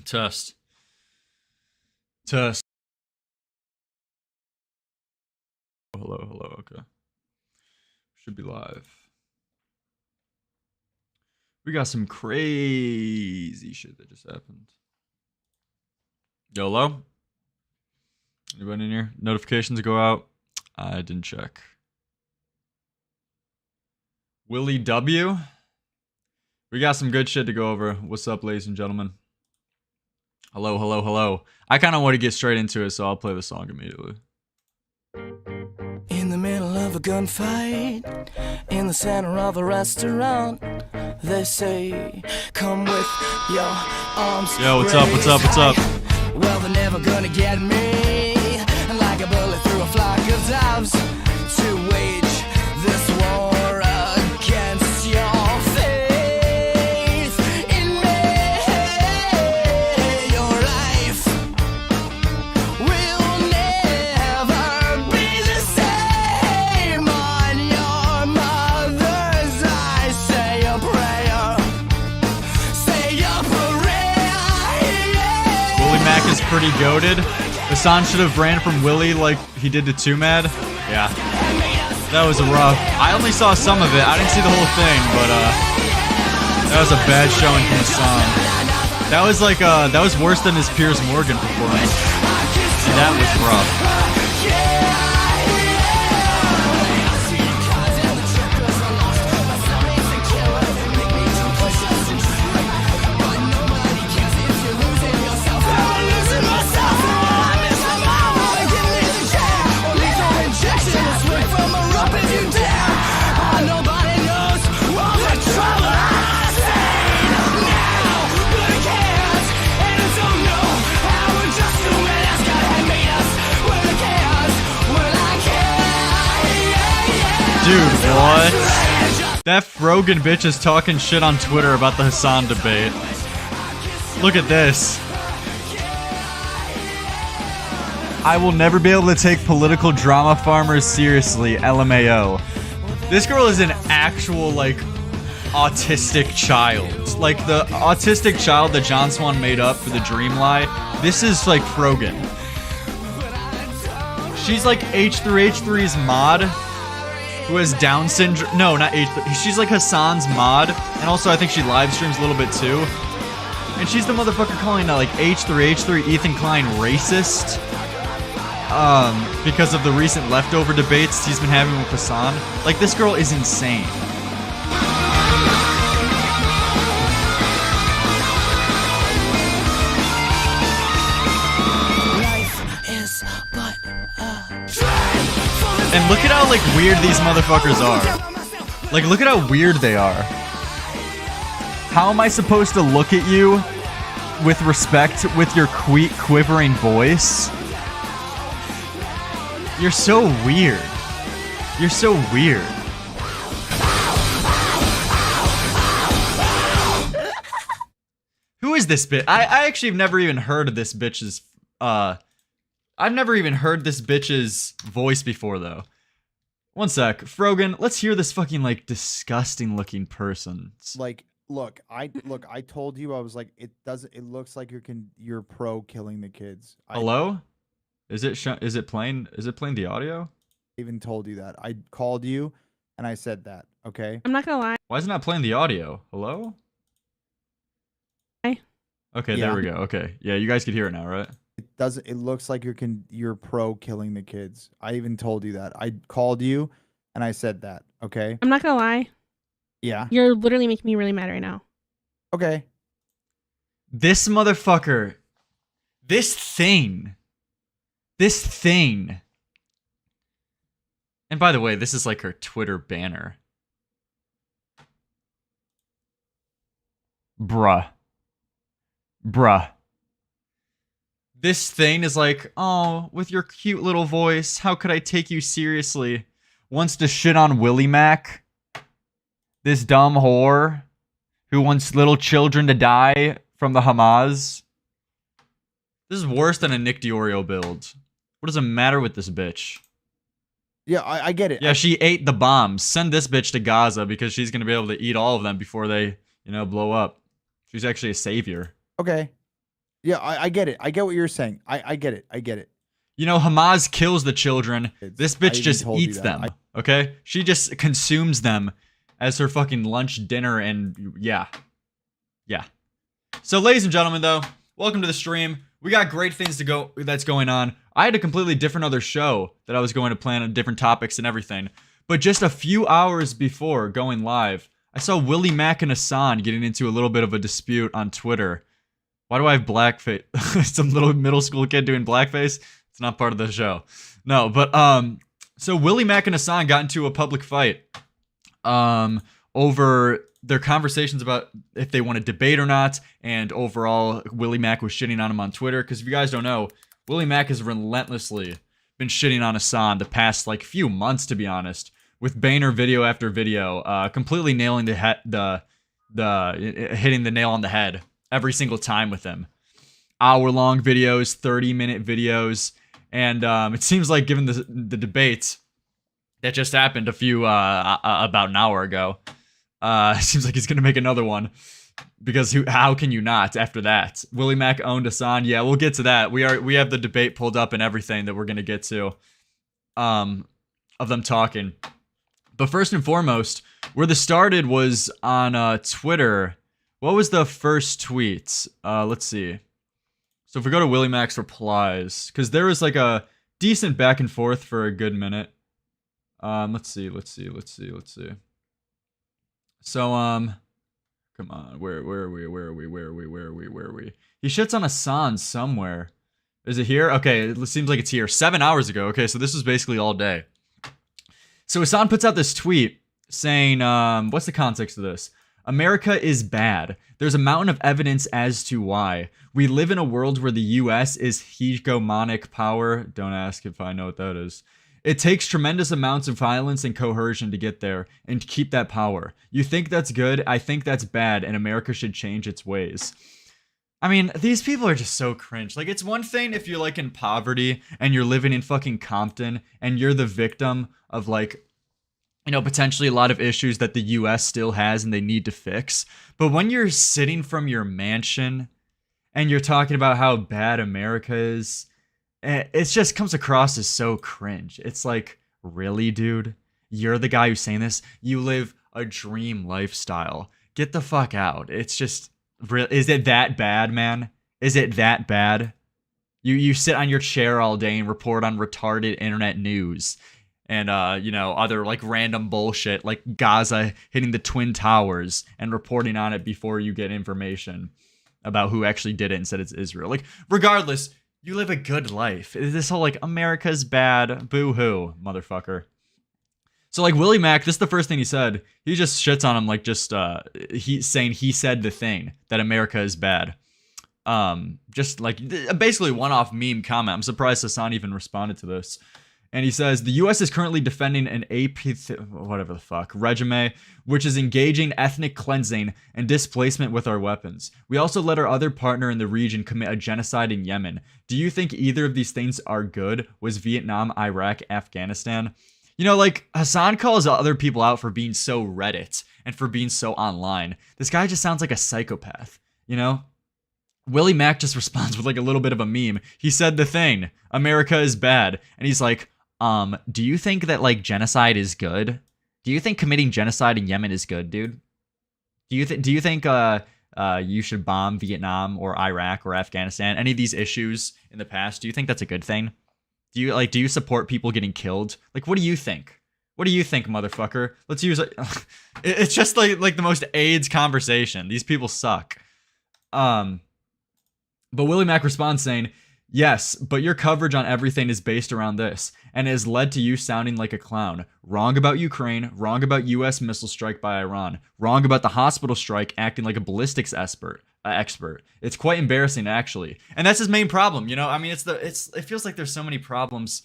Test. Test. Hello, hello, okay. Should be live. We got some crazy shit that just happened. YOLO? Anybody in here? Notifications go out? I didn't check. Willie W? We got some good shit to go over. What's up, ladies and gentlemen? Hello, hello, hello. I kind of want to get straight into it, so I'll play the song immediately. In the middle of a gunfight, in the center of a restaurant, they say, come with your arms. Yo, what's up, what's up, what's up? Well, they're never gonna get me, like a bullet through a flock of doves, to wage this war against your faith in me. Your life will never be the same. On your mother's eyes, say a prayer. Say a prayer. WillyMac is pretty goated. Hasan should have ran from Willy like he did to Too Mad. Yeah. That was a rough. I only saw some of it. I didn't see the whole thing, but that was a bad showing from Hasan. That was like that was worse than his Piers Morgan performance. And that was rough. Dude, what? That Frogan bitch is talking shit on Twitter about the Hasan debate. Look at this. I will never be able to take political drama farmers seriously, LMAO. This girl is an actual, like, autistic child. Like, the autistic child that John Swan made up for the Dream Lie. This is, like, Frogan. She's, like, H through H3's mod. Who has Down syndrome? No, not H3. She's like Hasan's mod, and also I think she live streams a little bit too. And she's the motherfucker calling like H3 Ethan Klein racist, because of the recent leftover debates he's been having with Hasan. Like, this girl is insane. And look at how, like, weird these motherfuckers are. Like, look at how weird they are. How am I supposed to look at you with respect with your quivering voice? You're so weird. You're so weird. Who is this bitch? I actually have never even heard of this bitch's, I've never even heard this bitch's voice before, though. One sec. Frogan, let's hear this fucking, like, disgusting-looking person. Like, look, I told you, I was like, it looks like you're pro killing the kids. Hello? Is it playing the audio? I even told you that. I called you, and I said that, okay? I'm not gonna lie. Why is it not playing the audio? Hello? Hi. Okay, Yeah. there we go. Okay. Yeah, you guys can hear it now, right? It looks like you're pro killing the kids. I even told you that. I called you and I said that, okay? I'm not gonna lie. Yeah. You're literally making me really mad right now. Okay. This motherfucker. This thing. And by the way, this is like her Twitter banner. Bruh. This thing is like, oh, with your cute little voice, how could I take you seriously? Wants to shit on WillyMac. This dumb whore who wants little children to die from the Hamas. This is worse than a Nick Diorio build. What does it matter with this bitch? Yeah, I get it. Yeah, she ate the bombs. Send this bitch to Gaza because she's going to be able to eat all of them before they, blow up. She's actually a savior. Okay. Yeah, I get it. I get what you're saying. I get it. I get it. You know, Hamas kills the children. This I bitch even just told you eats that. them. Okay? She just consumes them as her fucking lunch, dinner, and yeah. Yeah. So, ladies and gentlemen, though, welcome to the stream. We got great things that's going on. I had a completely different other show that I was going to plan on different topics and everything. But just a few hours before going live, I saw WillyMac and Hasan getting into a little bit of a dispute on Twitter. Why do I have blackface? Some little middle school kid doing blackface? It's not part of the show. No, but so WillyMac and Hasan got into a public fight over their conversations about if they want to debate or not, and overall WillyMac was shitting on him on Twitter, because if you guys don't know, WillyMac has relentlessly been shitting on Hasan the past like few months, to be honest, with Boehner video after video, completely nailing the hitting the nail on the head every single time with him. Hour-long videos, 30-minute videos, and it seems like, given the debate that just happened about an hour ago, it seems like he's gonna make another one, because how can you not after that? WillyMac owned Hasan. Yeah, we'll get to that. We have the debate pulled up and everything that we're gonna get to, of them talking. But first and foremost, where this started was on Twitter. What was the first tweet? Let's see. So if we go to WillyMac's replies, because there was like a decent back and forth for a good minute. Let's see. So come on, where are we? He shits on Hasan somewhere. Is it here? Okay, it seems like it's here. 7 hours ago. Okay, so this was basically all day. So Hasan puts out this tweet saying, what's the context of this? America is bad. There's a mountain of evidence as to why. We live in a world where the US is hegemonic power. Don't ask if I know what that is. It takes tremendous amounts of violence and coercion to get there and to keep that power. You think that's good? I think that's bad, and America should change its ways. I mean, these people are just so cringe. Like, it's one thing if you're like in poverty and you're living in fucking Compton and you're the victim of, like, you know, potentially a lot of issues that the US still has and they need to fix. But when you're sitting from your mansion and you're talking about how bad America is, it just comes across as so cringe. It's like, really, dude? You're the guy who's saying this? You live a dream lifestyle. Get the fuck out. It's just, is it that bad, man? Is it that bad? You sit on your chair all day and report on retarded internet news and, you know, other, like, random bullshit, like Gaza hitting the Twin Towers and reporting on it before you get information about who actually did it and said it's Israel. Like, regardless, you live a good life. This whole, like, America's bad, boo-hoo, motherfucker. So, like, WillyMac, this is the first thing he said. He just shits on him, like, just, he said the thing, that America is bad. Just, like, basically one-off meme comment. I'm surprised Hasan even responded to this. And he says, the U.S. is currently defending an whatever the fuck, regime, which is engaging ethnic cleansing and displacement with our weapons. We also let our other partner in the region commit a genocide in Yemen. Do you think either of these things are good? Was Vietnam, Iraq, Afghanistan? You know, like, Hasan calls other people out for being so Reddit and for being so online. This guy just sounds like a psychopath, you know? WillyMac just responds with, like, a little bit of a meme. He said the thing, America is bad. And he's like, do you think that, like, genocide is good? Do you think committing genocide in Yemen is good, dude? Do you think you should bomb Vietnam or Iraq or Afghanistan? Any of these issues in the past, do you think that's a good thing? Do you support people getting killed? Like, what do you think? What do you think, motherfucker? Let's use it. It's just like the most AIDS conversation. These people suck. But WillyMac responds saying, yes, but your coverage on everything is based around this, and it has led to you sounding like a clown. Wrong about Ukraine, wrong about U.S. missile strike by Iran, wrong about the hospital strike acting like a ballistics expert. It's quite embarrassing, actually. And that's his main problem, you know? I mean, it feels like there's so many problems.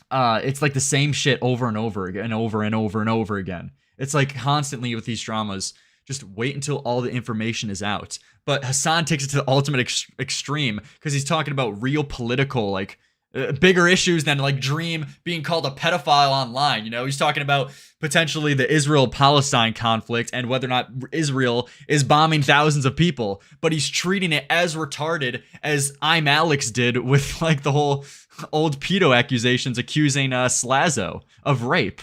It's like the same shit over and over again, over and over and over again. It's like constantly with these dramas, just wait until all the information is out. But Hasan takes it to the ultimate extreme because he's talking about real political, like, bigger issues than like Dream being called a pedophile online. You know, he's talking about potentially the Israel-Palestine conflict and whether or not Israel is bombing thousands of people, but he's treating it as retarded as I'm Alex did with like the whole old pedo accusations accusing Slazo of rape.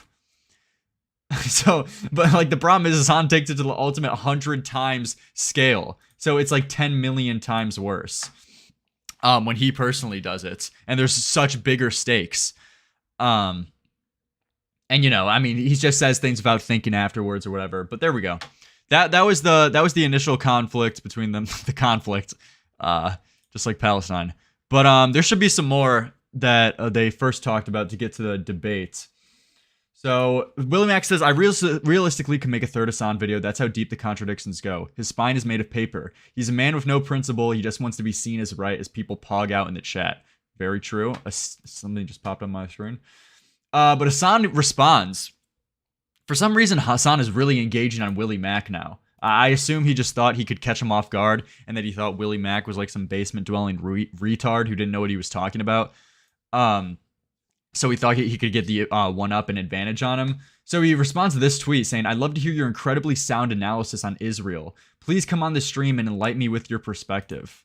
So, but like the problem is Hasan takes it to the ultimate 100 times scale. So it's like 10 million times worse. When he personally does it, and there's such bigger stakes. And you know, I mean, he just says things without thinking afterwards or whatever. But there we go. That was the initial conflict between them. The conflict, just like Palestine. But there should be some more that they first talked about to get to the debate. So WillyMac says, I realistically can make a third Hasan video. That's how deep the contradictions go. His spine is made of paper. He's a man with no principle. He just wants to be seen as right as people pog out in the chat. Very true. Something just popped on my screen. But Hasan responds. For some reason, Hasan is really engaging on WillyMac now. I assume he just thought he could catch him off guard and that he thought WillyMac was like some basement-dwelling retard who didn't know what he was talking about. So he thought he could get the one-up and advantage on him. So he responds to this tweet saying, I'd love to hear your incredibly sound analysis on Israel. Please come on the stream and enlighten me with your perspective.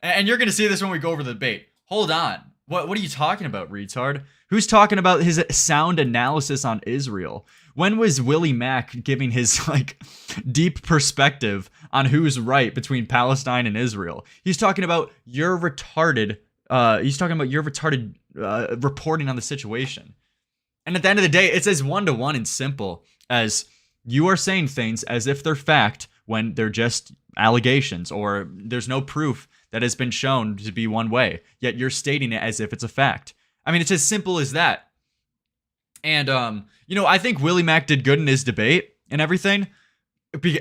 And you're going to see this when we go over the debate. Hold on. What are you talking about, retard? Who's talking about his sound analysis on Israel? When was WillyMac giving his like deep perspective on who's right between Palestine and Israel? He's talking about you're retarded. Reporting on the situation. And at the end of the day, it's as one-to-one and simple as you are saying things as if they're fact when they're just allegations or there's no proof that has been shown to be one way, yet you're stating it as if it's a fact. I mean, it's as simple as that. And, you know, I think WillyMac did good in his debate and everything.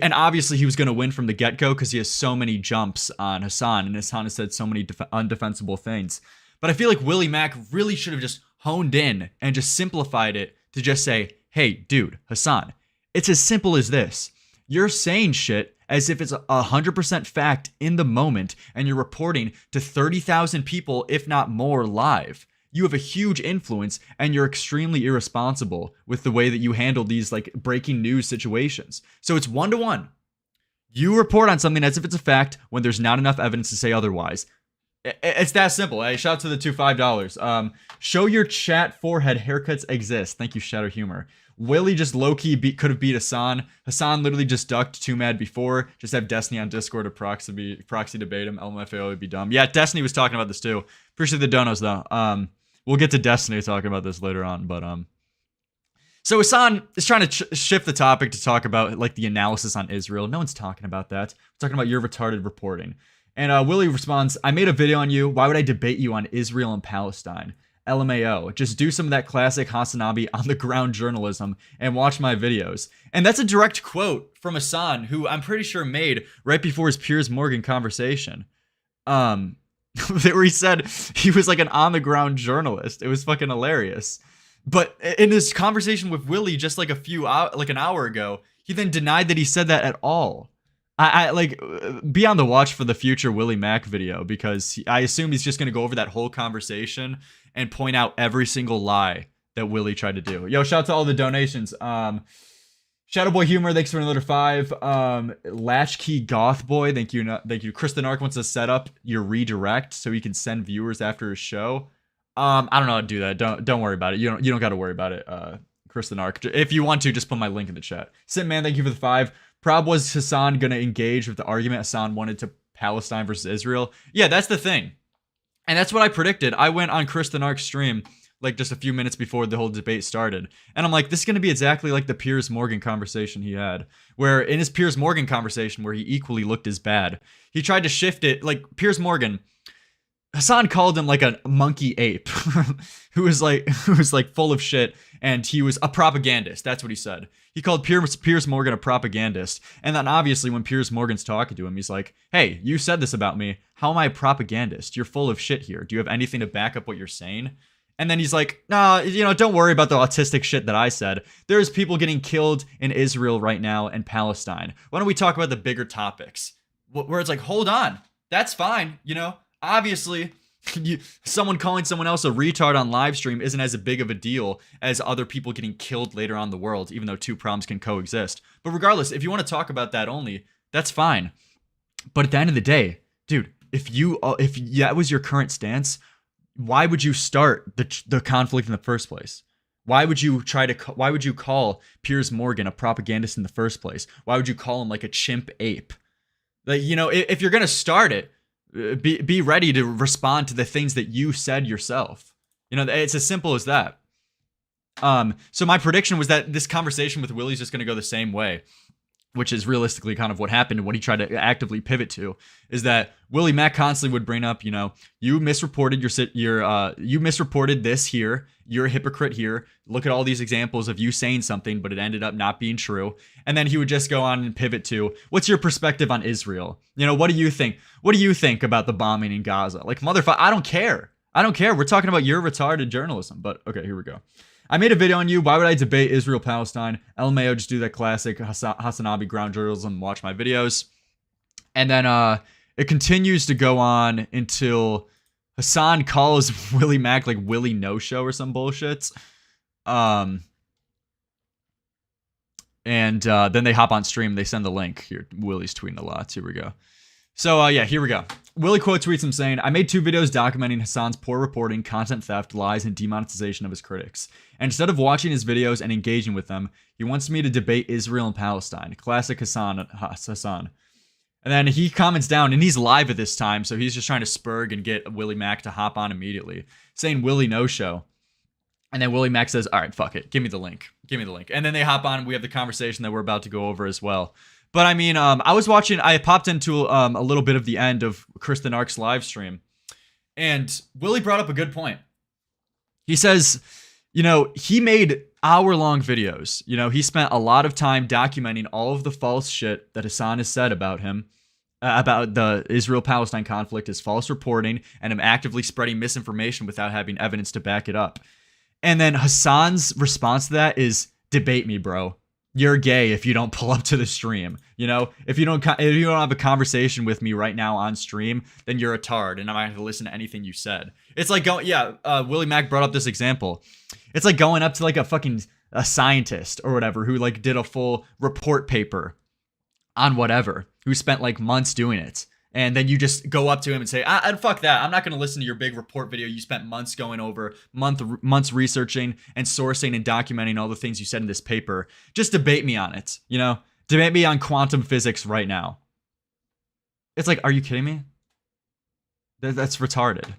And obviously he was going to win from the get-go because he has so many jumps on Hasan, and Hasan has said so many undefensible things. But I feel like WillyMac really should have just honed in and just simplified it to just say, hey, dude, Hasan, it's as simple as this. You're saying shit as if it's 100% fact in the moment, and you're reporting to 30,000 people, if not more, live. You have a huge influence, and you're extremely irresponsible with the way that you handle these like breaking news situations. So it's one-to-one. You report on something as if it's a fact when there's not enough evidence to say otherwise. It's that simple. Hey, shout out to the $5. Show your chat forehead haircuts exist. Thank you, Shadow Humor. Willie just low-key could have beat Hasan. Hasan literally just ducked Too Mad before. Just have Destiny on Discord to proxy debate him. LMFAO would be dumb. Yeah, Destiny was talking about this too. Appreciate the donos though. We'll get to Destiny talking about this later on, but so Hasan is trying to shift the topic to talk about like the analysis on Israel. No one's talking about that. We're talking about your retarded reporting. And Willie responds, I made a video on you. Why would I debate you on Israel and Palestine? LMAO. Just do some of that classic Hasanabi on the ground journalism and watch my videos. And that's a direct quote from Hasan, who I'm pretty sure made right before his Piers Morgan conversation. Where he said he was like an on the ground journalist. It was fucking hilarious. But in his conversation with Willie just like an hour ago, he then denied that he said that at all. I like be on the watch for the future WillyMac video, because I assume he's just going to go over that whole conversation and point out every single lie that Willie tried to do. Yo, shout out to all the donations. Shadowboy Humor, thanks for another 5. Latchkey Goth Boy, thank you. Kristen Ark wants to set up your redirect so he can send viewers after his show. I don't know how to do that. Don't worry about it. You don't got to worry about it. Kristen Ark. If you want to, just put my link in the chat. Sitman, thank you for the 5. Prob was Hasan gonna engage with the argument Hasan wanted to Palestine versus Israel? Yeah, that's the thing. And that's what I predicted. I went on Kristen Ark's stream like just a few minutes before the whole debate started. And I'm like, this is going to be exactly like the Piers Morgan conversation he had. Where in his Piers Morgan conversation, where he equally looked as bad, he tried to shift it. Like Piers Morgan, Hasan called him like a monkey ape who was like full of shit, and he was a propagandist. That's what he said. He called Piers Morgan a propagandist. And then obviously when Piers Morgan's talking to him, he's like, hey, you said this about me. How am I a propagandist? You're full of shit here. Do you have anything to back up what you're saying? And then he's like, nah, don't worry about the autistic shit that I said. There's people getting killed in Israel right now and Palestine. Why don't we talk about the bigger topics? Where it's like, hold on, that's fine. Obviously Someone calling someone else a retard on live stream isn't as big of a deal as other people getting killed later on in the world, even though two problems can coexist. But regardless, if you want to talk about that only, that's fine. But at the end of the day, dude, if that was your current stance, why would you start the conflict in the first place? Why would you call Piers Morgan a propagandist in the first place? Why would you call him like a chimp ape? Like, you know, if you're gonna start it, be ready to respond to the things that you said yourself. You know, it's as simple as that. So my prediction was that this conversation with Willy's just gonna go the same way, which is realistically kind of what happened and what he tried to actively pivot to, is that WillyMac constantly would bring up, you know, you misreported you misreported this here, you're a hypocrite here, look at all these examples of you saying something, but it ended up not being true. And then he would just go on and pivot to, what's your perspective on Israel? You know, what do you think? What do you think about the bombing in Gaza? Like, motherfucker, I don't care. We're talking about your retarded journalism. But okay, here we go. I made a video on you. Why would I debate Israel-Palestine? LMAO, just do that classic Hasanabi ground journalism, watch my videos. And then it continues to go on until Hasan calls WillyMac like Willy No-Show or some bullshit. And then they hop on stream. They send the link. Here, Willy's tweeting a lot. Here we go. So, yeah, here we go. Willy quote tweets him saying, I made 2 videos documenting Hasan's poor reporting, content theft, lies, and demonetization of his critics. And instead of watching his videos and engaging with them, he wants me to debate Israel and Palestine. Classic Hasan. And then he comments down, and he's live at this time, so he's just trying to spurg and get WillyMac to hop on immediately, saying Willy No-Show. And then WillyMac says, all right, fuck it. Give me the link. And then they hop on, and we have the conversation that we're about to go over as well. But I mean, I popped into a little bit of the end of Kristen Ark's live stream, and Willy brought up a good point. He says, you know, he made hour-long videos. You know, he spent a lot of time documenting all of the false shit that Hasan has said about him, about the Israel-Palestine conflict, is false reporting, and him actively spreading misinformation without having evidence to back it up. And then Hasan's response to that is, debate me, bro. You're gay if you don't pull up to the stream. You know, if you don't have a conversation with me right now on stream, then you're a tard, and I'm not going to listen to anything you said. It's like going, WillyMac brought up this example. It's like going up to like a scientist or whatever who like did a full report paper on whatever, who spent like months doing it. And then you just go up to him and say, fuck that. I'm not going to listen to your big report video. You spent months going over, months researching and sourcing and documenting all the things you said in this paper. Just debate me on it, you know? Debate me on quantum physics right now. It's like, are you kidding me? That's retarded.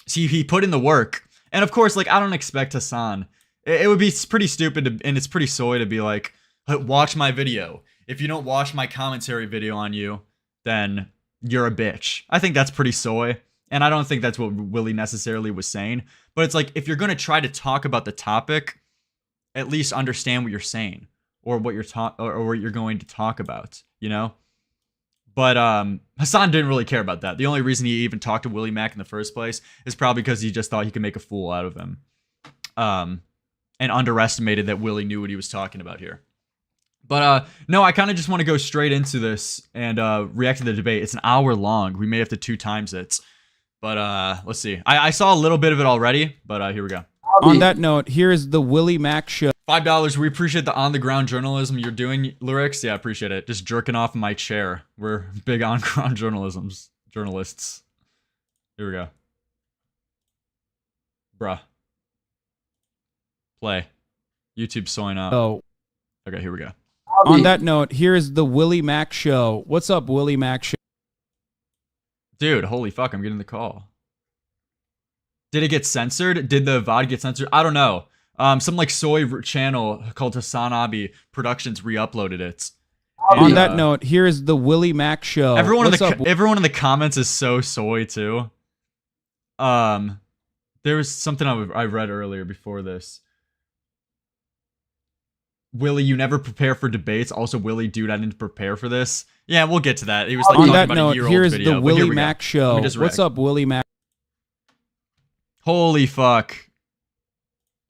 See, he put in the work. And of course, like, I don't expect Hasan. It would be pretty stupid and it's pretty soy to be like, watch my video. If you don't watch my commentary video on you, then you're a bitch. I think that's pretty soy. And I don't think that's what Willy necessarily was saying. But it's like, if you're going to try to talk about the topic, at least understand what you're saying. Or what you're going to talk about, you know? But Hasan didn't really care about that. The only reason he even talked to WillyMac in the first place is probably because he just thought he could make a fool out of him. And underestimated that Willy knew what he was talking about here. But no, I kind of just want to go straight into this and react to the debate. It's an hour long. We may have to 2 times it. But let's see. I saw a little bit of it already, but here we go. On that note, here is the WillyMacShow. $5. We appreciate the on-the-ground journalism you're doing, Lerix. Yeah, I appreciate it. Just jerking off in my chair. We're big on-ground journalists. Here we go. Bruh. Play. YouTube soying up. Oh. Okay, here we go. On that note, here is the WillyMacShow. What's up, WillyMacShow? Dude, holy fuck, I'm getting the call. Did it get censored? Did the VOD get censored? I don't know. Some like soy channel called Hasan Abi Productions re-uploaded it. On that note, here is the WillyMacShow. Everyone in the comments is so soy too. There was something I read earlier before this. Willy, you never prepare for debates. Also, Willy, dude, I didn't prepare for this. Yeah, we'll get to that. It was like on talking that about note, a year-old here's video. the WillyMacShow. What's up, WillyMac? Holy fuck.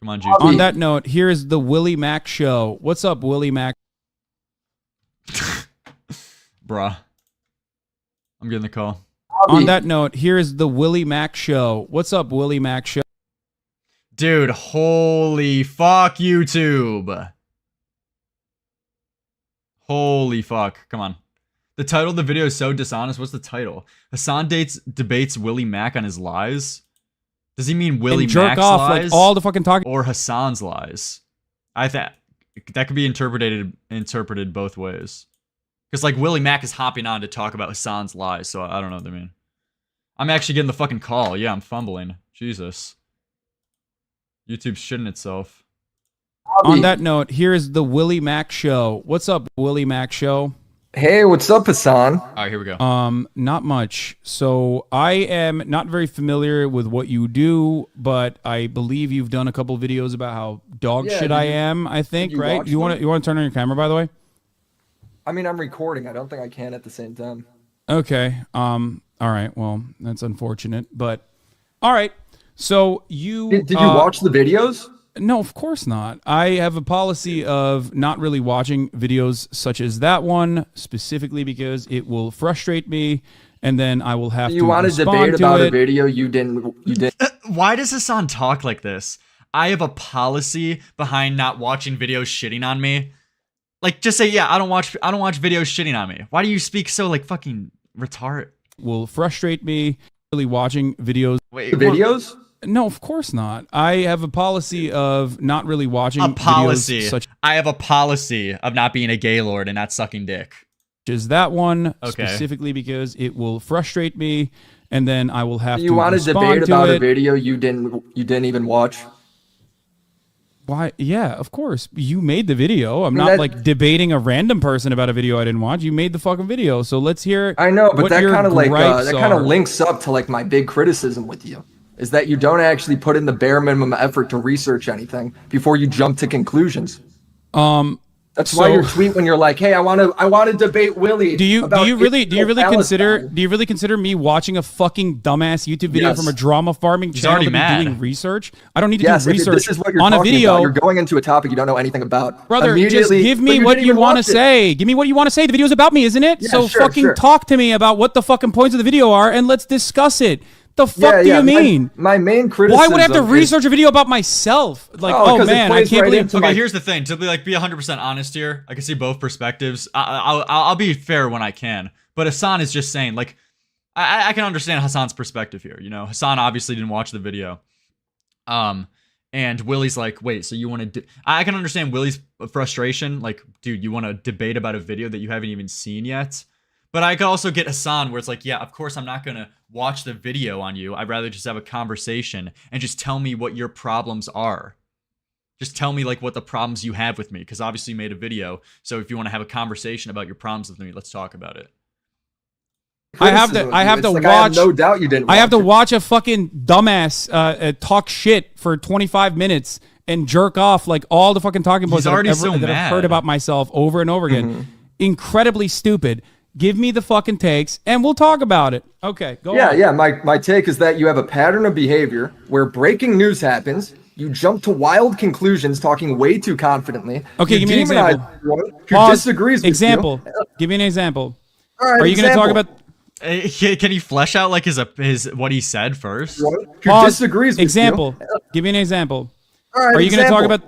Come on, Juicy. On that note, here is the WillyMacShow. What's up, WillyMac? Bruh. I'm getting the call. On that note, here is the WillyMacShow. What's up, WillyMacShow? Dude, holy fuck, YouTube. Holy fuck. Come on. The title of the video is so dishonest. What's the title? Hasan debates Willie Mac on his lies. Does he mean Willie jerk Mac's off lies? like all the fucking talking or Hasan's lies? I thought that could be interpreted both ways. Because like Willie Mac is hopping on to talk about Hasan's lies, so I don't know what they mean. I'm actually getting the fucking call. Yeah, I'm fumbling. Jesus. YouTube's shitting itself. On that note, here is the WillyMacShow. What's up, WillyMacShow? Hey, what's up, Hasan? All right, here we go. Not much. So I am not very familiar with what you do, but I believe you've done a couple videos about how dog shit I am. I think, right? You want to turn on your camera, by the way? I mean, I'm recording. I don't think I can at the same time. Okay. All right. Well, that's unfortunate, but all right. So you Did you watch the videos? No, of course not. I have a policy of not really watching videos such as that one, specifically because it will frustrate me, and then I will have to want to debate about a video you didn't. Why does Hasan talk like this? I have a policy behind not watching videos shitting on me. Like, just say, yeah, I don't watch videos shitting on me. Why do you speak so like fucking retarded? Will frustrate me really watching videos. Wait, videos? No, of course not. I have a policy of not really watching policy. videos such I have a policy of not being a gay lord and not sucking dick. as that one, Okay. specifically because it will frustrate me, and then I will have to You want to respond debate to about it. a video you didn't even watch? Why? Yeah, of course. You made the video. I'm not like debating a random person about a video I didn't watch. You made the fucking video, so let's hear. I know, but what that your kind of like gripes that kind of are. links up to like my big criticism with you. Is that you don't actually put in the bare minimum effort to research anything before you jump to conclusions. That's why your tweet when you're like, "Hey, I want to debate Willie." Do you really consider me watching a fucking dumbass YouTube video from a drama farming channel to be doing research? I don't need to do research this is what you're on a talking video. about. You're going into a topic you don't know anything about. Brother, just give me what you want to say. Give me what you want to say. The video's about me, isn't it? Yeah, so sure, fucking sure. talk to me about what the fucking points of the video are, and let's discuss it. The fuck do you mean? My main criticism. Why would I have to research a video about myself? Like, oh man, I can't believe. Okay, here's the thing. To be 100% honest here, I can see both perspectives. I'll be fair when I can, but Hasan is just saying like, I can understand Hasan's perspective here. You know, Hasan obviously didn't watch the video. And Willie's like, wait, so you want to? I can understand Willie's frustration. Like, dude, you want to debate about a video that you haven't even seen yet? But I could also get Hasan where it's like, yeah, of course I'm not gonna watch the video on you. I'd rather just have a conversation and just tell me what your problems are. Just tell me like what the problems you have with me, because obviously you made a video. So if you want to have a conversation about your problems with me, let's talk about it. I have to watch. I have no doubt you didn't. I have to watch a fucking dumbass talk shit for 25 minutes and jerk off like all the fucking talking points that I've heard about myself over and over again. Incredibly stupid. Give me the fucking takes and we'll talk about it. Okay, go on. Yeah. My take is that you have a pattern of behavior where breaking news happens. You jump to wild conclusions, talking way too confidently. Okay, give me an example. Who disagrees with example. You. Give me an example. All right, Are you going to talk about? Can he flesh out like his what he said first? Who disagrees with example. You. Give me an example. All right, Are you going to talk about?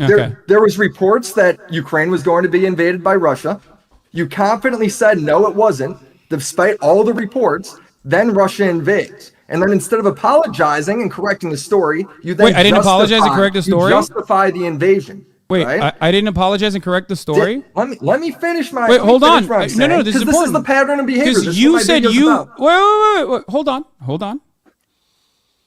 Okay. There was reports that Ukraine was going to be invaded by Russia. You confidently said no, it wasn't, despite all the reports. Then Russia invades. And then instead of apologizing and correcting the story, you then I didn't apologize and correct the story? You justify the invasion. Wait, right? I didn't apologize and correct the story? Let me finish my... Wait, hold on. No, this is important. This is the pattern of behavior. Because you said you... Wait. Hold on.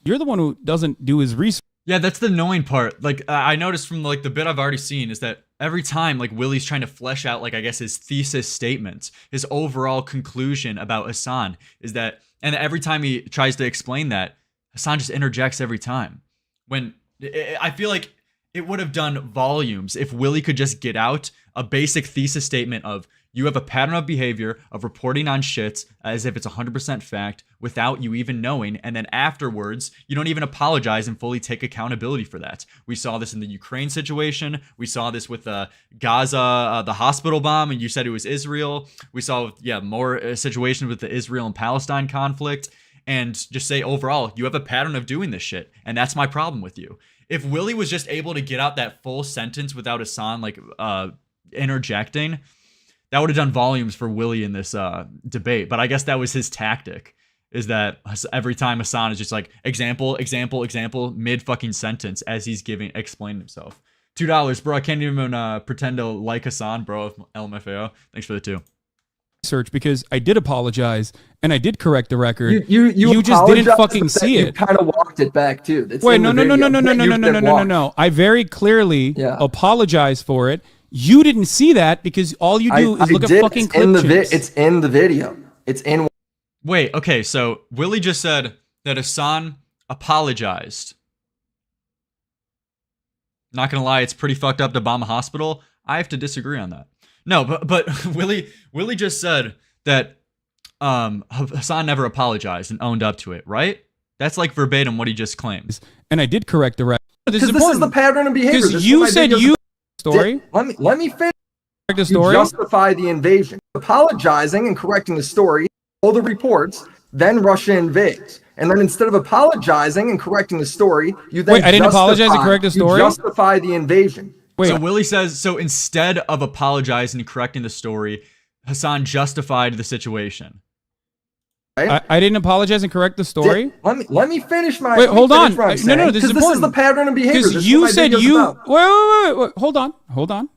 You're the one who doesn't do his research. Yeah, that's the annoying part. Like, I noticed from like the bit I've already seen is that every time like Willie's trying to flesh out like I guess his thesis statements, his overall conclusion about Hasan is that, and every time he tries to explain that, Hasan just interjects every time. When I feel like it would have done volumes if Willie could just get out a basic thesis statement of You have a pattern of behavior of reporting on shit as if it's 100% fact without you even knowing. And then afterwards, you don't even apologize and fully take accountability for that. We saw this in the Ukraine situation. We saw this with Gaza, the hospital bomb, and you said it was Israel. We saw, more situations with the Israel and Palestine conflict. And just say overall, you have a pattern of doing this shit. And that's my problem with you. If Willy was just able to get out that full sentence without Hasan interjecting, that would have done volumes for Willy in this debate. But I guess that was his tactic, is that every time Hasan is just like example, mid fucking sentence as he's explaining himself. $2, bro. I can't even pretend to like Hasan, bro. LMFAO. Thanks for the 2. Search, because I did apologize and I did correct the record. You just didn't fucking see it. You kind of walked it back too. Wait, no. I very clearly apologized for it. You didn't see that because all you do is look at fucking clip chips. It's in the video. It's in. Wait, okay, so Willy just said that Hasan apologized. Not gonna lie, it's pretty fucked up to bomb a hospital. I have to disagree on that. No, but Willy just said that Hasan never apologized and owned up to it, right? That's like verbatim what he just claims. And I did correct the record. This is the pattern of behavior. Because you said you story. Let me finish. The story. You justify the invasion, apologizing and correcting the story, all the reports. Then Russia invades, and then instead of apologizing and correcting the story, you then I didn't apologize and correct the story. You justify the invasion. Wait. So Willy says, so instead of apologizing and correcting the story, Hasan justified the situation. Right? I didn't apologize and correct the story. Let me finish my. Wait, hold on. No, this is important. This is the pattern of behavior. Because you said you. Wait. Hold on.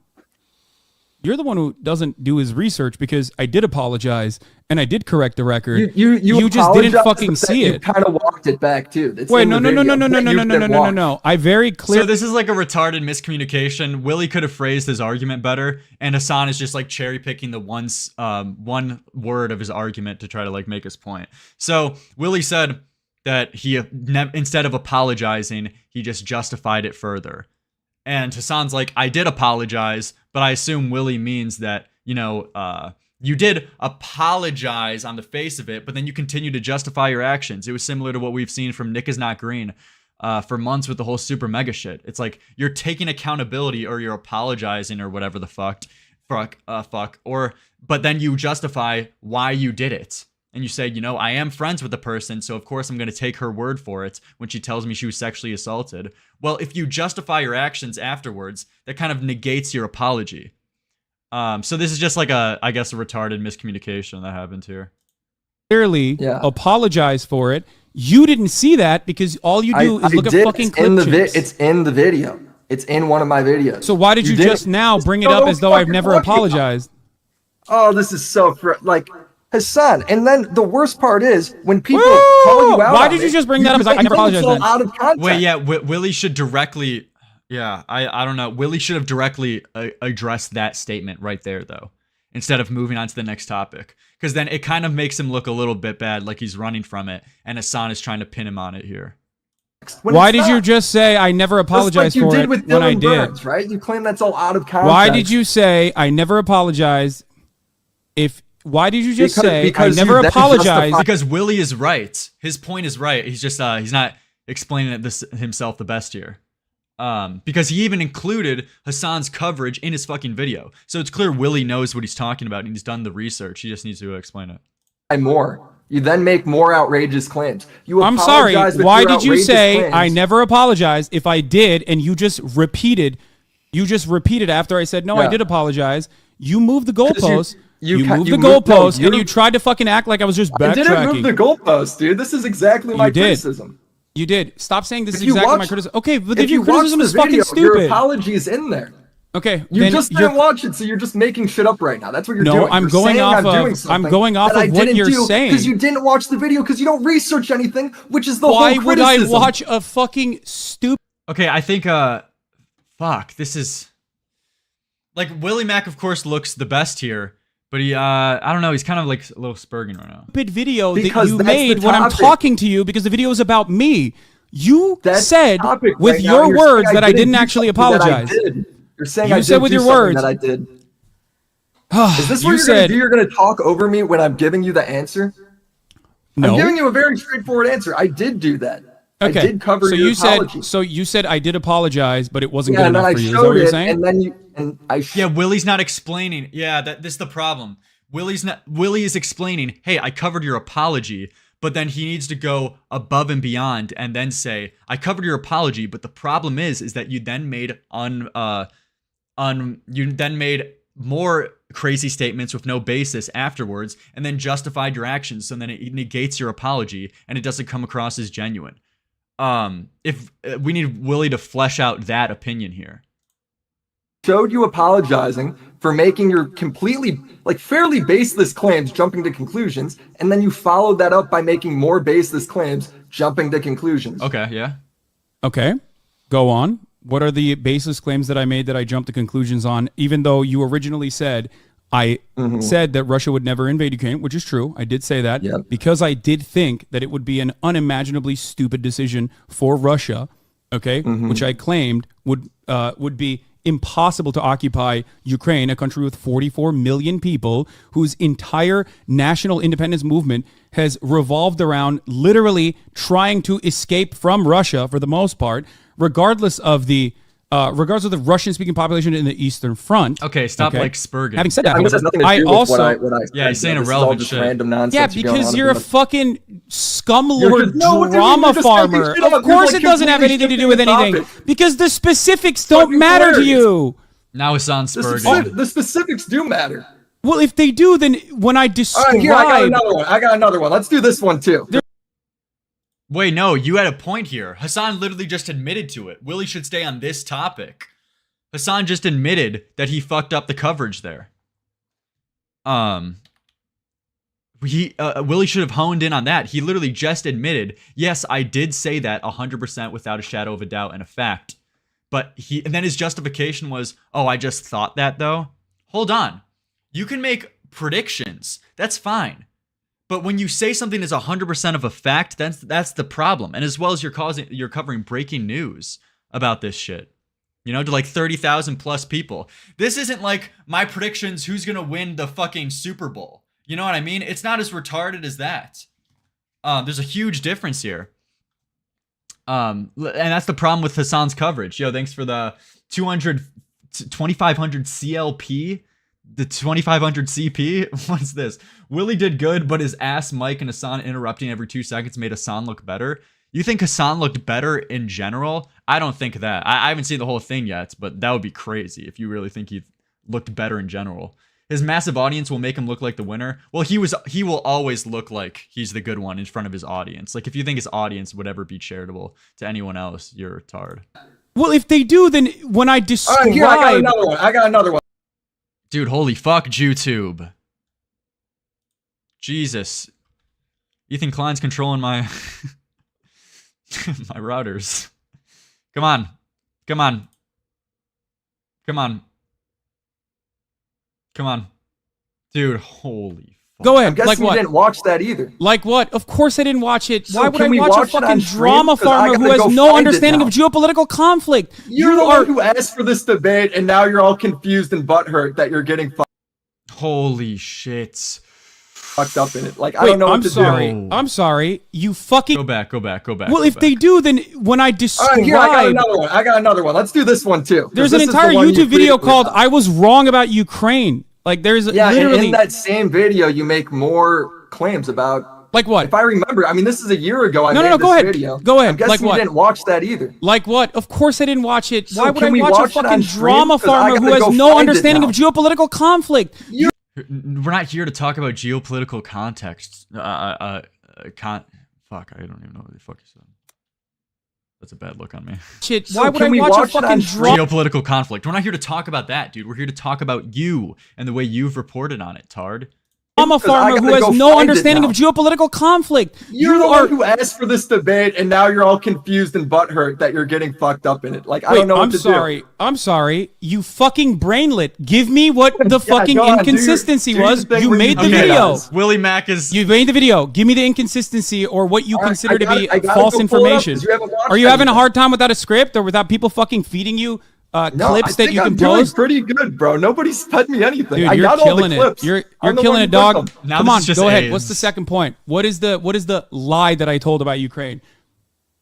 You're the one who doesn't do his research, because I did apologize and I did correct the record. You just didn't fucking see it. You kind of walked it back too. Wait, no. I very clear. So this is like a retarded miscommunication. Willy could have phrased his argument better, and Hasan is just like cherry picking the one word of his argument to try to like make his point. So Willy said that he instead of apologizing, he just justified it further. And Hasan's like, I did apologize, but I assume Willy means that, you did apologize on the face of it, but then you continue to justify your actions. It was similar to what we've seen from Nick is Not Green for months with the whole super mega shit. It's like you're taking accountability or you're apologizing or whatever the fuck, but then you justify why you did it. And you say, I am friends with the person, so of course I'm going to take her word for it when she tells me she was sexually assaulted. Well, if you justify your actions afterwards, that kind of negates your apology. So this is just like a retarded miscommunication that happened here. Clearly apologize for it. You didn't see that because all you do is look at fucking clip chips. It's in the video. It's in one of my videos. So why did you just now bring it up as though I've never apologized? Oh, this is so Hasan, and then the worst part is when people call you out. Why did you just bring that up? Because I never apologized. Out of context. Wait, Willy should directly. Yeah, I don't know. Willy should have directly addressed that statement right there, though, instead of moving on to the next topic. Because then it kind of makes him look a little bit bad, like he's running from it, and Hasan is trying to pin him on it here. Why did you just say I never apologized for it when I did? Burns, right? You claim that's all out of context. Why did you say I never apologized? Why did you just say I never apologized? Because Willy is right. His point is right. He's just he's not explaining it himself the best here. Because he even included Hasan's coverage in his fucking video. So it's clear Willy knows what he's talking about and he's done the research. He just needs to explain it. You then make more outrageous claims. I'm sorry. Why did you say I never apologized if I did and you just repeated after I said no, I did apologize. You moved the goalpost. You moved the goalpost and you tried to fucking act like I was just backtracking. I didn't move the goalpost, dude. This is exactly my criticism. You did. Stop saying this is exactly my criticism. Okay, but if your criticism is fucking stupid. Your apology is in there. Okay, you just didn't watch it, so you're just making shit up right now. That's what you're doing. No, I'm going off of what you're saying. Because you didn't watch the video, because you don't research anything, which is the whole criticism. Why would I watch a fucking stupid... Okay, I think, this is... Like, WillyMac, of course, looks the best here. But he, I don't know, he's kind of like a little spurging right now. Stupid video that you made when I'm talking to you because the video is about me. You said with your words that I didn't actually apologize. You're saying you said with your words that I did. Is this what you're going to do? You're going to talk over me when I'm giving you the answer? No. I'm giving you a very straightforward answer. I did do that. Okay. I did cover so your you apology. said you said I did apologize, but it wasn't good and then enough I for you. Is that showed what you're it, saying? and then yeah, Willy's not explaining. Yeah, this is the problem. Willy is explaining, hey, I covered your apology, but then he needs to go above and beyond and then say, I covered your apology, but the problem is that you then made more crazy statements with no basis afterwards, and then justified your actions, so then it negates your apology and it doesn't come across as genuine. If we need Willy to flesh out that opinion here. Showed you apologizing for making your completely, fairly baseless claims, jumping to conclusions, and then you followed that up by making more baseless claims, jumping to conclusions. Okay, yeah. Okay, go on. What are the baseless claims that I made that I jumped to conclusions on, even though you originally said I said that Russia would never invade Ukraine, which is true. I did say that because I did think that it would be an unimaginably stupid decision for Russia, okay, which I claimed would be impossible to occupy Ukraine, a country with 44 million people whose entire national independence movement has revolved around literally trying to escape from Russia for the most part, regardless of the Russian-speaking population in the Eastern Front. Okay, stop spurging. Having said that, he's saying irrelevant shit. Random nonsense. Yeah, because you're a fucking scumlord drama farmer. Of course it doesn't have anything to do with anything. Because the specifics don't matter to you. Now it's on spurging. The specifics do matter. Well, if they do, then when I describe... All right, here, I got another one. Let's do this one, too. Wait, no, you had a point here. Hasan literally just admitted to it. Willy should stay on this topic. Hasan just admitted that he fucked up the coverage there. Willy should have honed in on that. He literally just admitted, yes, I did say that 100% without a shadow of a doubt and a fact. But and then his justification was, oh, I just thought that though. Hold on. You can make predictions. That's fine. But when you say something is 100% of a fact, that's the problem. And as well as you're covering breaking news about this shit, to 30,000 plus people. This isn't like my predictions who's going to win the fucking Super Bowl. You know what I mean? It's not as retarded as that. There's a huge difference here. And that's the problem with Hasan's coverage. Yo, thanks for the 2,500 CLP. The 2500 CP? What's this? Willy did good, but his ass Mike and Hasan interrupting every 2 seconds made Hasan look better. You think Hasan looked better in general? I don't think that. I haven't seen the whole thing yet, but that would be crazy if you really think he looked better in general. His massive audience will make him look like the winner. Well, he will always look like he's the good one in front of his audience. Like, if you think his audience would ever be charitable to anyone else, you're a retard. Well, if they do, then when I describe... All right, here, I got another one. Dude, holy fuck, YouTube. Jesus. Ethan Klein's controlling my my routers. Come on. Dude, holy fuck. Go ahead. I'm guessing you didn't watch that either. Like what? Of course I didn't watch it. So why would I watch a fucking stream? drama farmer who has no understanding of geopolitical conflict? You're the one who asked for this debate, and now you're all confused and butthurt that you're getting holy shit. Fucked up in it. I don't know what to do. I'm sorry. You fucking... Go back. Well, if they do, then when I describe... All right, here, I got another one. Let's do this one, too. There's an entire YouTube video called I Was Wrong About Ukraine. There's literally... and in that same video, you make more claims about... Like what? If I remember, this is a year ago I made this video. Go ahead. I'm guessing you didn't watch that either. Like what? Of course I didn't watch it. So why would I watch a fucking drama farmer who has no understanding of geopolitical conflict? We're not here to talk about geopolitical context. Fuck, I don't even know what the fuck you said. That's a bad look on me. Shit, why would I watch a fucking geopolitical conflict? We're not here to talk about that, dude. We're here to talk about you and the way you've reported on it, Tard. I'm a farmer who has no understanding of geopolitical conflict. You're the one who asked for this debate, and now you're all confused and butthurt that you're getting fucked up in it. I don't know what to do. I'm sorry. You fucking brainlet. Give me what the fucking inconsistency was. You made the video. WillyMac is... You made the video. Give me the inconsistency or what you consider to be false information. Are you having a hard time without a script or without people fucking feeding you clips that you can doing post? Pretty good, bro. Nobody's fed me anything. Dude, I you're got all killing the it. clips. You're I'm the killing one it, who dog. put them. Now Come this on, is just go ahead. AIDS. What's the second point? What is the lie that I told about Ukraine?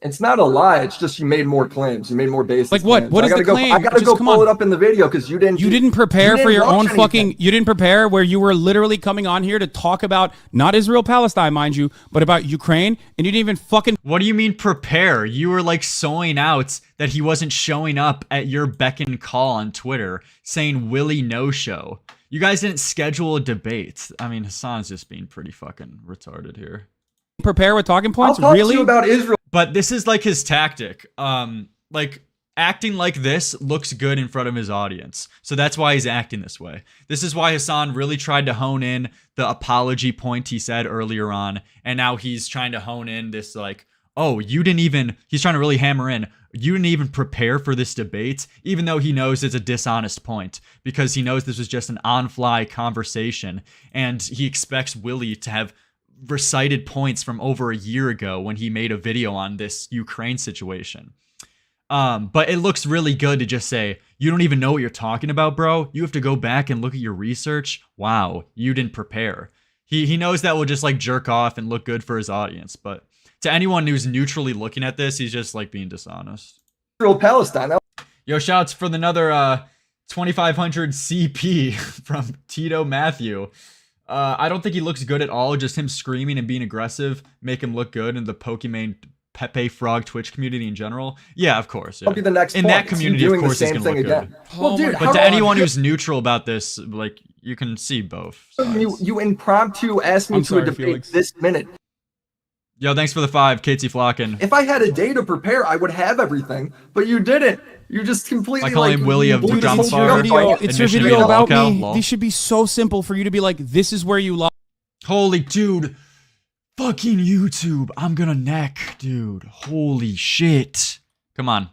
It's not a lie. It's just you made more claims. You made more basis. Like what? Claims. What is the claim? I gotta Just go come pull on. it up in the video because you didn't. You didn't prepare for your own watch fucking. anything. You didn't prepare where you were literally coming on here to talk about not Israel Palestine, mind you, but about Ukraine, and you didn't even fucking. What do you mean prepare? You were like sewing out that he wasn't showing up at your beck and call on Twitter saying Willy no show. You guys didn't schedule a debate. I mean, Hasan's just being pretty fucking retarded here. Prepare with talking I'll points. talk Really? to you about Israel. But this is like his tactic. Like acting like this looks good in front of his audience. So that's why he's acting this way. This is why Hasan really tried to hone in the apology point he said earlier on. And now he's trying to hone in this like, oh, he's trying to really hammer in. You didn't even prepare for this debate, even though he knows it's a dishonest point because he knows this was just an on-fly conversation. And he expects Willy to have recited points from over a year ago when he made a video on this Ukraine situation. But it looks really good to just say, you don't even know what you're talking about, bro. You have to go back and look at your research. Wow, you didn't prepare. He knows that will just like jerk off and look good for his audience. But to anyone who's neutrally looking at this, he's just like being dishonest. Israel Palestine. Yo, shouts for another 2500 CP from Tito Matthew. I don't think he looks good at all. Just him screaming and being aggressive make him look good in the Pokemon Pepe Frog Twitch community in general. Yeah, of course. Yeah. Be the next in point. that community, doing of course, the he's same gonna thing look again. good. Well, dude, But to anyone who's neutral about this, like you can see both sides. you impromptu asked me I'm to sorry, a debate Felix. this minute. Yo, thanks for the 5, Katie Flocken. If I had a day to prepare, I would have everything, but you didn't. You just completely I call him Willy you of blew the this whole Dumbfar. video fight. It's your Admission video to about lolcow, me. lol. These should be so simple for you to be like, this is where you lie. Holy dude. Fucking YouTube. I'm gonna neck, dude. Holy shit. Come on.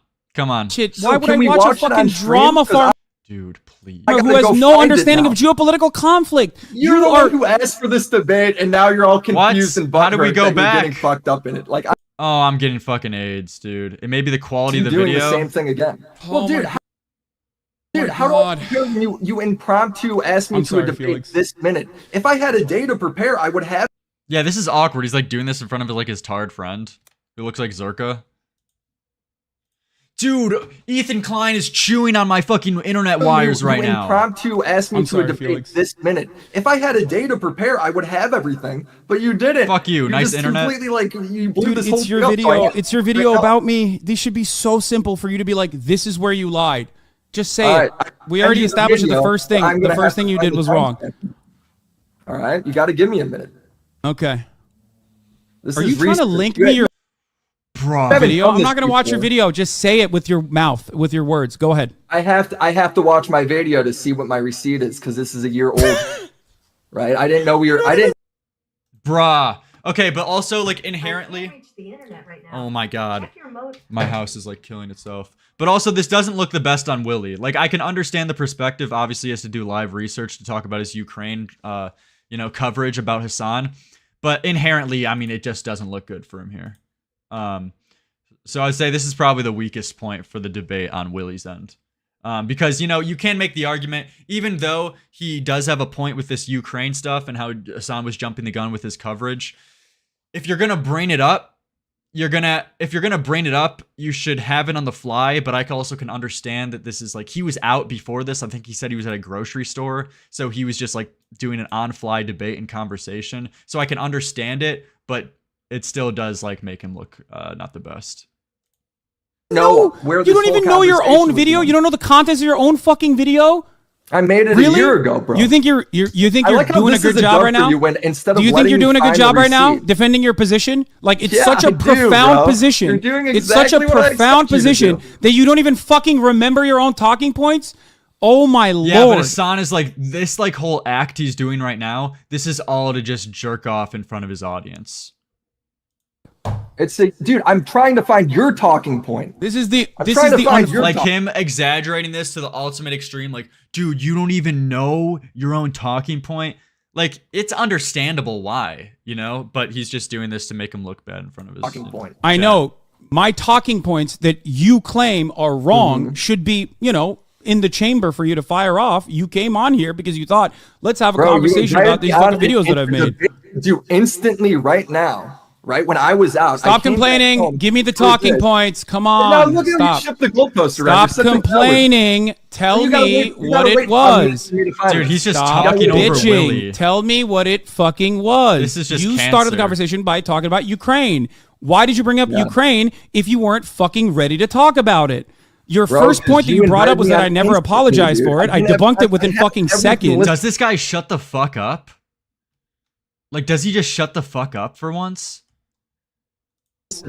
Shit, So why would can I we watch a watch it fucking on stream? drama 'Cause farm Dude, please. I who gotta has go no find it understanding now. of geopolitical conflict? You're the one who asked for this debate, and now you're all confused and How did we butthurt go that you're back? getting fucked up in it. Like, Oh, I'm getting fucking AIDS, dude. It may be the quality I'm of the doing video. the same thing again. Oh Well, dude, my- how do I prepare when you impromptu asked me I'm to sorry, a debate Felix. this minute? If I had a day to prepare, I would have. Yeah, this is awkward. He's like doing this in front of like his tarred friend who looks like Zerka. Dude, Ethan Klein is chewing on my fucking internet wires right you now. Impromptu asked me I'm to sorry, a debate Felix. this minute. If I had a day to prepare, I would have everything, but you didn't. Fuck you, nice just internet. Completely like you blew Dude, this whole it's your thing up, video. so I have- It's your video right now- about me. These should be so simple for you to be like, this is where you lied. Just say All it. right, We I already send you the established that the video, first thing, but I'm the gonna first have thing to you find did the was wrong. timestamp. All right, you got to give me a minute. Okay. This Are is you trying to research. link You me had- your Bro. haven't video? done I'm this not gonna watch your before. video. Just say it with your mouth, with your words. Go ahead. I have to watch my video to see what my receipt is because this is a year old. Right? I didn't know I didn't. Bruh. Okay, but also like inherently. Oh my god. My house is like killing itself. But also this doesn't look the best on Willy. Like I can understand the perspective. Obviously he has to do live research to talk about his Ukraine coverage about Hasan. But inherently, I mean, it just doesn't look good for him here. So I'd say this is probably the weakest point for the debate on Willy's end. Because, you can make the argument, even though he does have a point with this Ukraine stuff and how Hasan was jumping the gun with his coverage. If you're going to bring it up, you should have it on the fly. But I also can understand that this is like, he was out before this. I think he said he was at a grocery store. So he was just like doing an on-fly debate and conversation. So I can understand it, but it still does like make him look not the best. know where You this don't whole even know your conversation own was video. going. You don't know the contents of your own fucking video. I made it Really? a year ago, bro. You think you're I doing like how a this good is job dub right for now? you when instead Do of you think letting you're me doing a good find the job right now receipt- defending your position? Like it's Yeah, such a I do, profound bro. position. You're doing It's such a exactly what I profound expect you to position do. that you don't even fucking remember your own talking points. Oh my Yeah, lord! but Hasan is like, this like whole act he's doing right now, this is all to just jerk off in front of his audience. It's like, dude, I'm trying to find your talking point. This is the I'm trying to find your Like talk- him exaggerating this to the ultimate extreme, like, dude, you don't even know your own talking point. Like, it's understandable why, but he's just doing this to make him look bad in front of his talking point. I know. my talking points that you claim are wrong should be, in the chamber for you to fire off. You came on here because you thought, let's have a conversation about these fucking videos that I've made. You instantly right now, right when I was out. Stop complaining. Give me the talking points. Come on. Look at Stop. you shift the goalpost around. Stop complaining. Tell me what it was. Dude, he's just Stop talking over bitching. Willy. Tell me what it fucking was. This is just you cancer. started the conversation by talking about Ukraine. Why did you bring up Ukraine if you weren't fucking ready to talk about it? Your first point that you brought up was that I never apologized for it. I debunked it within fucking seconds. Does this guy shut the fuck up? Like, does he just shut the fuck up for once?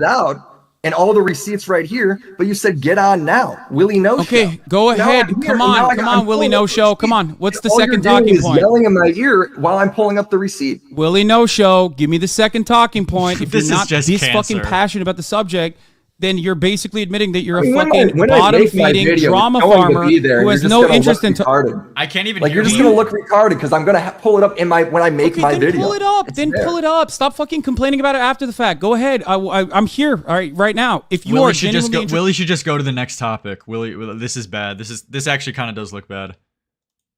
Out and all the receipts right here, but you said get on now. Willy No Show. Okay, go ahead. Come on, Willy No Show. Come on. What's the second talking point? Yelling in my ear while I'm pulling up the receipt. Willy No Show. Give me the second talking point. If This you're is not just this cancer. fucking passionate about the subject, then you're basically admitting that you're a fucking bottom-feeding drama farmer who has no interest in. I can't even. Like you're just gonna look retarded because I'm gonna pull it up in my when I make my video. Pull it up. Pull it up. Stop fucking complaining about it after the fact. Go ahead. I'm here. All right now. If you Willy are should just go. genuinely Willy should just go to the next topic. Willy, this is bad. This actually kind of does look bad.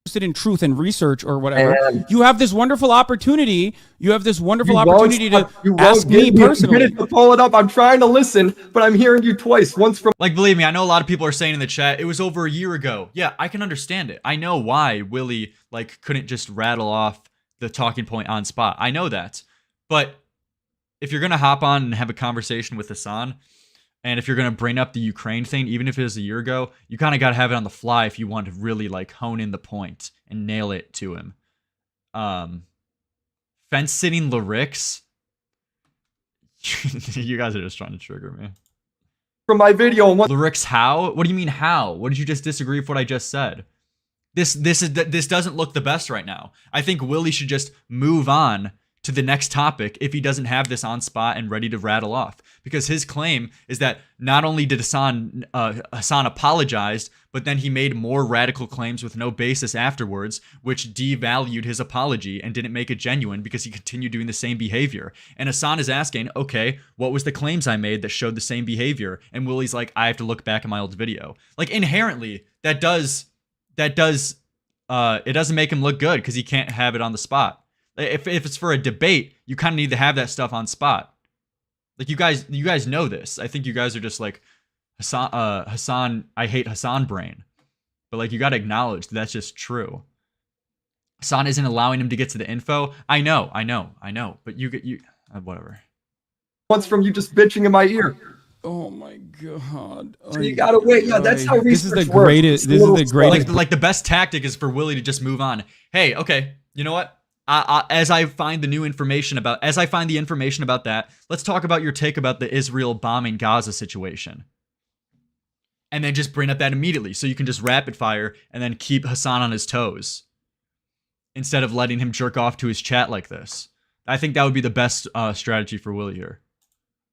interested in truth and research or whatever, you have this wonderful opportunity. You have this wonderful opportunity to ask me personally. To pull it up. I'm trying to listen, but I'm hearing you twice. Once from like, believe me, I know a lot of people are saying in the chat it was over a year ago. Yeah, I can understand it. I know why Willy like couldn't just rattle off the talking point on spot. I know that, but if you're gonna hop on and have a conversation with Hasan, and if you're going to bring up the Ukraine thing, even if it was a year ago, you kind of got to have it on the fly if you want to really like hone in the point and nail it to him. Fence sitting Lerix. You guys are just trying to trigger me. From my video. Lerix, how? What do you mean how? What did you just disagree with what I just said? This doesn't look the best right now. I think Willy should just move on to the next topic if he doesn't have this on spot and ready to rattle off. Because his claim is that not only did Hasan apologize, but then he made more radical claims with no basis afterwards, which devalued his apology and didn't make it genuine because he continued doing the same behavior. And Hasan is asking, okay, what was the claims I made that showed the same behavior? And Willy's like, I have to look back at my old video. Like inherently, it doesn't make him look good because he can't have it on the spot. If it's for a debate, you kind of need to have that stuff on spot. Like you guys know this. I think you guys are just like Hasan. I hate Hasan brain, but like you got to acknowledge that's just true. Hasan isn't allowing him to get to the info. I know. But you whatever. Once from you just bitching in my ear. Oh my god! So you gotta wait. Yeah, that's how research This is the works. greatest. This is the greatest. Like the best tactic is for Willy to just move on. Hey, okay, you know what? As I find the information about that, let's talk about your take about the Israel bombing Gaza situation. And then just bring up that immediately so you can just rapid fire and then keep Hasan on his toes instead of letting him jerk off to his chat like this. I think that would be the best strategy for Willy here.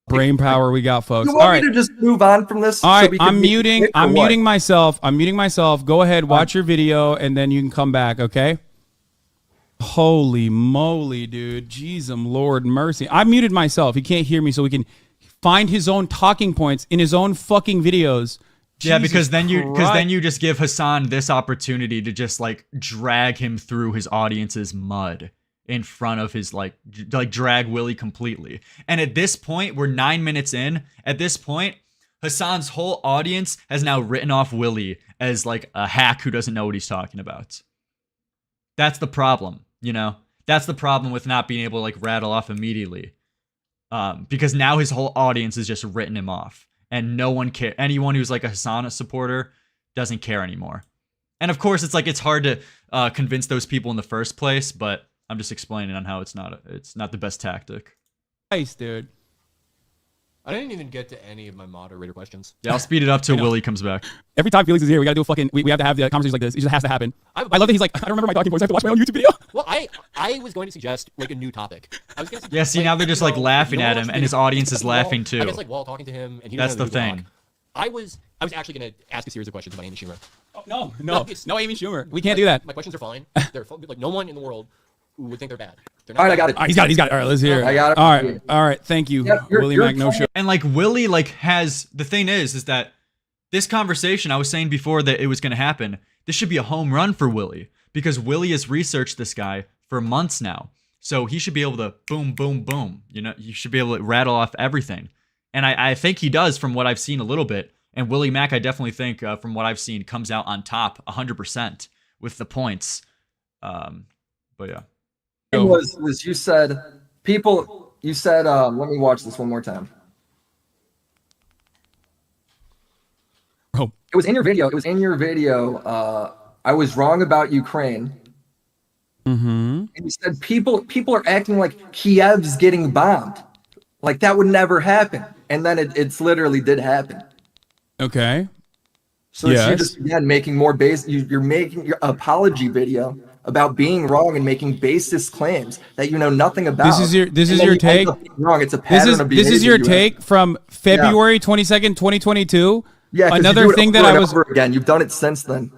Brain power we got, folks. You want All right, me to just move on from this? all right. So I'm muting myself. Go ahead, watch your video, and then you can come back. Okay. Holy moly, dude. Jeez, Lord mercy. I muted myself. He can't hear me, so we can find his own talking points in his own fucking videos. Yeah, because then you just give Hasan this opportunity to just like drag him through his audience's mud in front of his like drag Willy completely. And at this point, we're 9 minutes in. At this point, Hasan's whole audience has now written off Willy as like a hack who doesn't know what he's talking about. That's the problem. You know, that's the problem with not being able to like rattle off immediately, because now his whole audience has just written him off, and no one cares. Anyone who's like a Hasan supporter doesn't care anymore. And of course, it's like it's hard to convince those people in the first place. But I'm just explaining on how it's not the best tactic. Nice, dude. I didn't even get to any of my moderator questions. Yeah, I'll speed it up till Willy comes back. Every time Felix is here, we gotta do a fucking. We have to have the conversations like this. It just has to happen. I love that he's like, I don't remember my talking points. I have to watch my own YouTube video. Well, I was going to suggest like a new topic. I was gonna suggest, Yeah, see, now they're just like laughing at him, and his audience is laughing I too. guess like Wall talking to him, and he That's doesn't the know what's thing. going on. I was actually gonna ask a series of questions about Amy Schumer. No, Amy Schumer. We can't do that. My questions are fine. They're like no one in the world who would think they're bad. They're All not right, I got bad. it. He's got it. All right, let's hear it. I got it. All right. Thank you, Yeah, you're WillyMacShow. And like Willy like has the thing is that this conversation I was saying before that it was going to happen. This should be a home run for Willy because Willy has researched this guy for months now. So he should be able to boom, boom, boom. You know, you should be able to rattle off everything. And I think he does from what I've seen a little bit. And Willie Mac, I definitely think from what I've seen, comes out on top 100% with the points. But yeah. It was you said people. You said let me watch this one more time. Oh. It was in your video. It was in your video. I was wrong about Ukraine. Mm-hmm. And you said people are acting like Kiev's getting bombed, like that would never happen, and then it's literally did happen. Okay. So it's you just again making more base. You're making your apology video about being wrong and making baseless claims that you know nothing about. This is your take. Wrong. It's a pattern of behavior. This is your take from February 22nd, 2022. Yeah. Another thing that I was again. You've done it since then.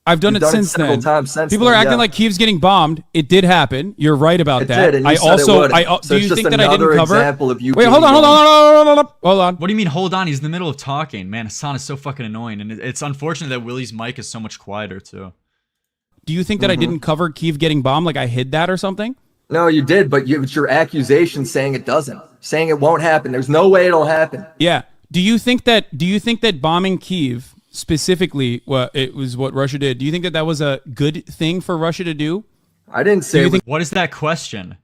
I've done it since several then. times since People then, are acting yeah. like Kiev's getting bombed. It did happen. You're right about that. Did, and you I said also, it would. So do you think that I didn't another cover? example of you Wait, being hold on. Hold on. What do you mean, hold on? He's in the middle of talking. Man, Hasan is so fucking annoying. And it's unfortunate that Willie's mic is so much quieter, too. Do you think that I didn't cover Kiev getting bombed? Like I hid that or something? No, you did, but it's your accusation saying it doesn't, saying it won't happen. There's no way it'll happen. Yeah. Do you think that bombing Kiev specifically, it was what Russia did? Do you think that that was a good thing for Russia to do? I didn't say. What is that question?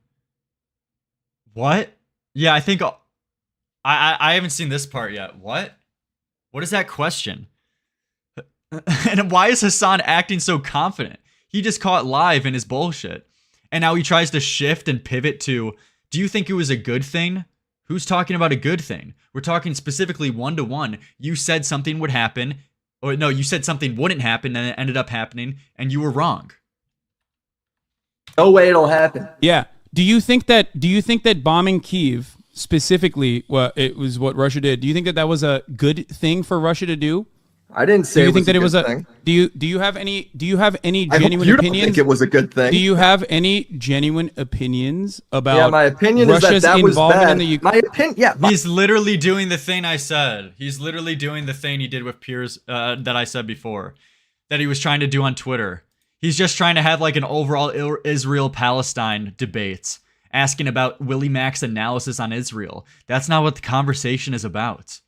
What? Yeah, I think I haven't seen this part yet. What? What is that question? And why is Hasan acting so confident? He just caught live in his bullshit. And now he tries to shift and pivot to, do you think it was a good thing? Who's talking about a good thing? We're talking specifically one-to-one. You said something would happen. Or no, you said something wouldn't happen and it ended up happening. And you were wrong. No way it'll happen. Yeah. Do you think that bombing Kiev specifically, it was what Russia did? Do you think that that was a good thing for Russia to do? I didn't say. Do you think that it was thing. Do you have any genuine I hope you don't opinions? think it was a good thing. Do you have any genuine opinions about? Yeah, my opinion Russia's is that was involvement bad. in the Ukraine? My opinion, yeah. He's literally doing the thing I said. He's literally doing the thing he did with Piers that I said before, that he was trying to do on Twitter. He's just trying to have like an overall Israel-Palestine debate, asking about Willie Mac's analysis on Israel. That's not what the conversation is about.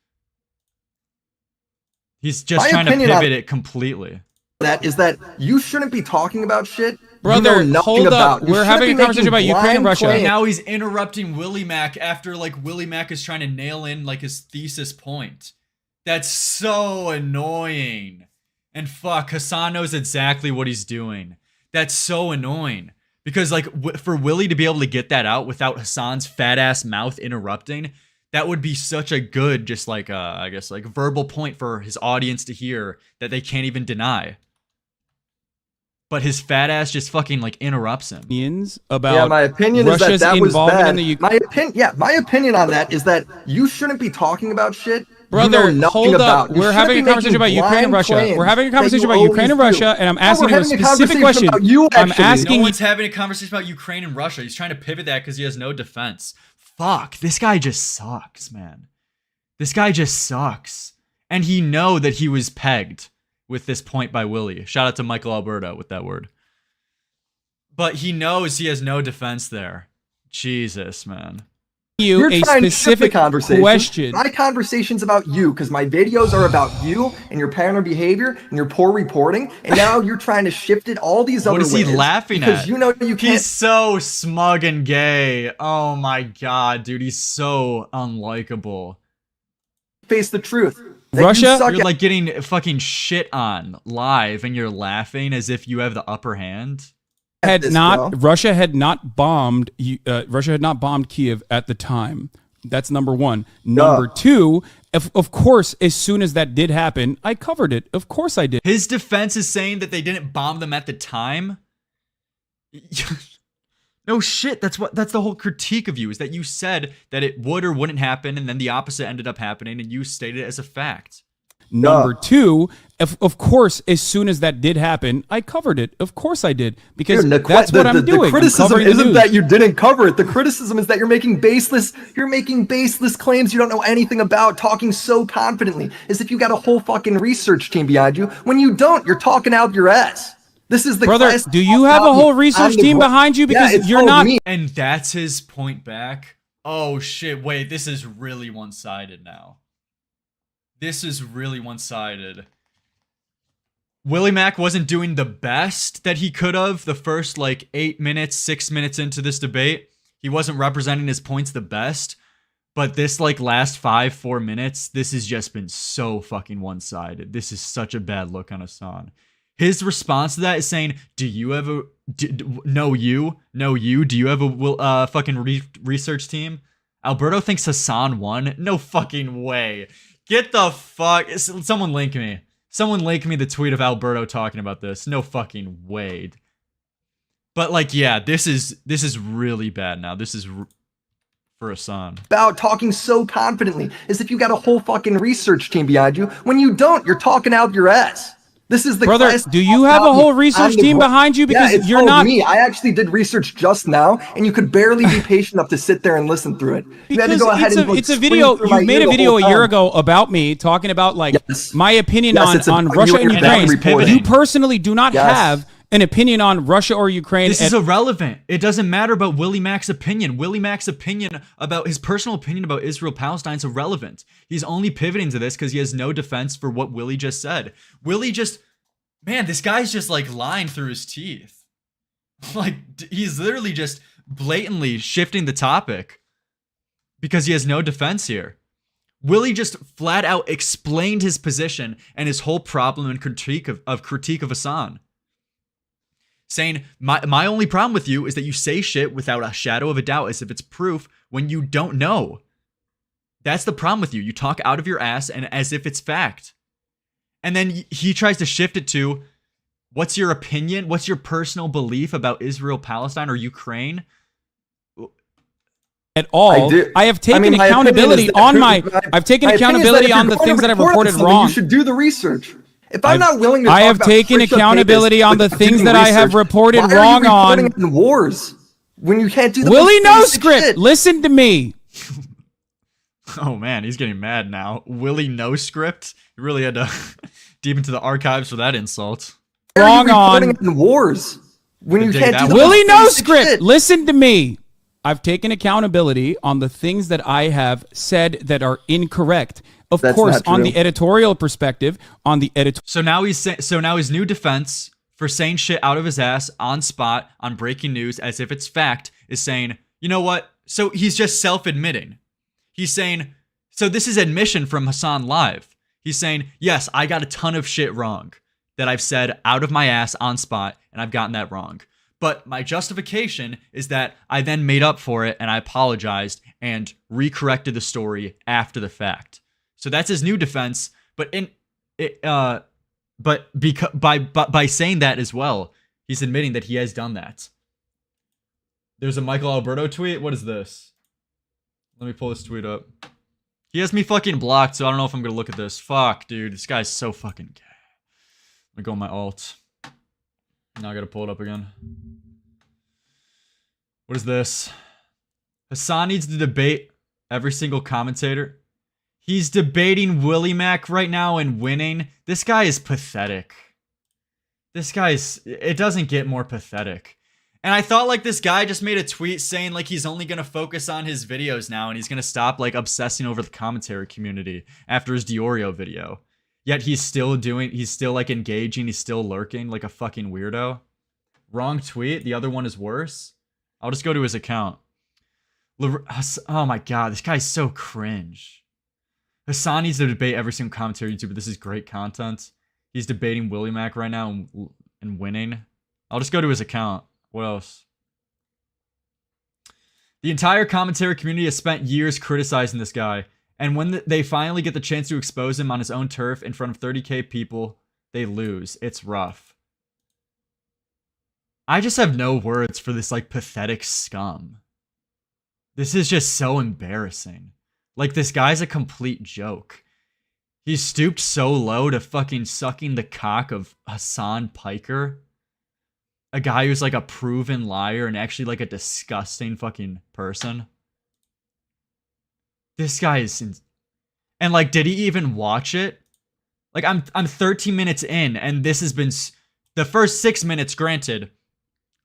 He's just trying to pivot it completely. That is that you shouldn't be talking about shit. Brother, you know hold up. You We're shouldn't having be a conversation making about Ukraine and blind Russia. claims. Now he's interrupting Willie Mac after like Willie Mac is trying to nail in like his thesis point. That's so annoying. And fuck, Hasan knows exactly what he's doing. That's so annoying. Because like for Willie to be able to get that out without Hasan's fat ass mouth interrupting, that would be such a good, just like, I guess, like verbal point for his audience to hear that they can't even deny. But his fat ass just fucking like interrupts him. About my opinion Russia's is that was involvement bad. in the Ukraine. My opinion on that is that you shouldn't be talking about shit. Brother, you know hold up. about. You We're shouldn't having be a conversation about making Ukraine and blind Russia. claims We're having a that conversation you about Ukraine and always do. Russia, and I'm No, asking we're you a having specific conversation question. about you, I'm actually. asking No you. one's having a conversation about Ukraine and Russia. He's trying to pivot that because he has no defense. Fuck, this guy just sucks, man. This guy just sucks. And he know that he was pegged with this point by Willie. Shout out to Michael Alberto with that word. But he knows he has no defense there. Jesus, man. You're A trying to shift the specific conversation. question. My conversation's about you because my videos are about you and your pattern of behavior and your poor reporting. And now you're trying to shift it all these other What is ways. he laughing because at? you know you can't He's so smug and gay. Oh my god, dude. He's so unlikable. face the truth. That Russia? you suck You're at. like getting fucking shit on live and you're laughing as if you have the upper hand. Russia had not bombed Kiev at the time. That's number one. Number two, of course, as soon as that did happen, I covered it. Of course I did. His defense is saying that they didn't bomb them at the time. No shit. That's the whole critique of you, is that you said that it would or wouldn't happen, and then the opposite ended up happening, and you stated it as a fact. Number two, of course, as soon as that did happen, I covered it. Of course I did, because that's what I'm doing. The criticism isn't that you didn't cover it. The criticism is that you're making baseless claims you don't know anything about, talking so confidently, as if you got a whole fucking research team behind you, when you don't. You're talking out your ass. This is the brother. Do you have a whole research team behind you? Because you're not. And that's his point back. Oh shit! Wait, this is really one-sided now. This is really one-sided. WillyMac wasn't doing the best that he could have the first like 8 minutes, 6 minutes into this debate. He wasn't representing his points the best. But this like last 4 minutes, this has just been so fucking one-sided. This is such a bad look on Hasan. His response to that is saying, do you have a, do you have a fucking research team? Alberto thinks Hasan won? No fucking way. Get the fuck, someone link me. Someone link me the tweet of Alberto talking about this. No fucking way. But like, yeah, this is really bad now. This is for Hasan. About talking so confidently, as if you got a whole fucking research team behind you, when you don't. You're talking out your ass. This is the brother. Do you have a whole research team behind you? Because you're not me. I actually did research just now, and you could barely be patient enough to sit there and listen through it. You had to go ahead and it's a video. You made a video a year ago about me talking about like my opinion on Russia and Ukraine. You personally do not have an opinion on Russia or Ukraine. This is irrelevant. It doesn't matter about WillyMac's opinion. WillyMac's opinion about his personal opinion about Israel-Palestine is irrelevant. He's only pivoting to this because he has no defense for what Willy just said. Willy just, man, this guy's just like lying through his teeth. Like he's literally just blatantly shifting the topic because he has no defense here. Willy just flat out explained his position and his whole problem and critique of Hasan. Saying, my only problem with you is that you say shit without a shadow of a doubt as if it's proof when you don't know. That's the problem with you. You talk out of your ass and as if it's fact. And then he tries to shift it to, what's your opinion? What's your personal belief about Israel-Palestine or Ukraine? At all. I have taken accountability on my... I've taken accountability on the things that I've reported wrong. You should do the research. If I'm not willing to, I have taken accountability on the things that I have reported wrong on. In wars when you can't do the Willy No Script. Listen to me. Oh man, he's getting mad now. Willy No Script. You really had to deep into the archives for that insult. Wrong on in wars when you can't do the Willy No Script. Listen to me. I've taken accountability on the things that I have said that are incorrect. Of course, on the editorial perspective, So now his new defense for saying shit out of his ass on spot on breaking news as if it's fact is saying, you know what? So he's just self-admitting. He's saying, so this is admission from Hasan Live. He's saying, yes, I got a ton of shit wrong that I've said out of my ass on spot, and I've gotten that wrong. But my justification is that I then made up for it and I apologized and recorrected the story after the fact. So that's his new defense, but by saying that as well, he's admitting that he has done that. There's a Michael Alberto tweet. What is this? Let me pull this tweet up. He has me fucking blocked, so I don't know if I'm gonna look at this. Fuck, dude, this guy's so fucking gay. Let me go on my alt. Now I gotta pull it up again. What is this? Hasan needs to debate every single commentator. He's debating WillyMac right now and winning. This guy is pathetic. It doesn't get more pathetic. And I thought like this guy just made a tweet saying like he's only going to focus on his videos now and he's going to stop like obsessing over the commentary community after his Diorio video. Yet he's still like engaging, he's still lurking like a fucking weirdo. Wrong tweet, the other one is worse. I'll just go to his account. Oh my god, this guy's so cringe. Hasan needs to debate every single commentary YouTuber. This is great content. He's debating WillyMac right now and winning. I'll just go to his account. What else? The entire commentary community has spent years criticizing this guy. And when they finally get the chance to expose him on his own turf in front of 30K people, they lose. It's rough. I just have no words for this like pathetic scum. This is just so embarrassing. Like, this guy's a complete joke. He stooped so low to fucking sucking the cock of Hasan Piker. A guy who's like a proven liar and actually like a disgusting fucking person. This guy is... And like, did he even watch it? Like, I'm 13 minutes in, and this has been... The first 6 minutes, granted,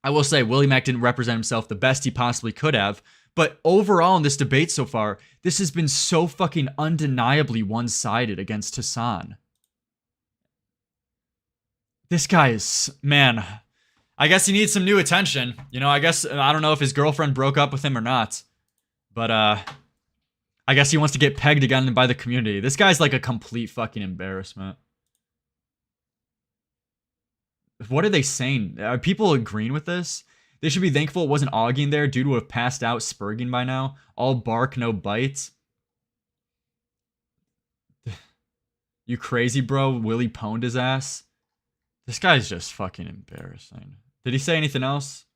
I will say WillyMac didn't represent himself the best he possibly could have. But overall in this debate so far, this has been so fucking undeniably one-sided against Hasan. This guy is... Man... I guess he needs some new attention. You know, I don't know if his girlfriend broke up with him or not. But, I guess he wants to get pegged again by the community. This guy's like a complete fucking embarrassment. What are they saying? Are people agreeing with this? They should be thankful it wasn't Augie in there. Dude would have passed out spurging by now. All bark, no bite. You crazy, bro? Willie pwned his ass. This guy's just fucking embarrassing. Did he say anything else?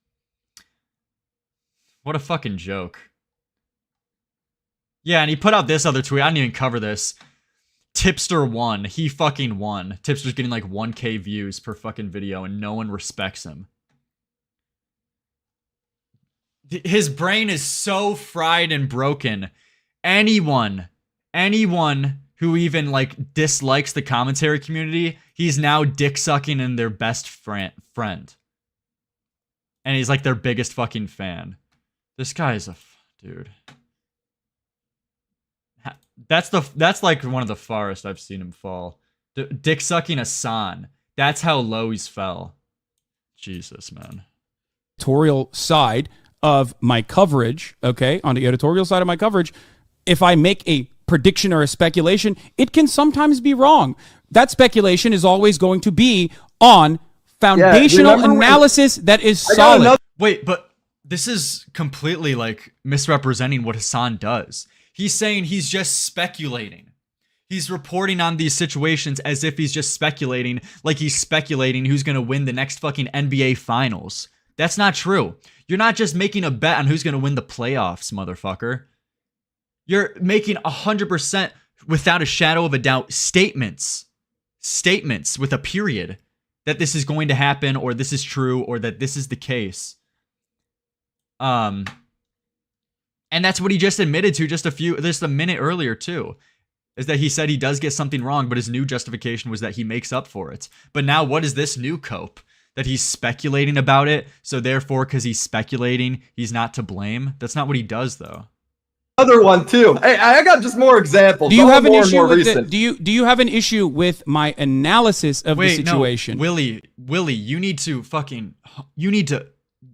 What a fucking joke. Yeah, and he put out this other tweet. I didn't even cover this. Tipster won. He fucking won. Tipster's getting like 1K views per fucking video and no one respects him. His brain is so fried and broken. Anyone who even like dislikes the commentary community, he's now dick sucking in their best friend. And he's like their biggest fucking fan. This guy is a dude. That's like one of the farthest I've seen him fall. Dick sucking Hasan. That's how low he's fell. Jesus, man. Editorial side of my coverage, okay? On the editorial side of my coverage, if I make a prediction or a speculation, it can sometimes be wrong. That speculation is always going to be on foundational analysis that is solid. Wait, but this is completely like misrepresenting what Hasan does. He's saying he's just speculating. He's reporting on these situations as if he's just speculating, like he's speculating who's going to win the next fucking NBA finals. That's not true. You're not just making a bet on who's going to win the playoffs, motherfucker. You're making 100% without a shadow of a doubt statements with a period that this is going to happen or this is true or that this is the case. And that's what he just admitted to just a minute earlier too, is that he said he does get something wrong, but his new justification was that he makes up for it. But now what is this new cope? That he's speculating about it, so therefore, because he's speculating, he's not to blame? That's not what he does, though. Other one too. Hey, I got just more examples. Do you have an issue with do you have an issue with my analysis of the situation? No, Willie, you need to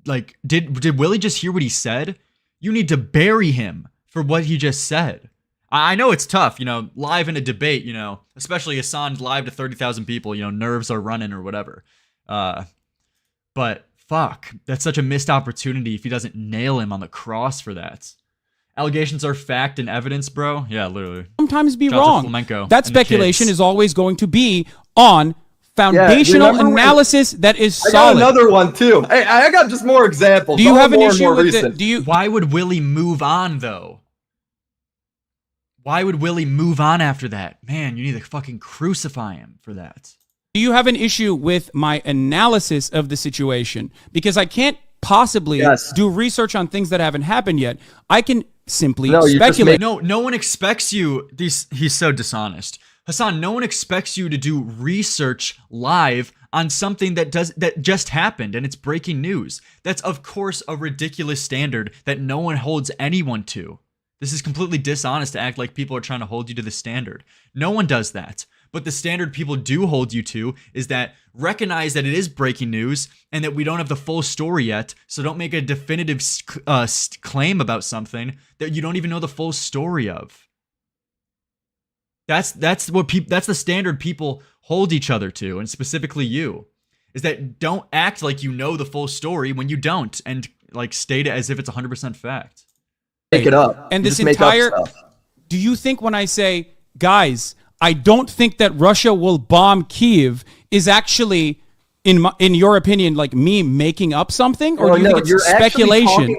like, did Willie just hear what he said? You need to bury him for what he just said. I know it's tough, you know, live in a debate, you know, especially Hasan's live to 30,000 people, you know, nerves are running or whatever. But fuck, that's such a missed opportunity if he doesn't nail him on the cross for that. Allegations are fact and evidence, bro. Yeah, literally. Sometimes be wrong. That speculation is always going to be on foundational analysis that is solid. I got another one too. Hey, I got just more examples. Do you have an issue with it? Why would Willie move on though? Why would Willie move on after that? Man, you need to fucking crucify him for that. Do you have an issue with my analysis of the situation? Because I can't possibly do research on things that haven't happened yet. I can simply speculate. No one expects you. He's so dishonest. Hasan, no one expects you to do research live on something that just happened and it's breaking news. That's of course a ridiculous standard that no one holds anyone to. This is completely dishonest to act like people are trying to hold you to the standard. No one does that. But the standard people do hold you to is that recognize that it is breaking news and that we don't have the full story yet. So don't make a definitive claim about something that you don't even know the full story of. That's the standard people hold each other to, and specifically you, is that don't act like you know the full story when you don't, and like state it as if it's 100% fact. Make it up. And this entire, do you think when I say, guys, I don't think that Russia will bomb Kyiv is actually, in your opinion, like me making up something? Or do you think it's speculation?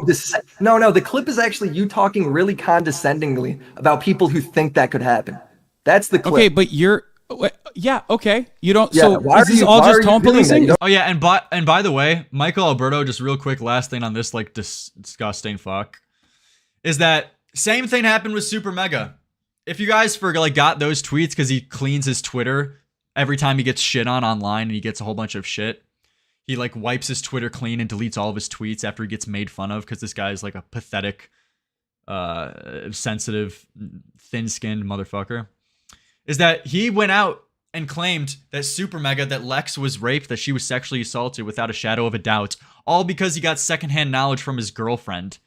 No, the clip is actually you talking really condescendingly about people who think that could happen. That's the clip. Okay, but yeah, okay. You don't. Yeah, so why is are this you- all why just are you tone doing that? policing? You don't- Oh yeah, and by the way, Michael Alberto, just real quick, last thing on this like disgusting fuck, is that same thing happened with Super Mega. If you guys got those tweets because he cleans his Twitter every time he gets shit on online and he gets a whole bunch of shit. He like wipes his Twitter clean and deletes all of his tweets after he gets made fun of because this guy is like a pathetic, sensitive, thin-skinned motherfucker. Is that he went out and claimed that Super Mega, that Lex was raped, that she was sexually assaulted without a shadow of a doubt, all because he got secondhand knowledge from his girlfriend,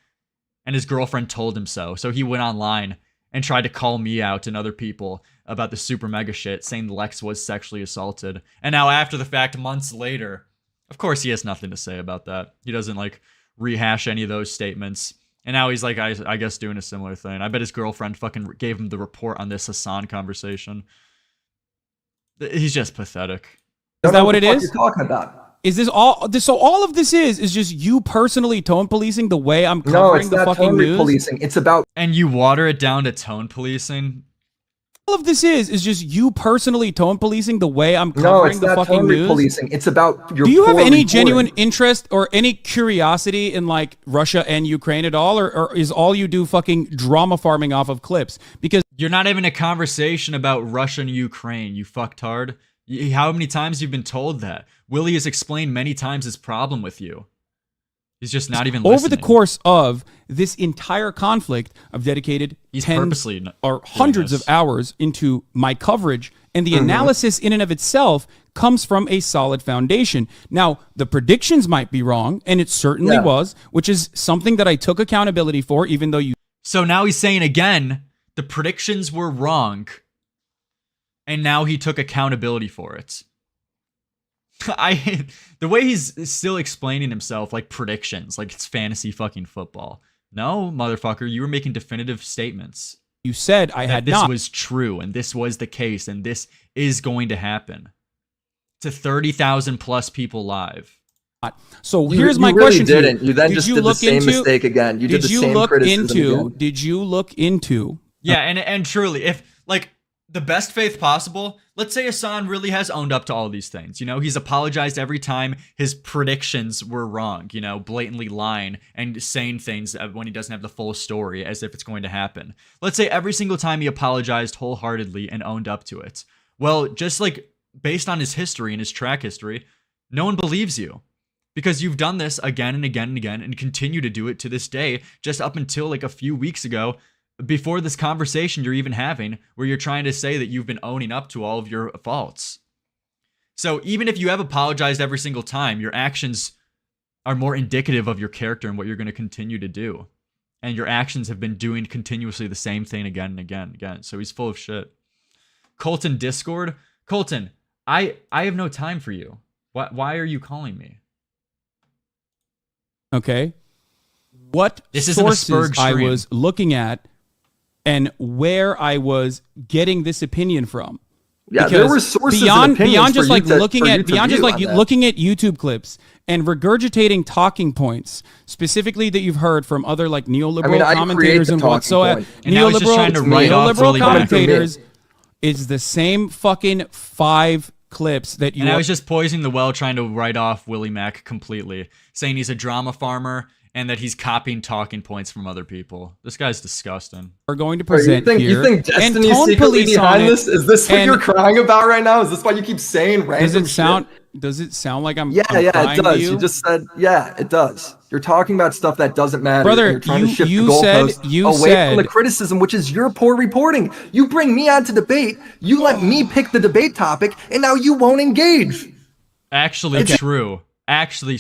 and his girlfriend told him so. So he went online and tried to call me out and other people about the Super Mega shit, saying Lex was sexually assaulted. And now after the fact, months later, of course he has nothing to say about that. He doesn't like rehash any of those statements. And now he's like, I guess doing a similar thing. I bet his girlfriend fucking gave him the report on this Hasan conversation. He's just pathetic. Is that what it is? You're talking about? Is this all? So all of this is just you personally tone policing the way I'm No, covering it's the not fucking tone news. policing. It's about And you water it down to tone policing. All of this is just you personally tone policing the way I'm no, covering it's the not fucking tone news. policing. It's about your. Do you have poor any reporting. genuine interest or any curiosity in like Russia and Ukraine at all, or is all you do fucking drama farming off of clips? Because You're not having a conversation about Russia and Ukraine, you fucktard. How many times you've been told that? Willie has explained many times his problem with you. He's just not even listening. over the course of this entire conflict, I've dedicated He's tens purposely or hundreds of hours into my coverage, and the analysis in and of itself comes from a solid foundation. Now, the predictions might be wrong, and it certainly was, which is something that I took accountability for, even though you... So now he's saying again, the predictions were wrong, and now he took accountability for it. The way he's still explaining himself like predictions, like it's fantasy fucking football. No, motherfucker, you were making definitive statements. You said I had this not. was true, and this was the case, and this is going to happen to 30,000 plus people live. So You- here's my you really question to you. didn't. You then just did the same mistake again. You did the same criticism again. Did you look into... Yeah, and truly, if like the best faith possible, let's say Hasan really has owned up to all these things. You know, he's apologized every time his predictions were wrong, you know, blatantly lying and saying things when he doesn't have the full story as if it's going to happen. Let's say every single time he apologized wholeheartedly and owned up to it. Well, just like based on his history and his track history, no one believes you. Because you've done this again and again and again and continue to do it to this day, just up until like a few weeks ago, before this conversation you're even having, where you're trying to say that you've been owning up to all of your faults. So even if you have apologized every single time, your actions are more indicative of your character and what you're going to continue to do. And your actions have been doing continuously the same thing again and again and again. So he's full of shit. Colton Discord. Colton, I have no time for you. Why are you calling me? Okay. What This isn't a sources Spurg I stream. was looking at and where I was getting this opinion from. Yeah, Because there were sources beyond and opinions beyond just for like you to, looking for at you to beyond just view like on you that. looking at YouTube clips and regurgitating talking points specifically that you've heard from other like neoliberal I mean, I create commentators the and talking whatsoever. point. And now he's just trying to write off Neoliberal Willie Mack. commentators is the same fucking 5 clips that you And I was just poisoning the well, trying to write off Willie Mack completely, saying he's a drama farmer and that he's copying talking points from other people. This guy's disgusting. are going to Bro, present you think here. And Destiny is tone secretly police on behind it. this? Is this what And you're crying about right now? Is this why you keep saying random Does it sound like I'm shit? I'm Yeah, crying it does. to You just said, yeah, it does. You're talking about stuff that doesn't matter. Brother, You're trying to shift you the said- goalposts you away said- from the criticism, which is your poor reporting. You bring me on to debate, you let me pick the debate topic, and now you won't engage. Actually true. Actually,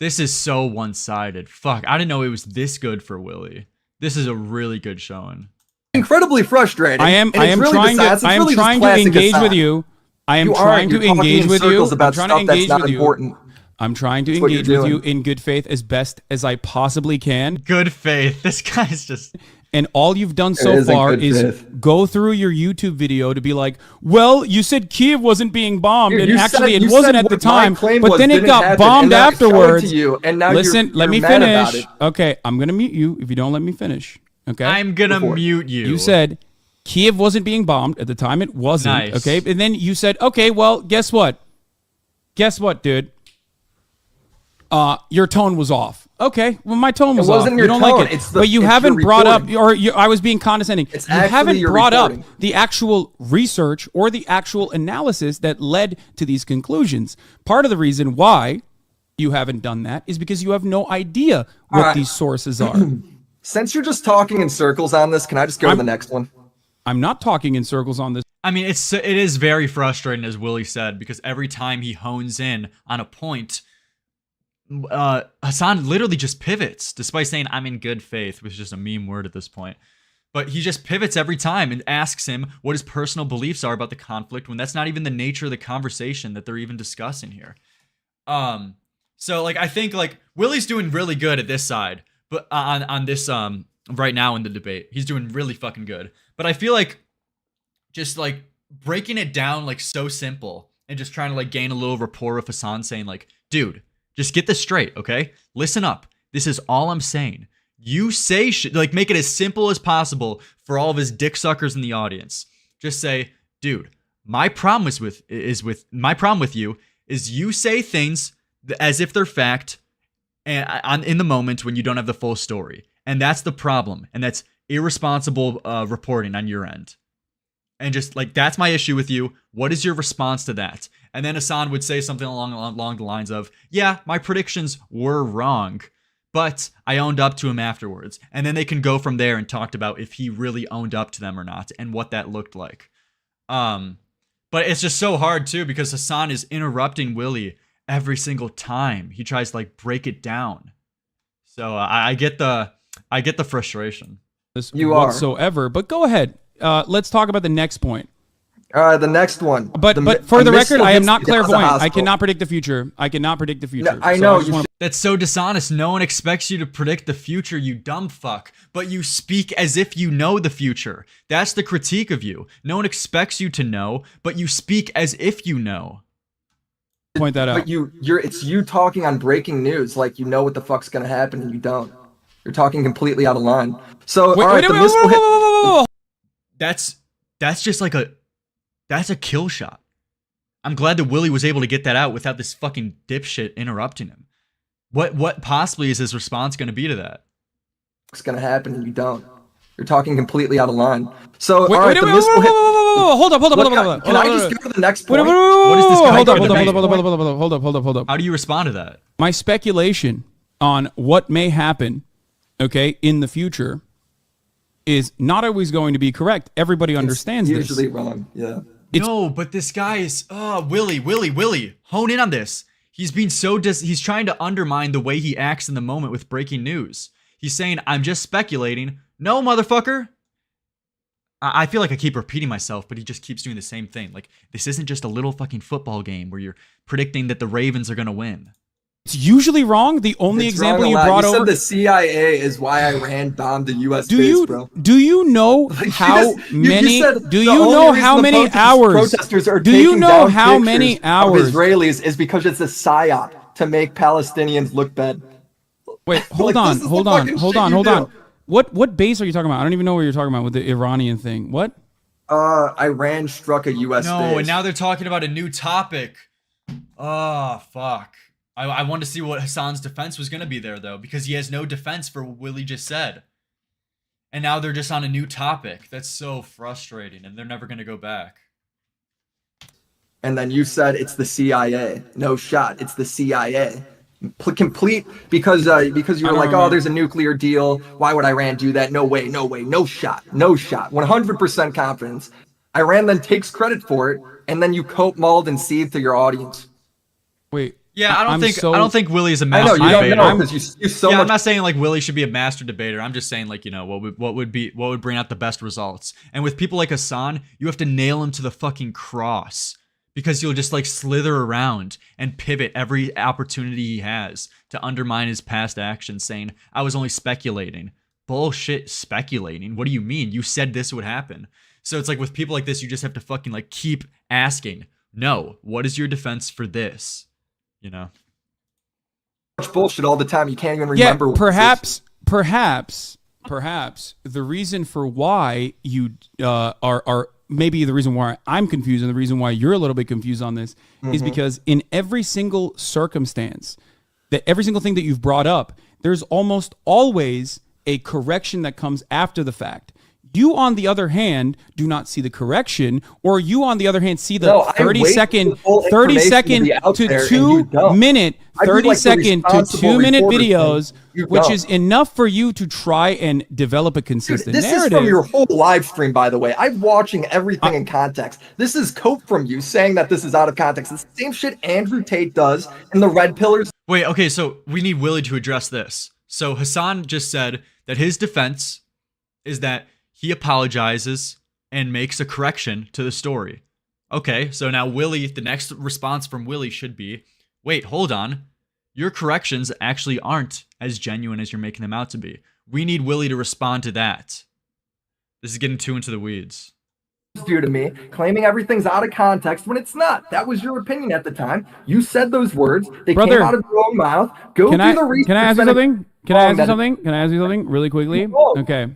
this is so one-sided. Fuck, I didn't know it was this good for Willie. This is a really good showing. Incredibly frustrating. I am and it's really trying besides- to it's I am really just trying to classic engage Hasan. with you. I am You trying aren't. to You're talking engage in with you. circles I'm about trying stuff to that's engage not with you. important. I'm trying to That's what engage you're with you doing. in good faith as best as I possibly can. Good faith. This guy's just... And all you've done so isn't far good is faith. go through your YouTube video to be like, well, you said Kiev wasn't being bombed, Dude, and you actually said- it you wasn't said at the what my time, claim but was then it didn't got happen, bombed and now it's showing afterwards. to you, and now Listen, you're let me mad about finish. it. Okay, I'm going to mute you if you don't let me finish. Okay? I'm gonna Before. mute you. You said Kiev wasn't being bombed at the time. It wasn't. Nice. Okay. And then you said, okay, well, guess what? Guess what, dude? Your tone was off. Okay, well, my tone was off. You don't like it, but you haven't brought up, I was being condescending. You haven't brought up the actual research or the actual analysis that led to these conclusions. Part of the reason why you haven't done that is because you have no idea what these sources are. Since you're just talking in circles on this, can I just go to the next one? I'm not talking in circles on this. I mean, it is very frustrating, as Willie said, because every time he hones in on a point, Hasan literally just pivots, despite saying I'm in good faith, which is just a meme word at this point. But he just pivots every time and asks him what his personal beliefs are about the conflict, when that's not even the nature of the conversation that they're even discussing here. So like I think like Willie's doing really good at this side, but on this right now in the debate, he's doing really fucking good. But I feel like just like breaking it down like so simple and just trying to like gain a little rapport with Hasan, saying like, dude, just get this straight, okay? Listen up. This is all I'm saying. You say like make it as simple as possible for all of his dick suckers in the audience. Just say, dude, my problem with you is you say things as if they're fact and in the moment when you don't have the full story. And that's the problem. And that's irresponsible reporting on your end. And just like, that's my issue with you. What is your response to that? And then Hasan would say something along the lines of, yeah, my predictions were wrong, but I owned up to him afterwards. And then they can go from there and talked about if he really owned up to them or not and what that looked like. But it's just so hard too, because Hasan is interrupting Willie every single time he tries to like break it down. So I get the frustration. Whatsoever, but go ahead. Let's talk about the next point. The next one. But for the record, I am not clairvoyant. I cannot predict the future. I cannot predict the future. No, I know. That's so dishonest. No one expects you to predict the future, you dumb fuck. But you speak as if you know the future. That's the critique of you. No one expects you to know, but you speak as if you know. Point that out. But it's you talking on breaking news like you know what the fuck's gonna happen and you don't. You're talking completely out of line. So That's just like that's a kill shot. I'm glad that Willie was able to get that out without this fucking dipshit interrupting him. What possibly is his response going to be to that? It's going to happen and you don't. You're talking completely out of line. So hold up. Can I just go to the next point? What is this? Hold up. How do you respond to that? My speculation on what may happen, okay, in the future is not always going to be correct. Everybody understands this. Usually wrong, yeah. No, but this guy is Willie, hone in on this. He's being he's trying to undermine the way he acts in the moment with breaking news. He's saying, I'm just speculating. No, motherfucker. I feel like I keep repeating myself, but he just keeps doing the same thing. Like, this isn't just a little fucking football game where you're predicting that the Ravens are going to win. It's usually wrong. The only example you brought over. You said the CIA is why Iran bombed the U.S. base, bro. Do you know how many? Do you know how many hours? Protesters are do you know how many hours? Israelis is because it's a psyop to make Palestinians look bad. Wait, hold on. What base are you talking about? I don't even know what you're talking about with the Iranian thing. What? Iran struck a U.S. base. No, and now they're talking about a new topic. Oh, fuck. I wanted to see what Hasan's defense was going to be there, though, because he has no defense for what Willie just said. And now they're just on a new topic. That's so frustrating, and they're never going to go back. And then you said it's the CIA. No shot. It's the CIA. Complete because you were like, oh, there's a nuclear deal. Why would Iran do that? No way. No shot. 100% confidence. Iran then takes credit for it, and then you cope, mauled, and seethe to your audience. Wait. Yeah, I don't think Willie's a master debater. I'm not saying like Willie should be a master debater. I'm just saying like, you know, what would bring out the best results. And with people like Hasan, you have to nail him to the fucking cross, because he'll just like slither around and pivot every opportunity he has to undermine his past actions, saying, I was only speculating. Bullshit, speculating. What do you mean? You said this would happen. So it's like with people like this, you just have to fucking like keep asking, no, what is your defense for this? You know, much bullshit all the time. You can't even remember. Yeah, perhaps perhaps the reason for why you are maybe the reason why I'm confused and the reason why you're a little bit confused on this is because in every single circumstance, that every single thing that you've brought up, there's almost always a correction that comes after the fact. You, on the other hand, do not see the correction, or you, on the other hand, see the 30 second to 2 minute videos, which is enough for you to try and develop a consistent narrative. This is from your whole live stream, by the way. I'm watching everything in context. This is cope from you saying that this is out of context. It's the same shit Andrew Tate does in the Red Pillars. Wait, okay, so we need Willy to address this. So Hasan just said that his defense is that he apologizes and makes a correction to the story. Okay, so now Willy, the next response from Willy should be, wait, hold on. Your corrections actually aren't as genuine as you're making them out to be. We need Willy to respond to that. This is getting too into the weeds. You to me, claiming everything's out of context when it's not. That was your opinion at the time. You said those words. They came out of your own mouth. Go through the research. Can I ask you something? Can I ask you something really quickly? Okay.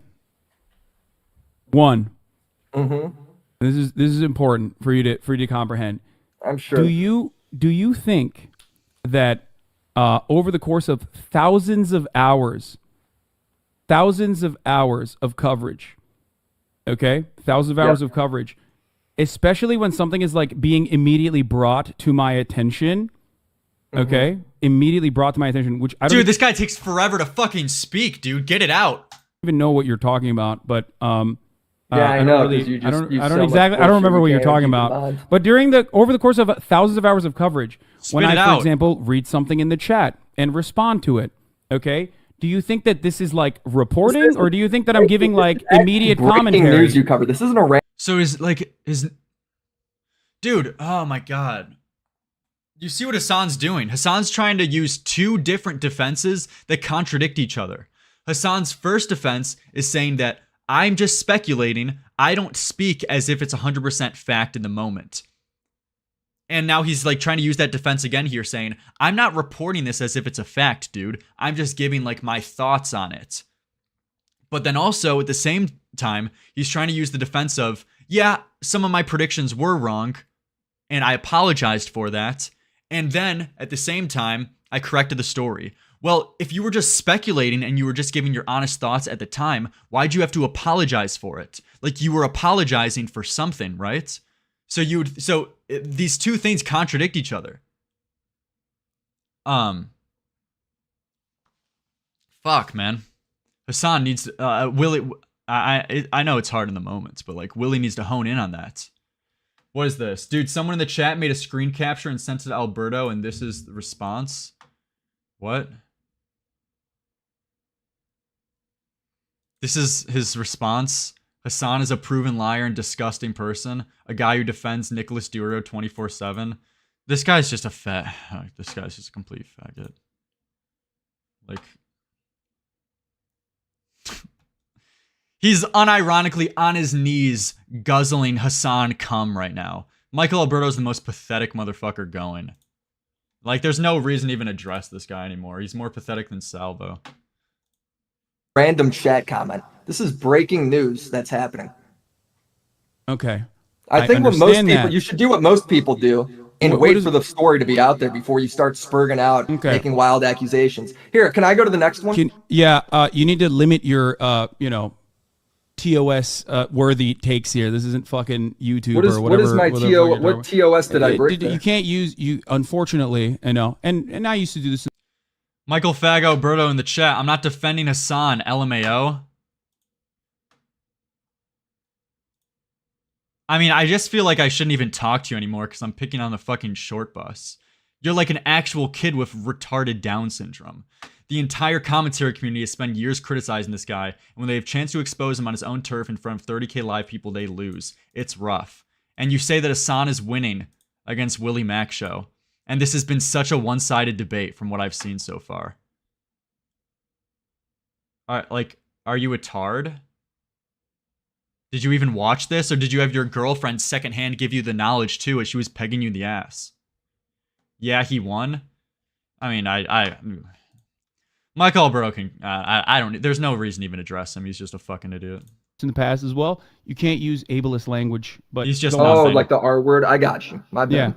One. This is important for you to comprehend. I'm sure. Do you think that over the course of thousands of hours of coverage, okay, of coverage, especially when something is like being immediately brought to my attention, okay, which I don't dude, this guy takes forever to fucking speak, dude. Get it out. Even know what you're talking about, but I know. I don't remember what you're talking about. But over the course of thousands of hours of coverage, when I, for example, read something in the chat and respond to it, okay, do you think that this is like reporting, or do you think that I'm giving like immediate commentary? News you cover. This isn't a So dude, oh my god. You see what Hasan's doing? Hasan's trying to use two different defenses that contradict each other. Hasan's first defense is saying that I'm just speculating. I don't speak as if it's 100% fact in the moment. And now he's like trying to use that defense again here, saying, I'm not reporting this as if it's a fact, dude. I'm just giving like my thoughts on it. But then also at the same time, he's trying to use the defense of, yeah, some of my predictions were wrong, and I apologized for that. And then at the same time, I corrected the story. Well, if you were just speculating and you were just giving your honest thoughts at the time, why'd you have to apologize for it? Like you were apologizing for something, right? So these two things contradict each other. Fuck, man. Hasan needs Willy. I know it's hard in the moments, but like Willy needs to hone in on that. What is this, dude? Someone in the chat made a screen capture and sent it to Alberto, and this is the response. What? This is his response. Hasan is a proven liar and disgusting person. A guy who defends Nicholas Duro 24/7. This guy's just a this guy's just a complete faggot. Like, he's unironically on his knees guzzling Hasan cum right now. Michael Alberto's the most pathetic motherfucker going. Like, there's no reason to even address this guy anymore. He's more pathetic than Salvo. Random chat comment. This is breaking news that's happening. Okay. I think what most people, you should do what most people do and wait for the story to be out there before you start spurging out, making wild accusations. Here, can I go to the next one? You need to limit your, TOS worthy takes here. This isn't fucking YouTube or whatever. What is my TOS? What TOS did I break? You can't use unfortunately, I know. And I used to do this. Michael Fago Berto in the chat. I'm not defending Hasan, LMAO. I mean, I just feel like I shouldn't even talk to you anymore because I'm picking on the fucking short bus. You're like an actual kid with retarded Down syndrome. The entire commentary community has spent years criticizing this guy, and when they have a chance to expose him on his own turf in front of 30K live people, they lose. It's rough. And you say that Hasan is winning against WillyMacShow. And this has been such a one-sided debate from what I've seen so far. Are you a tard? Did you even watch this, or did you have your girlfriend secondhand give you the knowledge too as she was pegging you in the ass? Yeah, he won? I mean, Michael Alberto can. I don't. There's no reason to even address him. He's just a fucking idiot. In the past as well, you can't use ableist language, but he's just nothing. Like the R word. I got you. My bad. Yeah.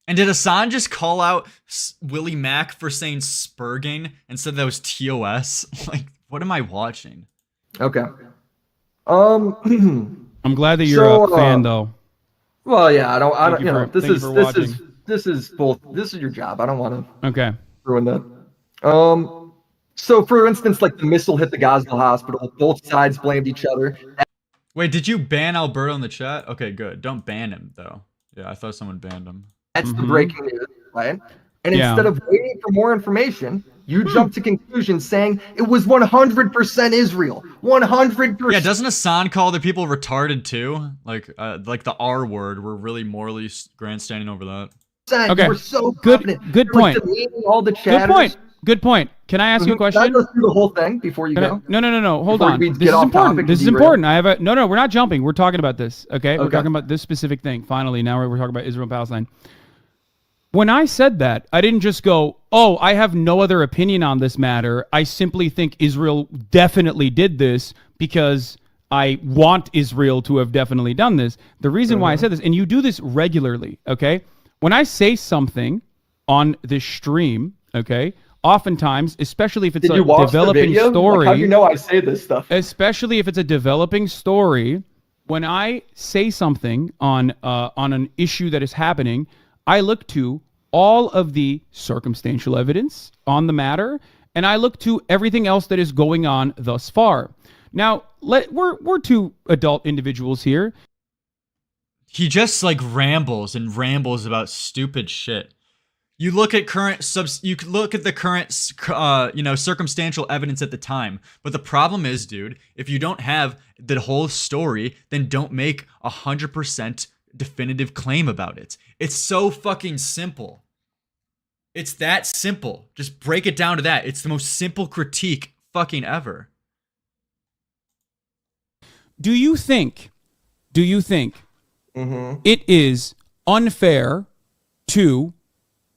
And did Hasan just call out Willie Mac for saying Spurging instead of that was TOS? Like, what am I watching? Okay. I'm glad that you're a fan, though. Well, yeah, I don't. You know, this is both. This is your job. I don't want to. Okay. Ruin that. So, for instance, like the missile hit the Gaza hospital. Both sides blamed each other. Wait, did you ban Alberto in the chat? Okay, good. Don't ban him, though. Yeah, I thought someone banned him. That's the breaking news, right? And instead of waiting for more information, you jump to conclusions saying it was 100% Israel. 100%. Yeah, doesn't Hasan call the people retarded too? Like the R word. We're really morally grandstanding over that. Okay. We're so good point. All the chatters. Good point. Can I ask you a question? Can I go through the whole thing before you go? No. Hold on. This is important. This is important. No, we're not jumping. We're talking about this. Okay? We're talking about this specific thing. Finally, now we're talking about Israel and Palestine. When I said that, I didn't just go, oh, I have no other opinion on this matter. I simply think Israel definitely did this because I want Israel to have definitely done this. The reason why I said this, and you do this regularly, okay? When I say something on this stream, okay, oftentimes, especially if it's a developing story. How do you know I say this stuff? Especially if it's a developing story, when I say something on an issue that is happening, I look to all of the circumstantial evidence on the matter, and I look to everything else that is going on thus far. Now, we're two adult individuals here. He just like rambles about stupid shit. You look at the current circumstantial evidence at the time. But the problem is, dude, if you don't have the whole story, then don't make 100% definitive claim about it. It's so fucking simple. It's that simple. Just break it down to that. It's the most simple critique fucking ever. Do you think it is unfair to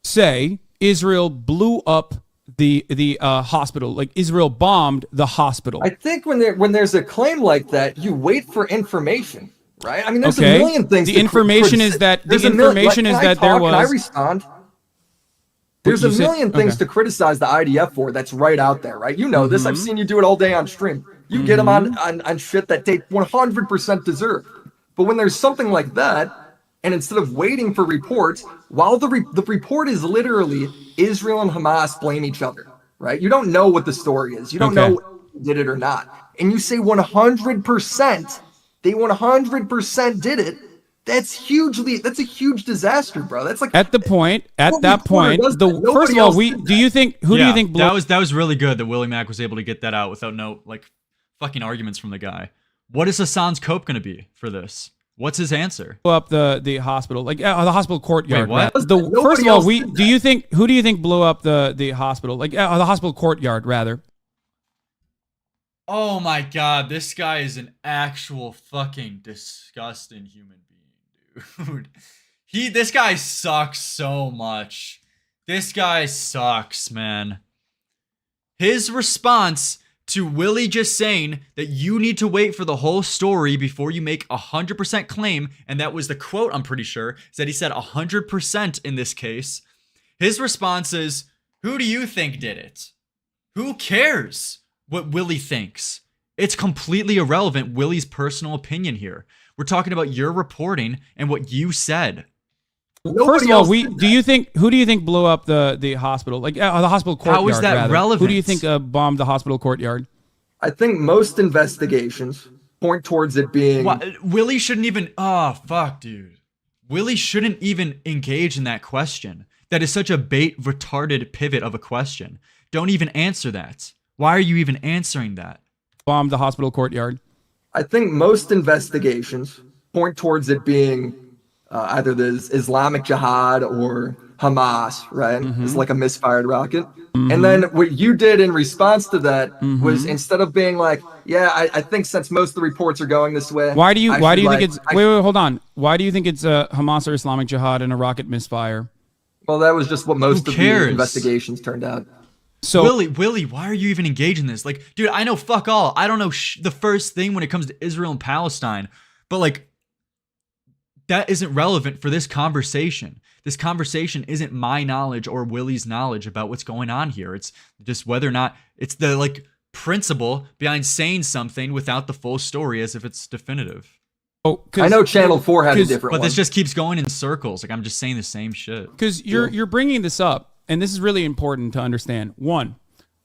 say Israel blew up the hospital, like Israel bombed the hospital? I think when there's a claim like that, you wait for information, right? I mean, there's a million things. The information is that there was. Can I respond? There's a million things to criticize the IDF for. That's right out there, right? You know this. I've seen you do it all day on stream. You get them on shit that they 100% deserve. But when there's something like that, and instead of waiting for reports, while the report is literally Israel and Hamas blame each other, right? You don't know what the story is. You don't know who did it or not. And you say 100%, they 100% did it. That's a huge disaster, bro. That's like at that point. First of all, do you think that was really good that Willie Mac was able to get that out without no like fucking arguments from the guy. What is Hasan's cope going to be for this? What's his answer? Blew up the hospital, like the hospital courtyard. Wait, what? First of all, who do you think blew up the hospital, like the hospital courtyard rather? Oh my god, this guy is an actual fucking disgusting human being, dude. This guy sucks so much. This guy sucks, man. His response to Willie just saying that you need to wait for the whole story before you make 100% claim, and that was the quote, I'm pretty sure, is that he said 100% in this case. His response is, who do you think did it? Who cares what Willie thinks? It's completely irrelevant, Willie's personal opinion here. We're talking about your reporting and what you said. First of all, who do you think blew up the hospital, like the hospital courtyard? How is that relevant? Who do you think bombed the hospital courtyard? I think most investigations point towards it being. Willie shouldn't even. Oh fuck, dude. Willie shouldn't even engage in that question. That is such a retarded pivot of a question. Don't even answer that. Why are you even answering that? Bombed the hospital courtyard. I think most investigations point towards it being. Either the Islamic Jihad or Hamas, right? It's like a misfired rocket. And then what you did in response to that was instead of being like, yeah, I think since most of the reports are going this way. Why do you think it's wait, hold on. Why do you think it's Hamas or Islamic Jihad and a rocket misfire? Well, that was just what most of the investigations turned out. So Willy, why are you even engaged in this? Like, dude, I know fuck all. I don't know the first thing when it comes to Israel and Palestine, but like, that isn't relevant for this conversation. This conversation isn't my knowledge or Willy's knowledge about what's going on here. It's just whether or not it's the like principle behind saying something without the full story as if it's definitive. Oh, I know Channel 4 had a different but one. this just keeps going in circles. Like, I'm just saying the same shit. Because you're bringing this up, and this is really important to understand. One,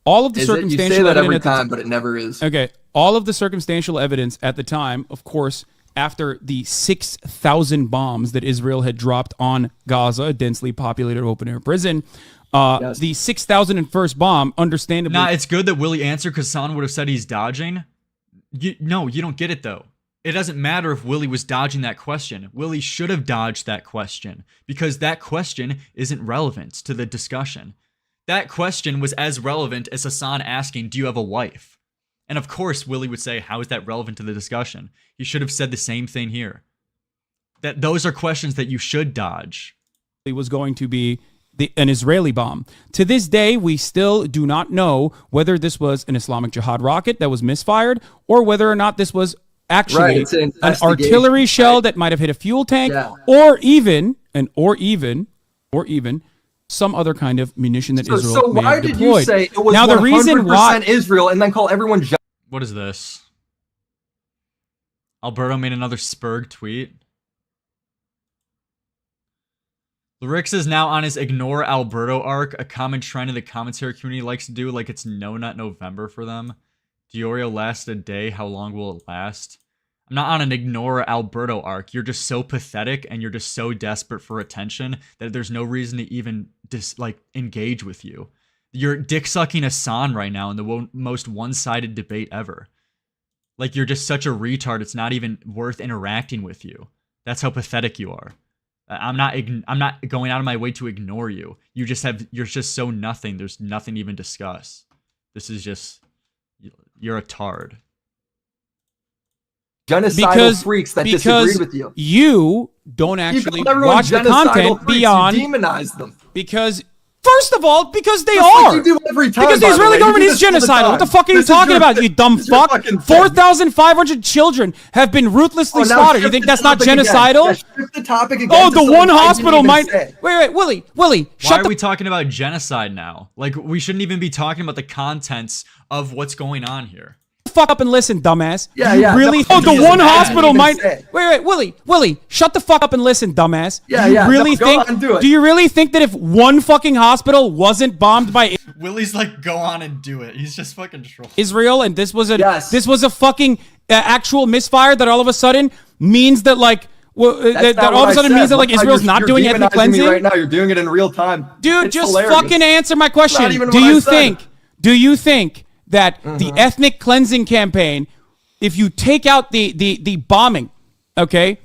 all of the circumstantial you say that evidence every time, but it never is. Okay, all of the circumstantial evidence at the time, of course, after the 6,000 bombs that Israel had dropped on Gaza, a densely populated open-air prison, the 6,001st bomb, understandably... Nah, it's good that Willy answered because Hasan would have said he's dodging. No, you don't get it, though. It doesn't matter if Willy was dodging that question. Willy should have dodged that question because that question isn't relevant to the discussion. That question was as relevant as Hasan asking, do you have a wife? And of course, Willy would say, how is that relevant to the discussion? He should have said the same thing here. That those are questions that you should dodge. It was going to be an Israeli bomb. To this day, we still do not know whether this was an Islamic Jihad rocket that was misfired or whether or not this was actually an artillery shell that might have hit a fuel tank or even some other kind of munition that Israel may have deployed. So why did you say it was now, 100% the reason why Israel and then call everyone... What is this? Alberto made another Spurg tweet. Lerix is now on his Ignore Alberto arc, a common trend in the commentary community likes to do, like it's No Nut November for them. Diorio lasted a day, how long will it last? I'm not on an Ignore Alberto arc. You're just so pathetic and you're just so desperate for attention that there's no reason to even engage with you. You're dick-sucking Hasan right now in the most one-sided debate ever. Like, you're just such a retard, it's not even worth interacting with you. That's how pathetic you are. I'm not going out of my way to ignore you. You're just so nothing. There's nothing to even discuss. This is just, you're a tard. Genocidal freaks that disagreed with you. You don't actually watch the content beyond. You demonize them. Because, first of all, because they are. You do every time, because the Israeli government is genocidal. What the fuck are you talking about, you dumb fuck? 4,500 children have been ruthlessly slaughtered. You think that's not genocidal? Oh, the one hospital might. Wait, Willy, shut Why are we talking about genocide now? Like, we shouldn't even be talking about the contents of what's going on here. Fuck up and listen, dumbass. Yeah. Really? Oh, the one hospital might. Wait, Willy, shut the fuck up and listen, dumbass. Yeah. Do you really think that if one fucking hospital wasn't bombed by Willy's like, go on and do it. He's just fucking trolling Israel, and this was a fucking actual misfire that all of a sudden means that like. That all of a sudden means that like Israel's not doing ethnic cleansing right now. You're doing it in real time, dude. It's just hilarious. Fucking answer my question. Do you think that the ethnic cleansing campaign, if you take out the bombing, okay?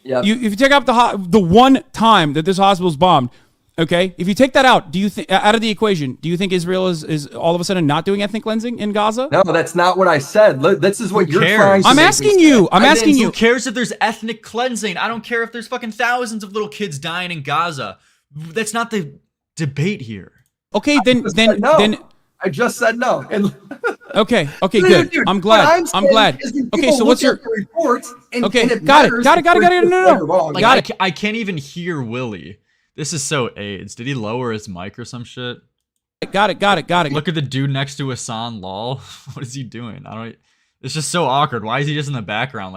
Yeah. If you take out the one time that this hospital's bombed, okay? If you take that out, do you think out of the equation, do you think Israel is all of a sudden not doing ethnic cleansing in Gaza? No, that's not what I said. This is what you're trying to I'm asking you. Who cares if there's ethnic cleansing? I don't care if there's fucking thousands of little kids dying in Gaza. That's not the debate here. Okay, then I just said no. Okay, good. Dude, I'm glad. Okay, so what's your reports? Okay, got it. No. Like, I can't even hear Willy. This is so AIDS. Did he lower his mic or some shit? Got it. Look at the dude next to Hasan. Lol. What is he doing? It's just so awkward. Why is he just in the background,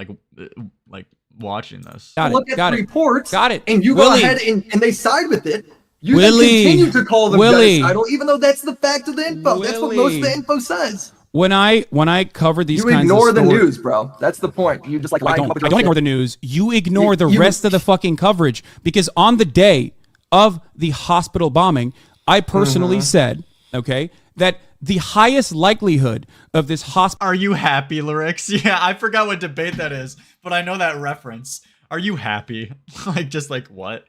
like watching this? Look at the reports. Got it. And you go ahead and they side with it. You continue to call them genocidal, even though that's the fact of the info. That's what most of the info says. When I cover these kinds of you ignore the news, bro. That's the point. You just I don't ignore the news. You ignore the rest of the fucking coverage, because on the day of the hospital bombing, I personally said, okay, that the highest likelihood of this hospital. Are you happy, Lerix? Yeah, I forgot what debate that is, but I know that reference. Are you happy? Just like what?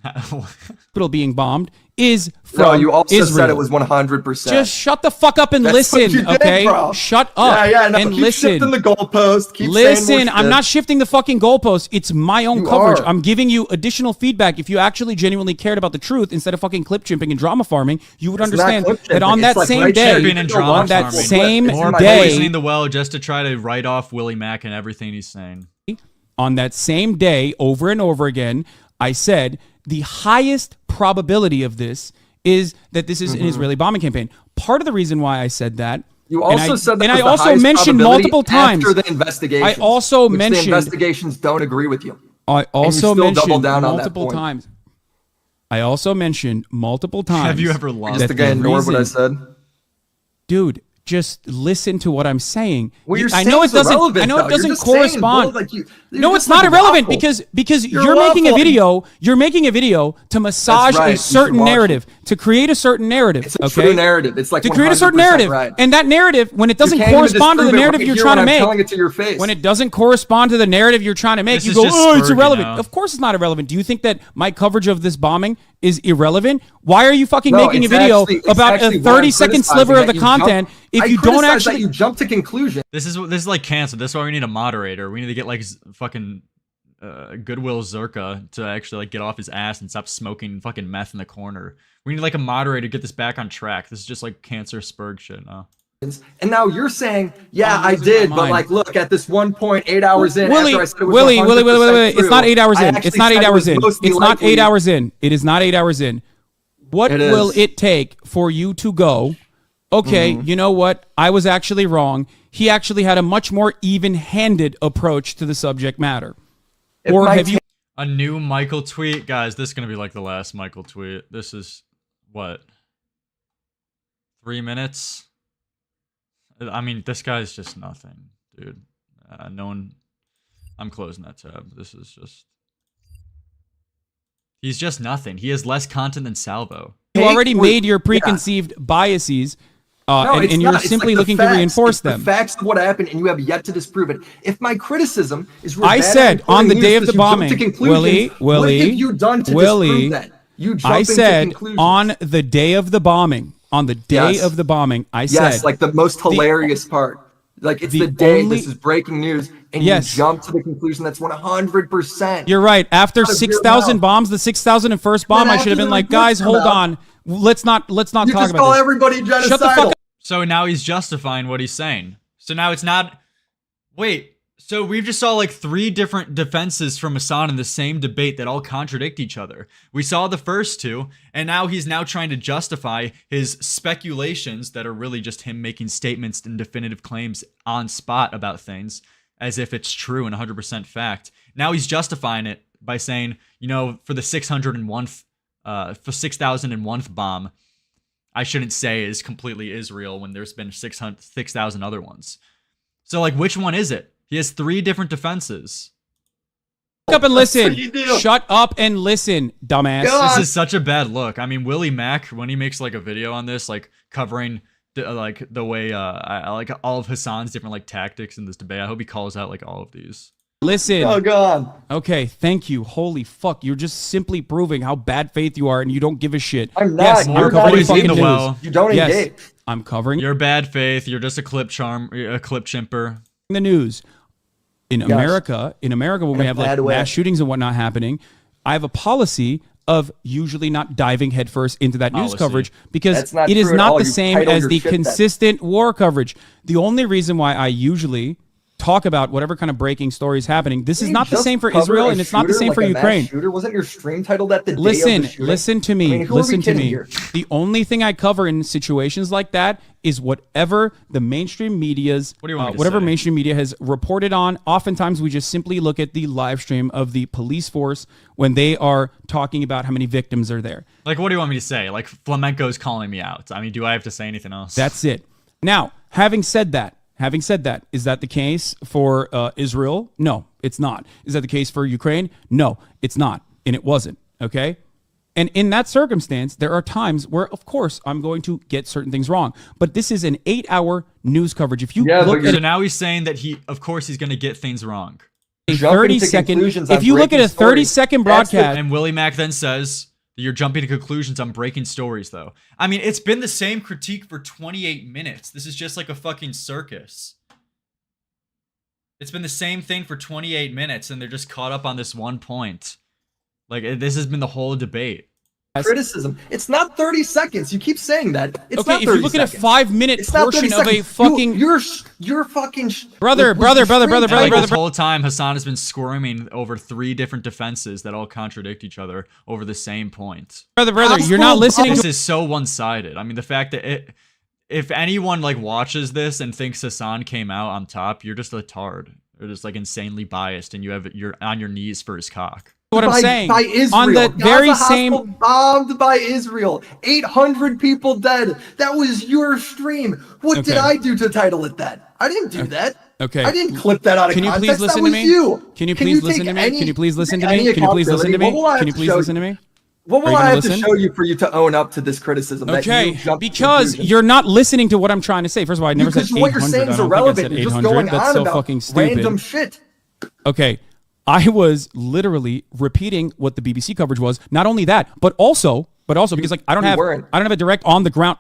hospital being bombed is from No, you also Israel. said it was 100%. Just shut the fuck up and That's what listen, you did, okay? bro. Shut up No, and keep listen. shifting the goalpost. Keep Listen, saying more I'm shit. not shifting the fucking goalpost. It's my own You coverage. are. I'm giving you additional feedback. If you actually genuinely cared about the truth instead of fucking clip chimping and drama farming, you would It's understand not clip that on chimping. that It's like same right day, Chimping and drama on that farming. same More day, poisoning the well just to try to write off Willie Mack and everything he's saying. on that same day, over and over again, I said the highest probability of this is that this is an Israeli bombing campaign. Part of the reason why I said that, You also said that and was I the also highest mentioned probability multiple times. after the investigation. I also mentioned the investigations don't agree with you. I also still double mentioned down on that multiple point. times. I also mentioned multiple times. Have you ever lost? Just that again, the ignore what I reason- said. Dude, just listen to what I'm saying. Well, you're I know it saying it's doesn't. irrelevant, I know though. it You're doesn't just saying correspond. bull- like you- you're No, just it's not like irrelevant waffle. because You're you're making a waffling. video. You're making a video to massage right. a You should certain watch it. narrative, to create a certain narrative. It's a okay? true narrative. It's like to create a certain 100% narrative, right. and that narrative, when it doesn't You can't even correspond to the disprove it narrative right you're here trying to when I'm make, telling it to your face. when it doesn't correspond to the narrative you're trying to make, This you is go, just "Oh, it's spurred, irrelevant." you know? Of course, it's not irrelevant. Do you think that my coverage of this bombing is irrelevant? Why are you fucking No, making a it's about it's a actually why I'm 30-second sliver of the criticizing that content if I you don't criticize that actually? you jump to conclusions. This is like cancer. This is why we need a moderator. We need to get like fucking Goodwill Zerka to actually like get off his ass and stop smoking fucking meth in the corner. We need like a moderator to get this back on track. This is just like cancer spurg shit now. And now you're saying, yeah, I'm I losing did, my but mind. like, look at this 1.8 hours in. Willie, after I said it was Willie, 100% it's not 8 hours true, I in. It's actually not 8 said it hours was in. mostly It's not likely- 8 hours in. It is not 8 hours in. What It will is. it take for you to go, okay, you know what? I was actually wrong. He actually had a much more even-handed approach to the subject matter. It Or might have you A new Michael tweet, guys. This is gonna be like the last Michael tweet. This is what 3 minutes. I mean, this guy's just nothing, dude. No one. I'm closing that tab. This is just. He's just nothing. He has less content than Salvo. already Wait, made your preconceived biases, No, it's and you're not. It's simply like the looking to facts. reinforce It's them. The facts of what happened, and you have yet to disprove it. If my criticism is, I rebutted said and on the putting day news of the because you jumped bombing, to conclusions, Willie, what have you done to Willie, disprove that? You jump I into said conclusions. on the day of the bombing, Yes. of the bombing, I Yes, said like the most hilarious part. Like it's the the day only- this is breaking news, and Yes. you jump to the conclusion that's 100%. You're right. After Out of your 6,000 mouth. bombs, the 6,001st bomb, I after should have been the like, reports guys, come hold out, on. Let's not You talk just about call this. everybody genocidal. Shut the fuck up. So now he's justifying what he's saying. So now it's not. Wait. So we just saw like 3 different defenses from Hasan in the same debate that all contradict each other. We saw the first 2, and now he's trying to justify his speculations that are really just him making statements and definitive claims on spot about things as if it's true and 100% fact. Now he's justifying it by saying, you know, for the 601th, for 6,001th bomb, I shouldn't say is completely Israel when there's been 6,000 other ones. So like, which one is it? He has 3 different defenses. Shut up and listen. what you do. Shut up and listen, dumbass. God. This is such a bad look. I mean, Willie Mack, when he makes like a video on this, like covering like the way I like all of Hasan's different like tactics in this debate, I hope he calls out like all of these. Listen. Oh God. Okay, thank you. Holy fuck. You're just simply proving how bad faith you are and you don't give a shit. I'm not. Yes, You're I'm not covering engaging fucking the news. well. You don't Yes, engage. I'm covering You're bad faith. You're just a clip chimper. the news. In America, when we have like bad way. mass shootings and whatnot happening, I have a policy of usually not diving headfirst into that news Policy. coverage because That's not it is true at not all. the You same title as your the shit that. consistent war coverage. The only reason why I usually talk about whatever kind of breaking story is happening, this is You not the just same for cover Israel a and it's not the shooter same like for a mass Ukraine. Shooter, wasn't your stream titled that the day Listen, of the shooting? listen to me. I mean, who are we listen to kidding me. here? The only thing I cover in situations like that is whatever the mainstream media's, What do you want me to whatever say? mainstream media has reported on. Oftentimes, we just simply look at the live stream of the police force when they are talking about how many victims are there. Like, what do you want me to say? Like, flamenco's calling me out. I mean, do I have to say anything else? That's it. Now, having said that, is that the case for Israel? No, it's not. Is that the case for Ukraine? No, it's not. And it wasn't. Okay? And in that circumstance, there are times where, of course, I'm going to get certain things wrong. But this is an 8-hour news coverage. If you Yeah, look but at So now he's saying that of course, he's going to get things wrong. a 30-second. If you look at a 30-second broadcast, and WillyMac then says you're jumping to conclusions on breaking stories, though. I mean, it's been the same critique for 28 minutes. This is just like a fucking circus. It's been the same thing for 28 minutes, and they're just caught up on this one point. Like, this has been the whole debate. Criticism. It's not 30 seconds. You keep saying that. It's okay, not 30 if you look seconds. at a 5-minute portion of a fucking you're fucking brother. This whole time, Hasan has been squirming over 3 different defenses that all contradict each other over the same point. Brother, you're not listening. This is so one-sided. I mean, the fact that if anyone like watches this and thinks Hasan came out on top, you're just a tard. You're just like insanely biased, and you're on your knees for his cock. What I'm saying by Israel. On the very same bombed by Israel, 800 people dead. That was your stream. What did I do to title it that? I didn't do that. Okay. I didn't clip that out of context. Can you please listen to me? Can you please listen to me? Can you please listen to me? Can you please listen to me? Can you please listen to me? What will I have to show you for you to own up to this criticism? Okay, because you're not listening to what I'm trying to say. First of all, I never said 800. What you're saying is irrelevant. You're just going That's on so about fucking stupid. random shit. Okay. I was literally repeating what the BBC coverage was. Not only that, but also because like I don't have a direct on the ground.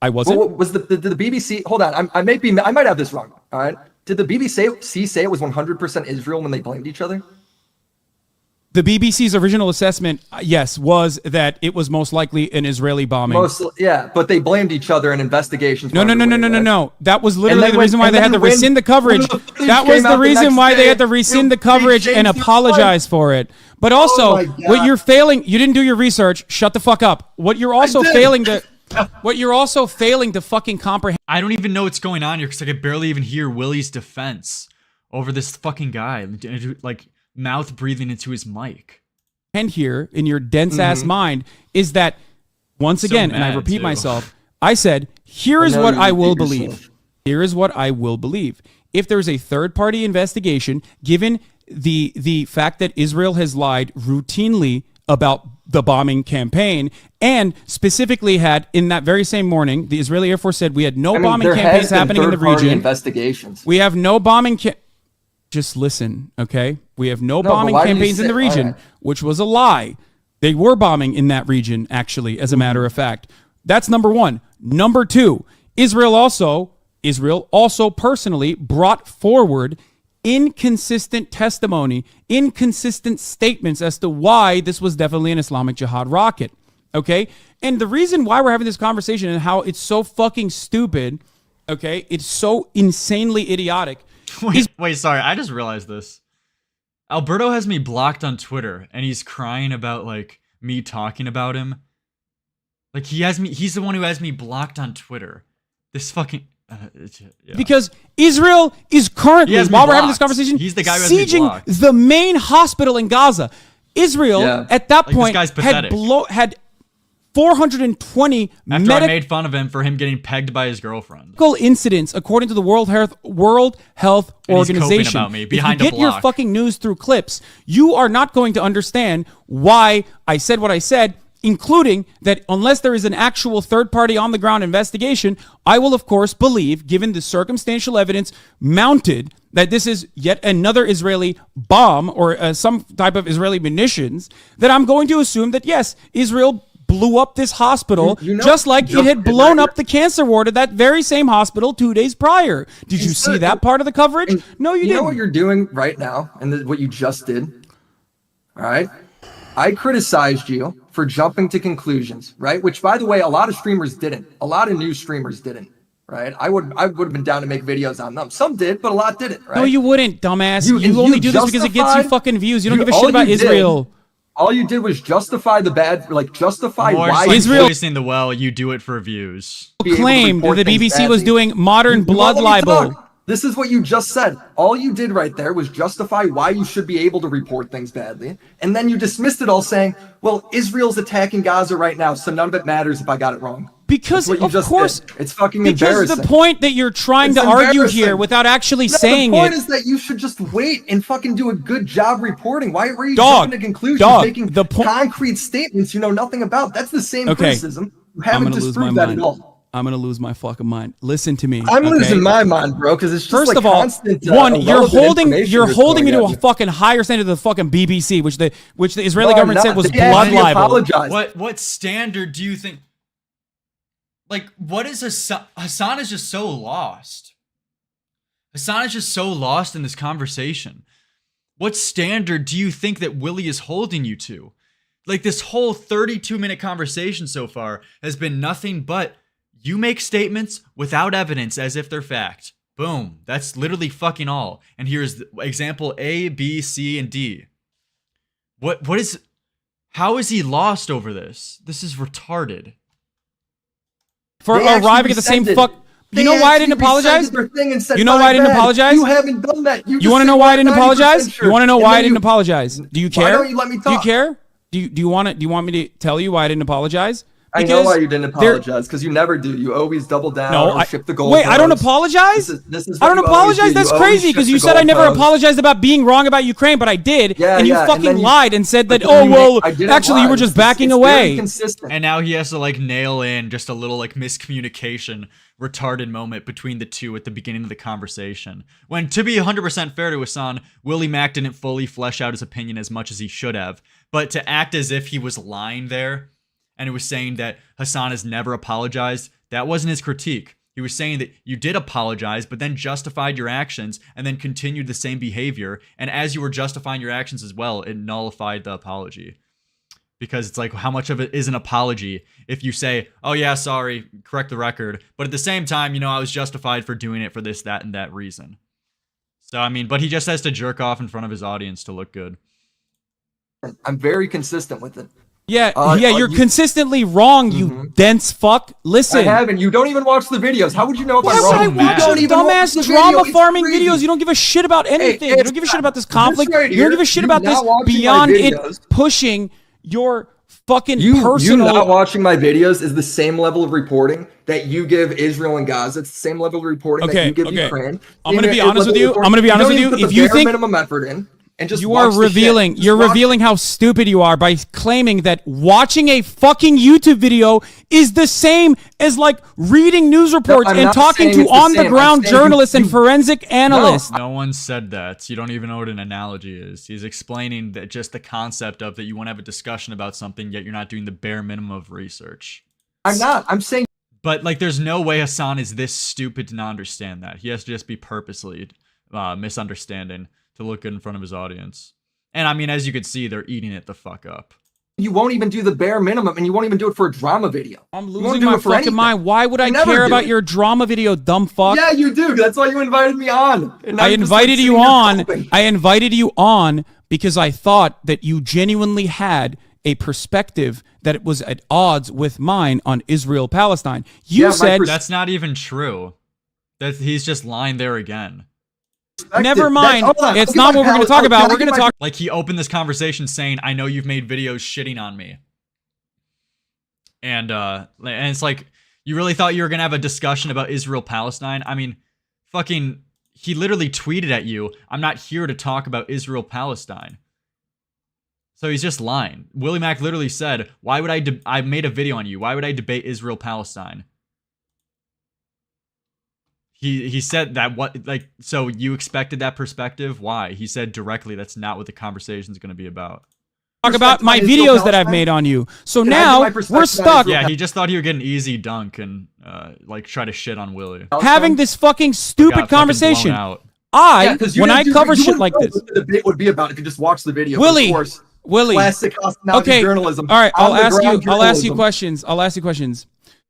I wasn't. Well, was the BBC? Hold on, I might have this wrong. All right, did the BBC say it was 100% Israel when they blamed each other? The BBC's original assessment, yes, was that it was most likely an Israeli bombing. But they blamed each other in investigations. No. That was literally the reason why they had to rescind the coverage. That was the reason why they had to rescind the coverage and apologize for it. But also, what you're failing, you didn't do your research. Shut the fuck up. What you're also failing to fucking comprehend. I don't even know what's going on here because I could barely even hear Willy's defense over this fucking guy. Like, mouth breathing into his mic. And here in your dense ass mind is that once again, and I repeat myself, I said, here is what I will believe. Here is what I will believe. If there's a third party investigation, given the fact that Israel has lied routinely about the bombing campaign, and specifically had in that very same morning, the Israeli Air Force said we had no bombing campaigns happening in the region. Investigations. We have no bombing. Just listen, okay? We have no bombing campaigns in the region, which was a lie. They were bombing in that region, actually, as a matter of fact. That's number one. Number two, Israel also personally brought forward inconsistent testimony, inconsistent statements as to why this was definitely an Islamic Jihad rocket, okay? And the reason why we're having this conversation and how it's so fucking stupid, okay? It's so insanely idiotic. Wait, sorry, I just realized this. Alberto has me blocked on Twitter, and he's crying about, like, me talking about him. Like, he's the one who has me blocked on Twitter. This fucking... yeah. Because Israel is currently, while we're having this conversation, he's the guy who has me blocked. Sieging the main hospital in Gaza. Israel, at that point, had 420 After I made fun of him for him getting pegged by his girlfriend. Incidents, according to the World Health Organization. About me behind if you get your fucking news through clips, you are not going to understand why I said what I said, including that unless there is an actual third-party on-the-ground investigation, I will, of course, believe, given the circumstantial evidence mounted, that this is yet another Israeli bomb or some type of Israeli munitions, that I'm going to assume that, yes, Israel blew up this hospital just like it had blown up the cancer ward at that very same hospital 2 days prior. Did you see that part of the coverage? No, you didn't. You know what you're doing right now and what you just did? All right. I criticized you for jumping to conclusions, right? Which, by the way, a lot of streamers didn't. A lot of news streamers didn't, right? I would have been down to make videos on them. Some did, but a lot didn't, right? No, you wouldn't, dumbass. You only do this because it gets you fucking views. You don't give a shit about Israel. All you did was justify the bad, justify why Israel poisoning the well. You do it for views. Claimed that the BBC was doing modern blood libel. This is what you just said. All you did right there was justify why you should be able to report things badly. And then you dismissed it all saying, well, Israel's attacking Gaza right now, so none of it matters if I got it wrong. Because, of course, it's fucking embarrassing. Because the point that you're trying to argue here without actually saying it. The point is that you should just wait and fucking do a good job reporting. Why were you jumping to conclusions, making concrete statements you know nothing about? That's the same criticism. You haven't disproved that at all. I'm gonna lose my fucking mind. Listen to me. I'm losing my mind, bro, because it's just first like of all, constant, one, you're holding me to a a fucking higher standard than the fucking BBC, which the Israeli government said was blood libel. What standard do you think? Like, what is Hasan? Hasan is just so lost. Hasan is just so lost in this conversation. What standard do you think that Willy is holding you to? Like, this whole 32-minute conversation so far has been nothing but you make statements without evidence as if they're fact. Boom. That's literally fucking all. And here's example A, B, C, and D. How is he lost over this? This is retarded. For arriving at the same fuck. You know why I didn't apologize? You know why I didn't apologize? You haven't done that. You want to know why I didn't apologize? You want to know why I didn't apologize? Do you care? Why don't you let me talk? Do you care? Do you want me to tell you why I didn't apologize? I know why you didn't apologize, because you never do. You always double down or ship the goal. Wait, I don't apologize? This is I don't apologize? That's crazy, because you said I never apologized about being wrong about Ukraine, but I did. And you fucking lied and said that, actually you were just backing away. And now he has to like nail in just a little like miscommunication, retarded moment between the two at the beginning of the conversation. When, to be 100% fair to Hasan, WillyMac didn't fully flesh out his opinion as much as he should have. But to act as if he was lying there, and it was saying that Hasan has never apologized, that wasn't his critique. He was saying that you did apologize, but then justified your actions and then continued the same behavior. And as you were justifying your actions as well, it nullified the apology. Because it's like, how much of it is an apology if you say, oh yeah, sorry, correct the record. But at the same time, you know, I was justified for doing it for this, that, and that reason. So, I mean, but he just has to jerk off in front of his audience to look good. I'm very consistent with it. Yeah, you're consistently wrong, you dense fuck. Listen. I haven't. You don't even watch the videos. How would you know if I'm Why wrong? would I watch dumbass drama farming videos? You don't give a shit about anything. You don't give a shit about this conflict. You don't give a shit about this beyond it pushing your fucking personal... You not watching my videos is the same level of reporting that you give Israel and Gaza. It's the same level of reporting that you give Ukraine. I'm going to be honest with you. If you think... minimum effort in. And just you are revealing, revealing how stupid you are by claiming that watching a fucking YouTube video is the same as like reading news reports and talking to on-the-ground journalists and forensic analysts. No one said that. You don't even know what an analogy is. He's explaining that just the concept of that you want to have a discussion about something, yet you're not doing the bare minimum of research. I'm not. I'm saying. But like, there's no way Hasan is this stupid to not understand that. He has to just be purposely misunderstanding to look good in front of his audience. And I mean, as you can see, they're eating it the fuck up. You won't even do the bare minimum, and you won't even do it for a drama video. I'm losing my fucking mind. Why would I care about your drama video, dumb fuck? Yeah, you do. That's why you invited me on. I invited you on. I invited you on because I thought that you genuinely had a perspective that it was at odds with mine on Israel-Palestine. You said that's not even true. That he's just lying there again. Never mind. It's not what we're going to talk about. We're going to talk. Like, he opened this conversation saying, I know you've made videos shitting on me. And it's like, you really thought you were going to have a discussion about Israel-Palestine? I mean, fucking, he literally tweeted at you, I'm not here to talk about Israel-Palestine. So he's just lying. WillyMac literally said, why would I made a video on you. Why would I debate Israel-Palestine? He said that so you expected that perspective? Why? He said directly that's not what the conversation is going to be about. Talk about my videos that I've made on you. So now we're stuck. Yeah, he just thought he would get an easy dunk and like try to shit on Willy. Having this fucking stupid conversation. When I cover shit like this. What the debate would be about if you just watch the video. Willy. Classic hospitality journalism. All right, I'll ask you questions.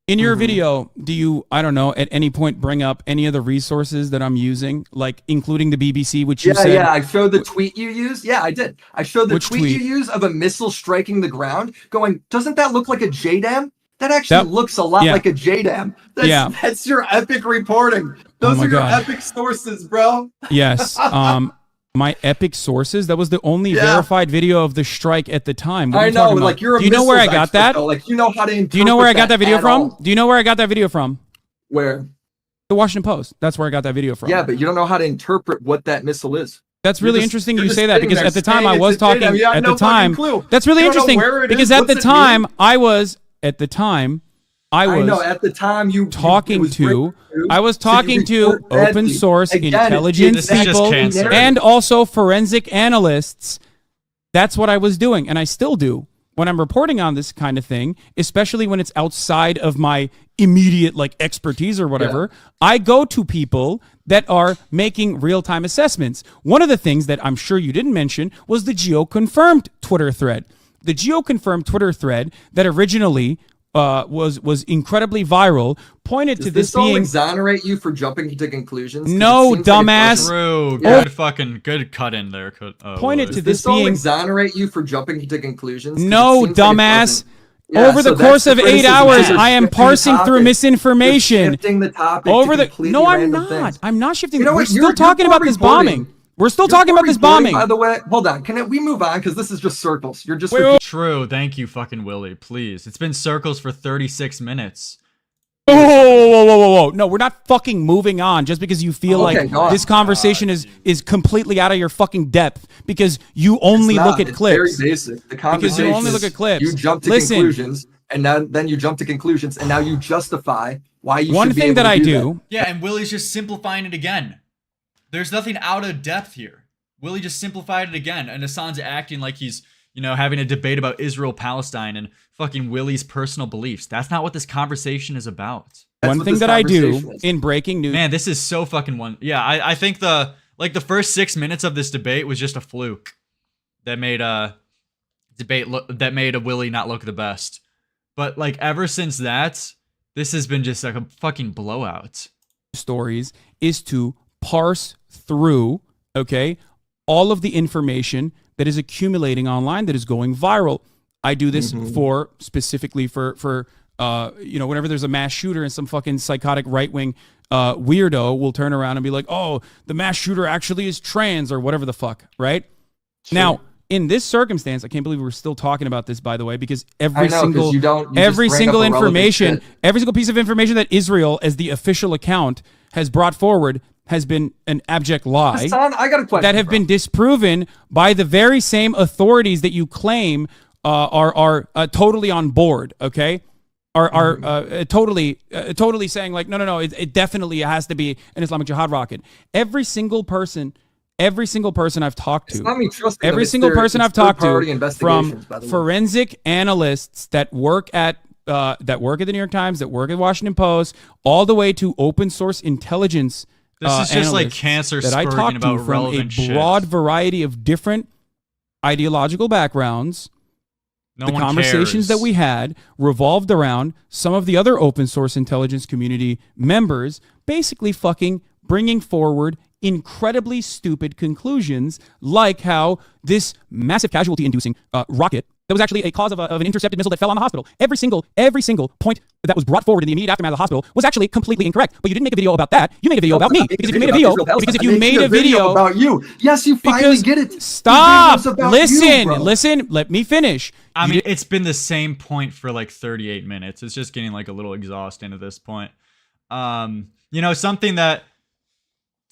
In your video, do you, I don't know, at any point bring up any of the resources that I'm using, like including the BBC, which you said? Yeah, I showed the tweet you used. Yeah, I did. I showed the tweet you used of a missile striking the ground, going, doesn't that look like a JDAM? That actually looks a lot like a JDAM. That's your epic reporting. Those are your epic sources, bro. Yes. My epic sources. That was the only verified video of the strike at the time. I know, like you're a Do you know where I got that? Like you know how to interpret. Do you know where I got that video from? Do you know where I got that video from? Where? The Washington Post. That's where I got that video from. Yeah, but you don't know how to interpret what that missile is. That's really interesting you say that because at the time I was talking at the time. That's really interesting because at the time I know at the time you talking to open source intelligence people and also forensic analysts. That's what I was doing, and I still do when I'm reporting on this kind of thing, especially when it's outside of my immediate like expertise or whatever. I go to people that are making real-time assessments. One of the things that I'm sure you didn't mention was the geo-confirmed Twitter thread. The geo-confirmed Twitter thread that originally was incredibly viral, pointed to this being... exonerate you for jumping to conclusions? No, dumbass. True. Good cut in there. Pointed to this being... exonerate you for jumping to conclusions? No, dumbass. Over the course of 8 hours, I am parsing through misinformation. Shifting the topic No, I'm not. I'm not shifting. We're still talking about this bombing. We're still talking about this bombing. By the way, hold on. Can we move on? Because this is just circles. You're just True. Thank you, fucking Willy. Please. It's been circles for 36 minutes. Whoa. No, we're not fucking moving on just because you feel like this conversation is completely out of your fucking depth because you only look at clips. Very basic. The conversation because you only look at clips. You jump to conclusions, and then you jump to conclusions, and now you justify why you One should be thing able that to I do do. that. Yeah, and Willy's just simplifying it again. There's nothing out of depth here. Willy just simplified it again, and Hasan's acting like he's, having a debate about Israel-Palestine and fucking Willy's personal beliefs. That's not what this conversation is about. One thing that I do in breaking news... Man, this is so fucking Yeah, I think the first 6 minutes of this debate was just a fluke that made a Willy not look the best. But ever since that, this has been just like a fucking blowout. Stories is to parse through, all of the information that is accumulating online that is going viral. I do this specifically for whenever there's a mass shooter and some fucking psychotic right-wing weirdo will turn around and be like, oh, the mass shooter actually is trans or whatever the fuck, right? Sure. Now, in this circumstance, I can't believe we're still talking about this, by the way, because every single piece of information that Israel, as the official account, has brought forward has been an abject lie. Hasan, I got a question, that have been disproven by the very same authorities that you claim are totally on board. Are totally saying like no, it definitely has to be an Islamic Jihad rocket. Every single person I've talked to, from forensic analysts that work at the New York Times, that work at Washington Post, all the way to open source intelligence. This is just like cancer that I talked about to from a broad variety of different ideological backgrounds. The conversations that we had revolved around some of the other open source intelligence community members basically fucking bringing forward incredibly stupid conclusions, like how this massive casualty-inducing rocket that was actually a cause of an intercepted missile that fell on the hospital. Every single point that was brought forward in the immediate aftermath of the hospital was actually completely incorrect. But you didn't make a video about that. You made a video about me. Because if you made a video about you, yes, you finally get it. Stop. Listen. Let me finish. I mean, it's been the same point for like 38 minutes. It's just getting like a little exhausting at this point. Something that,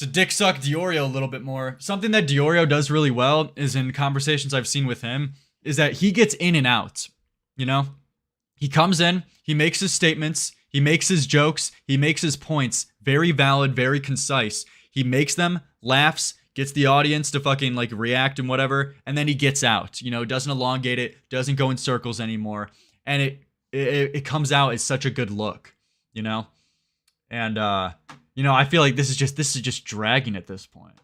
to dick suck Diorio a little bit more, something that Diorio does really well is in conversations I've seen with him, is that he gets in and out. He comes in, he makes his statements, he makes his jokes, he makes his points very valid, very concise. He makes them, laughs, gets the audience to fucking like react and whatever, and then he gets out. Doesn't elongate it, doesn't go in circles anymore, and it comes out as such a good look, And I feel like this is just dragging at this point.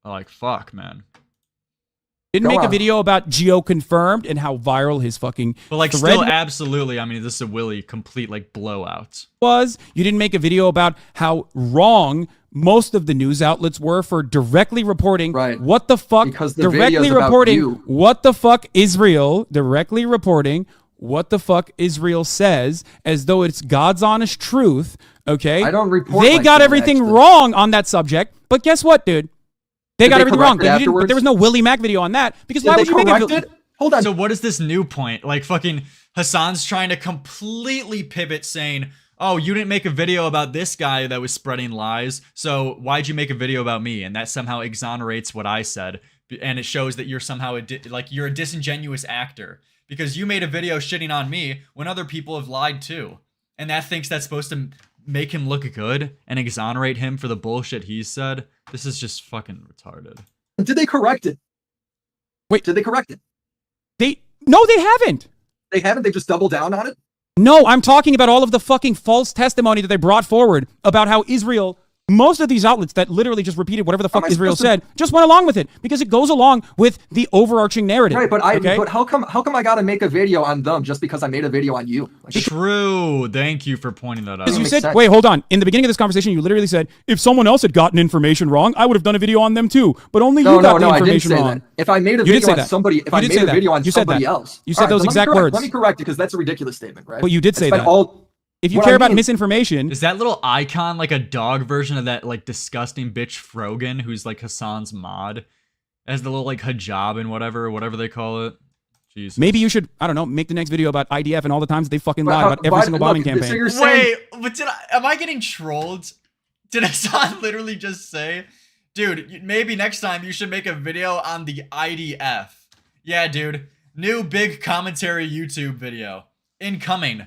Like, fuck, man. Didn't make a video about geo-confirmed and how viral his fucking But like still absolutely, I mean, this is a Willy complete like blowout. You didn't make a video about how wrong most of the news outlets were for directly reporting what the fuck, directly reporting what the fuck Israel says as though it's God's honest truth, okay? I don't report. They got everything wrong on that subject, but guess what, dude? They got everything wrong. But there was no WillyMac video on that because why would you make it? Hold on. So what is this new point? Like fucking Hasan's trying to completely pivot, saying, "Oh, you didn't make a video about this guy that was spreading lies. So why'd you make a video about me?" And that somehow exonerates what I said, and it shows that you're somehow you're a disingenuous actor because you made a video shitting on me when other people have lied too. and that thinks that's supposed to make him look good and exonerate him for the bullshit he said. This is just fucking retarded. Did they correct it? Wait. Did they correct it? No, they haven't. They haven't? They just doubled down on it? No, I'm talking about all of the fucking false testimony that they brought forward about how Israel, most of these outlets that literally just repeated whatever the fuck Israel said, just went along with it because it goes along with the overarching narrative. Right, but but how come I gotta make a video on them just because I made a video on you? Like, true. Thank you for pointing that out. Because you said, wait, hold on. In the beginning of this conversation, you literally said, if someone else had gotten information wrong, I would have done a video on them too. But only you got the information wrong. That. If I made a video on somebody, if I made a video on somebody else, you said those exact words. Let me correct it because that's a ridiculous statement, right? But you did say that. If you care about misinformation, is that little icon like a dog version of that like disgusting bitch Frogan who's like Hasan's mod? As the little like hijab and whatever they call it. Jesus. Maybe you should, I don't know, make the next video about IDF and all the times they fucking lied about every single bombing campaign. Wait, but am I getting trolled? Did Hasan literally just say, dude, maybe next time you should make a video on the IDF? Yeah, dude. New big commentary YouTube video. Incoming.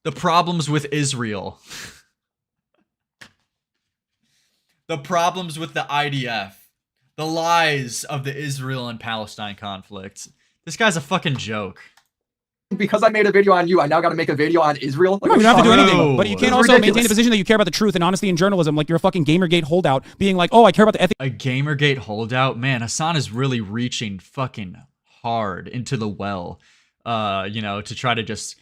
The problems with Israel. The problems with the IDF. The lies of the Israel and Palestine conflict. This guy's a fucking joke. Because I made a video on you, I now got to make a video on Israel? Like, you don't have to do anything, but you can't also maintain the position that you care about the truth and honesty in journalism like you're a fucking Gamergate holdout, being like, oh, I care about the ethics. A Gamergate holdout? Man, Hasan is really reaching fucking hard into the well, to try to just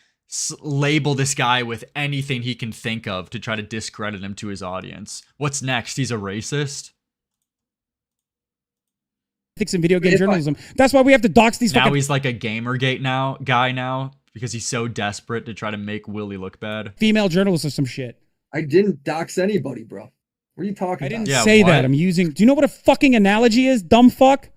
label this guy with anything he can think of to try to discredit him to his audience. What's next? He's a racist? Ethics in video game journalism. That's why we have to dox these now he's like a Gamergate guy now because he's so desperate to try to make Willy look bad. Female journalists or some shit. I didn't dox anybody, bro. What are you talking about? I didn't say that. I'm using... Do you know what a fucking analogy is, dumb fuck?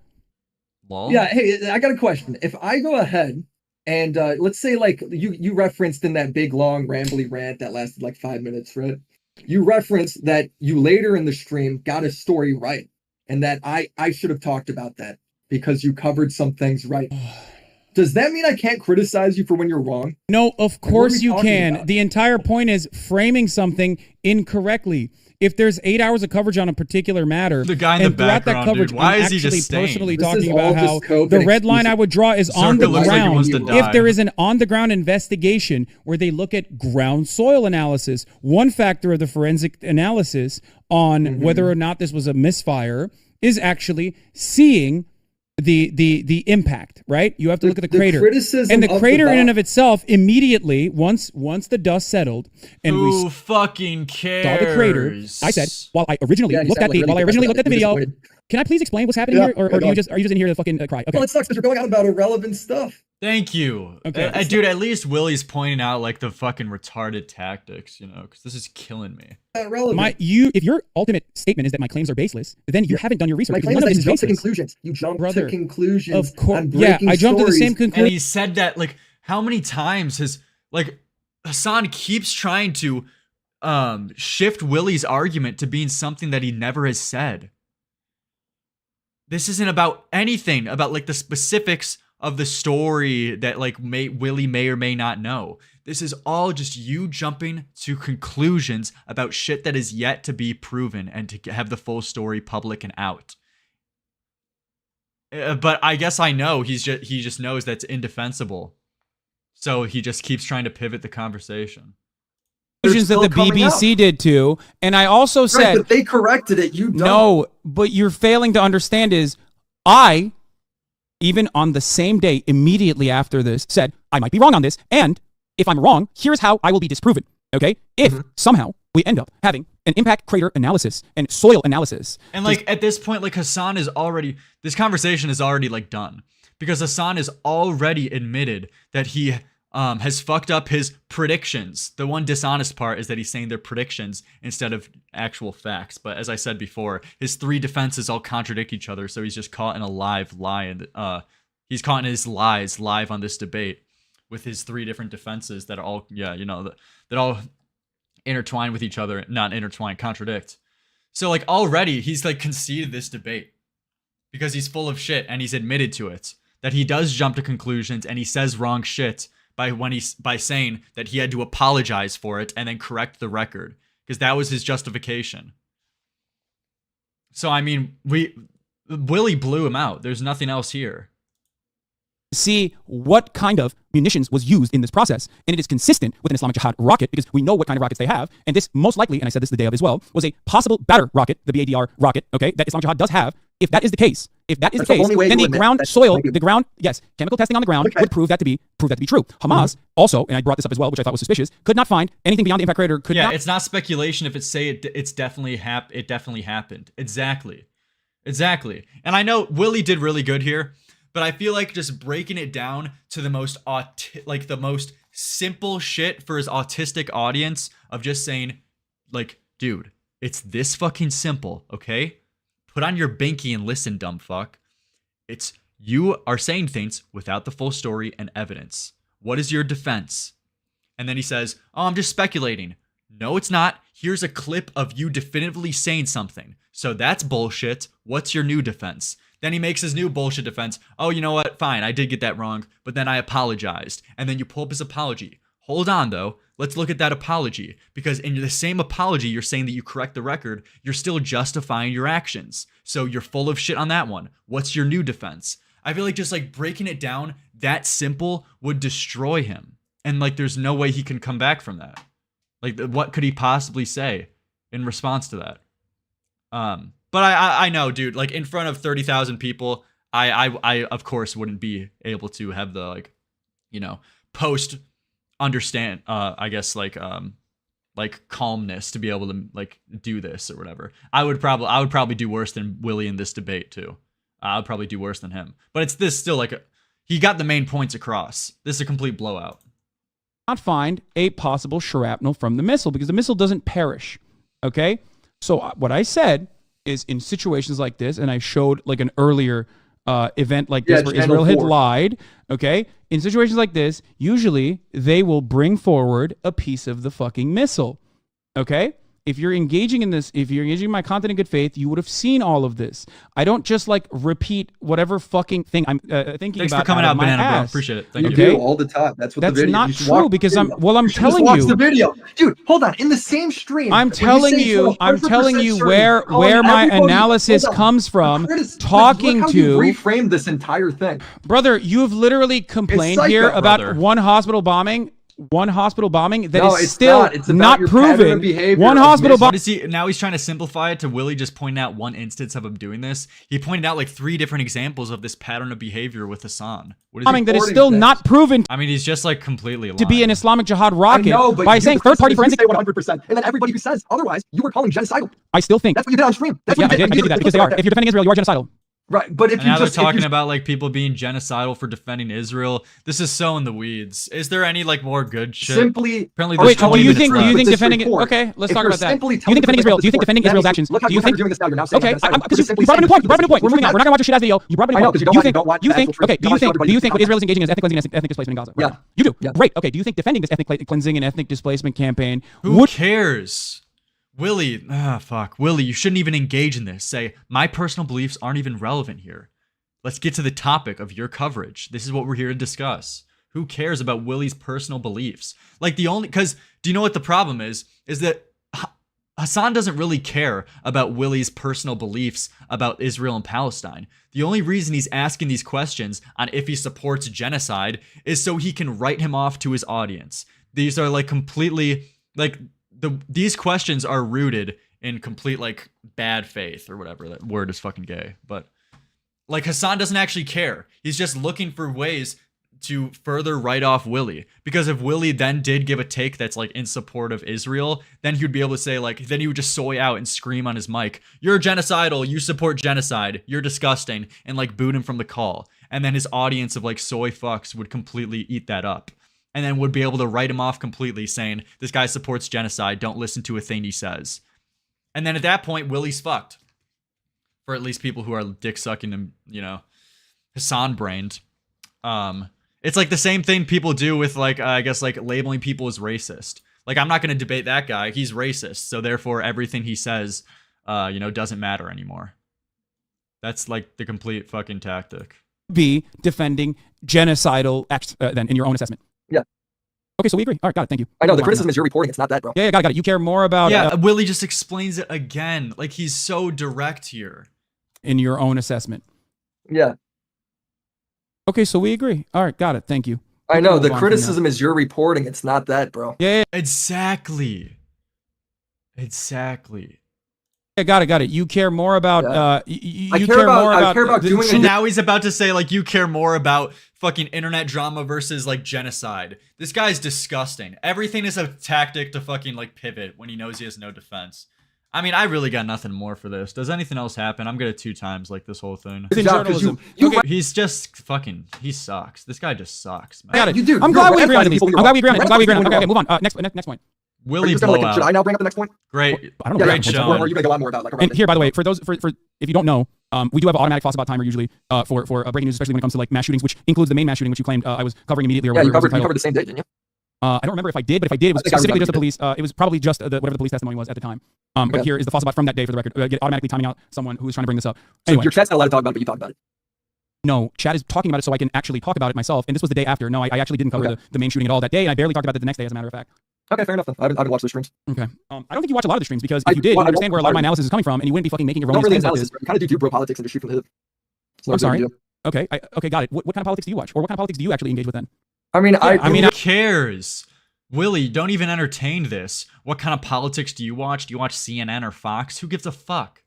Lol. Yeah, hey, I got a question. If I go ahead and let's say like you referenced in that big long rambly rant that lasted like 5 minutes, right? You referenced that you later in the stream got a story right and that I should have talked about that because you covered some things right. Does that mean I can't criticize you for when you're wrong? No, of course you can. About? The entire point is framing something incorrectly. If there's 8 hours of coverage on a particular matter, the guy in the background, that coverage, dude, why I'm is he just personally talking about how the red line I would draw is on the ground. If there is an on-the-ground investigation where they look at ground soil analysis, one factor of the forensic analysis on whether or not this was a misfire is actually seeing the impact, right? You have to look at the crater. And the crater in and of itself, immediately, once the dust settled, and who fucking cares? Saw the crater, I said, while I originally looked at the video, can I please explain what's happening here? Or are you just in here to fucking cry? Okay. Well, it sucks because you're going on about irrelevant stuff. Thank you. Okay. Dude, at least Willy's pointing out like the fucking retarded tactics, because this is killing me. If your ultimate statement is that my claims are baseless, then you haven't done your research. My claim is that you jump to conclusions. You jump to conclusions. Of course. Yeah, I jumped to the same conclusion. And he said that, like, how many times Hasan keeps trying to shift Willy's argument to being something that he never has said. This isn't about anything about like the specifics of the story that like Willy may or may not know. This is all just you jumping to conclusions about shit that is yet to be proven and to have the full story public and out. But I guess I know he just knows that's indefensible. So he just keeps trying to pivot the conversation. That the BBC did too, and I also said but they corrected it. You don't. No, but you're failing to understand is even on the same day, immediately after this, said, I might be wrong on this, and if I'm wrong, here's how I will be disproven, okay? If somehow we end up having an impact crater analysis and soil analysis. And like at this point, like Hasan is already, this conversation is already like done. Because Hasan has already admitted that he has fucked up his predictions. The one dishonest part is that he's saying they're predictions instead of actual facts. But as I said before, his three defenses all contradict each other, so he's just caught in a live lie. And he's caught in his lies live on this debate with his three different defenses that are all, that all intertwine with each other, not intertwine, contradict. So like already he's like conceded this debate because he's full of shit and he's admitted to it, that he does jump to conclusions and he says wrong shit by saying that he had to apologize for it and then correct the record because that was his justification. So I mean, Willy blew him out. There's nothing else here. See what kind of munitions was used in this process, and it is consistent with an Islamic Jihad rocket because we know what kind of rockets they have, and this most likely, and I said this the day of as well, was a possible batter rocket, the BADR rocket, okay, that Islamic Jihad does have. If that is the case, then the ground soil, chemical testing on the ground would prove that to be true. Hamas also, and I brought this up as well, which I thought was suspicious, could not find anything beyond the impact crater. It's not speculation if it definitely happened. Exactly. And I know Willy did really good here. But I feel like just breaking it down to the most simple shit for his autistic audience of just saying, like, dude, it's this fucking simple, okay? Put on your binky and listen, dumb fuck. It's you are saying things without the full story and evidence. What is your defense? And then he says, oh, I'm just speculating. No, it's not. Here's a clip of you definitively saying something. So that's bullshit. What's your new defense? Then he makes his new bullshit defense. Oh, you know what? Fine, I did get that wrong, but then I apologized. And then you pull up his apology. Hold on, though. Let's look at that apology. Because in the same apology, you're saying that you correct the record. You're still justifying your actions. So you're full of shit on that one. What's your new defense? I feel like just like breaking it down that simple would destroy him. And like there's no way he can come back from that. Like what could he possibly say in response to that? But I know, dude, like in front of 30,000 people, I of course wouldn't be able to have the like, you know, post understand, I guess like calmness to be able to like do this or whatever. I would probably do worse than Willy in this debate too. I would probably do worse than him, but it's this still like he got the main points across. This is a complete blowout. Not find a possible shrapnel from the missile because the missile doesn't perish. Okay. So what I said is in situations like this, and I showed like an earlier event like this where Israel had lied, okay? In situations like this, usually they will bring forward a piece of the fucking missile, okay? If you're engaging in this, if you're engaging in my content in good faith, you would have seen all of this. I don't just like repeat whatever fucking thing I'm thinking Thanks about. Thanks for coming out, Banana ass. Bro. Appreciate it. Thank you. Do all the time. That's what the video. That's not true because I'm telling watch you. the video, dude. Hold on. In the same stream, I'm telling you where my analysis comes from. Talking to reframe this entire thing, brother. You have literally complained here about one hospital bombing that is still not proven. One hospital bombing. Now he's trying to simplify it to Willy just pointing out one instance of him doing this. He pointed out like 3 different examples of this pattern of behavior with Hasan. Bombing that is still not proven. I mean, he's just like completely lying. To be an Islamic Jihad rocket but by saying third-party forensic. 100%, and then everybody who says otherwise, you were calling genocidal. I still think that's what you did on stream. That's I did do that because they are. If you're defending Israel, you are genocidal. Right, but if and now they're talking about like people being genocidal for defending Israel. This is so in the weeds. Is there any like more good shit? Apparently, wait. Do you think defending it? Okay, let's talk about that. Do you think defending Israel? Do you think defending Israel's actions? Do you think? Okay, because you brought up a new point. We're moving on. We're not gonna watch your shit ass video. You brought up a new point. Do you think what Israel is engaging in is ethnic cleansing and ethnic displacement in Gaza? Yeah, you do. Great. Okay. Do you think defending this ethnic cleansing and ethnic displacement campaign? Who cares? Willy, Willy, you shouldn't even engage in this. Say my personal beliefs aren't even relevant here. Let's get to the topic of your coverage. This is what we're here to discuss. Who cares about Willy's personal beliefs? Like because do you know what the problem is? Is that Hasan doesn't really care about Willy's personal beliefs about Israel and Palestine. The only reason he's asking these questions on if he supports genocide is so he can write him off to his audience. These are like completely like these questions are rooted in complete like bad faith or whatever. That word is fucking gay, but like Hasan doesn't actually care. He's just looking for ways to further write off Willy. Because if Willy then did give a take that's like in support of Israel, then he would be able to say like, then he would just soy out and scream on his mic, "You're genocidal, you support genocide, you're disgusting," and like boot him from the call. And then his audience of like soy fucks would completely eat that up. And then would be able to write him off completely saying, this guy supports genocide, don't listen to a thing he says. And then at that point, Willy's fucked. For at least people who are dick sucking and, you know, Hasan brained. It's like the same thing people do with like, I guess like labeling people as racist. Like I'm not going to debate that guy. He's racist. So therefore everything he says, you know, doesn't matter anymore. That's like the complete fucking tactic. Be defending genocidal acts then in your own assessment. Yeah. Okay, so we agree. All right, got it. Thank you. I know the criticism is you're reporting. It's not that, bro. Yeah, got it. You care more about Willie just explains it again. Like he's so direct here. In your own assessment. Yeah. Okay, so we agree. All right, got it. Thank you. I know the criticism is you're reporting. It's not that, bro. Yeah. Exactly. Yeah, got it. You care more about I care about doing So now he's about to say like you care more about fucking internet drama versus like genocide. This guy's disgusting. Everything is a tactic to fucking like pivot when he knows he has no defense. I mean, I really got nothing more for this. Does anything else happen? I'm gonna 2 times like this whole thing. He's just fucking. He sucks. This guy just sucks, man. Got it. You do. I'm glad we agree on these. Okay, move on. Next point. Willie blowout. Should I now bring up the next point? Great. I don't know. Great show. Or are you gonna go on more about like? And here, by the way, for if you don't know, we do have an automatic false about timer usually for breaking news, especially when it comes to like mass shootings, which includes the main mass shooting, which you claimed I was covering immediately. Or yeah, you covered the same day, didn't you? I don't remember if I did, but if I did, it was specifically just the police. It was probably just whatever the police testimony was at the time. But here is the false about from that day for the record. Get automatically timing out someone who is trying to bring this up. Anyway. So your chat's not allowed to talk about it, but you talk about it. No, Chad is talking about it so I can actually talk about it myself. And this was the day after. No, I actually didn't cover the main shooting at all that day, and I barely talked about it the next day, as a matter of fact. Okay, fair enough then. I haven't watched those streams. Okay. I don't think you watch a lot of the streams because if you did, you understand where a lot of my analysis is coming from, and you wouldn't be fucking making your own analysis. You kind of do bro politics and just shoot from the hip. I'm sorry. Okay, okay, got it. What kind of politics do you watch, or what kind of politics do you actually engage with then? I mean, who cares? Willie, don't even entertain this. What kind of politics do you watch? Do you watch CNN or Fox? Who gives a fuck?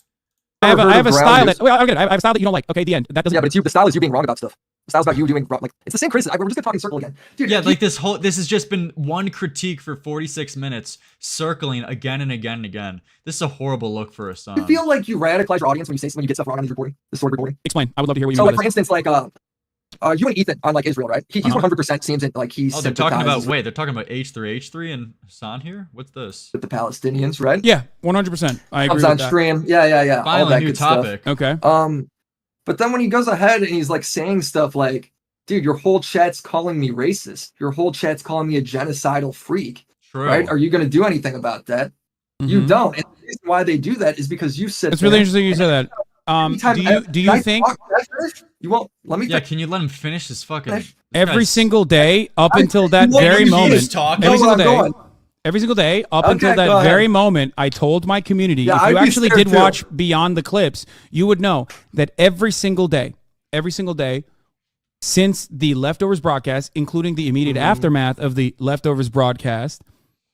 I have a style that. Well, I have a style that you don't like. Okay, the end. That doesn't. Yeah, but it's you. The style is you being wrong about stuff. The style's about you doing wrong. Like it's the same criticism. We're just gonna talk in circle again, dude. Yeah, like this has just been one critique for 46 minutes, circling again and again and again. This is a horrible look for Hasan. You feel like you radicalize your audience when you get stuff wrong on his reporting, this sort of reporting. Explain. I would love to hear what you mean. So, like for instance, like you and Ethan on like Israel, right? He's 100% seems like he's. Oh, they're talking about they're talking about H3 and Hasan here. What's this? With the Palestinians, right? Yeah, 100%. I agree. Comes on stream. Yeah. Finally, all that new good topic. Stuff. Okay. But then when he goes ahead and he's like saying stuff like, "Dude, your whole chat's calling me racist. Your whole chat's calling me a genocidal freak." True. Right? Are you going to do anything about that? Mm-hmm. You don't. And the reason why they do that is because you said. It's really interesting you said that. Do you think? You won't let me. Yeah, can you let him finish his fucking? Every single day up until that very moment. Every single day up until that very moment, I told my community. If you actually did watch beyond the clips, you would know that every single day, since the Leftovers broadcast, including the immediate aftermath of the Leftovers broadcast,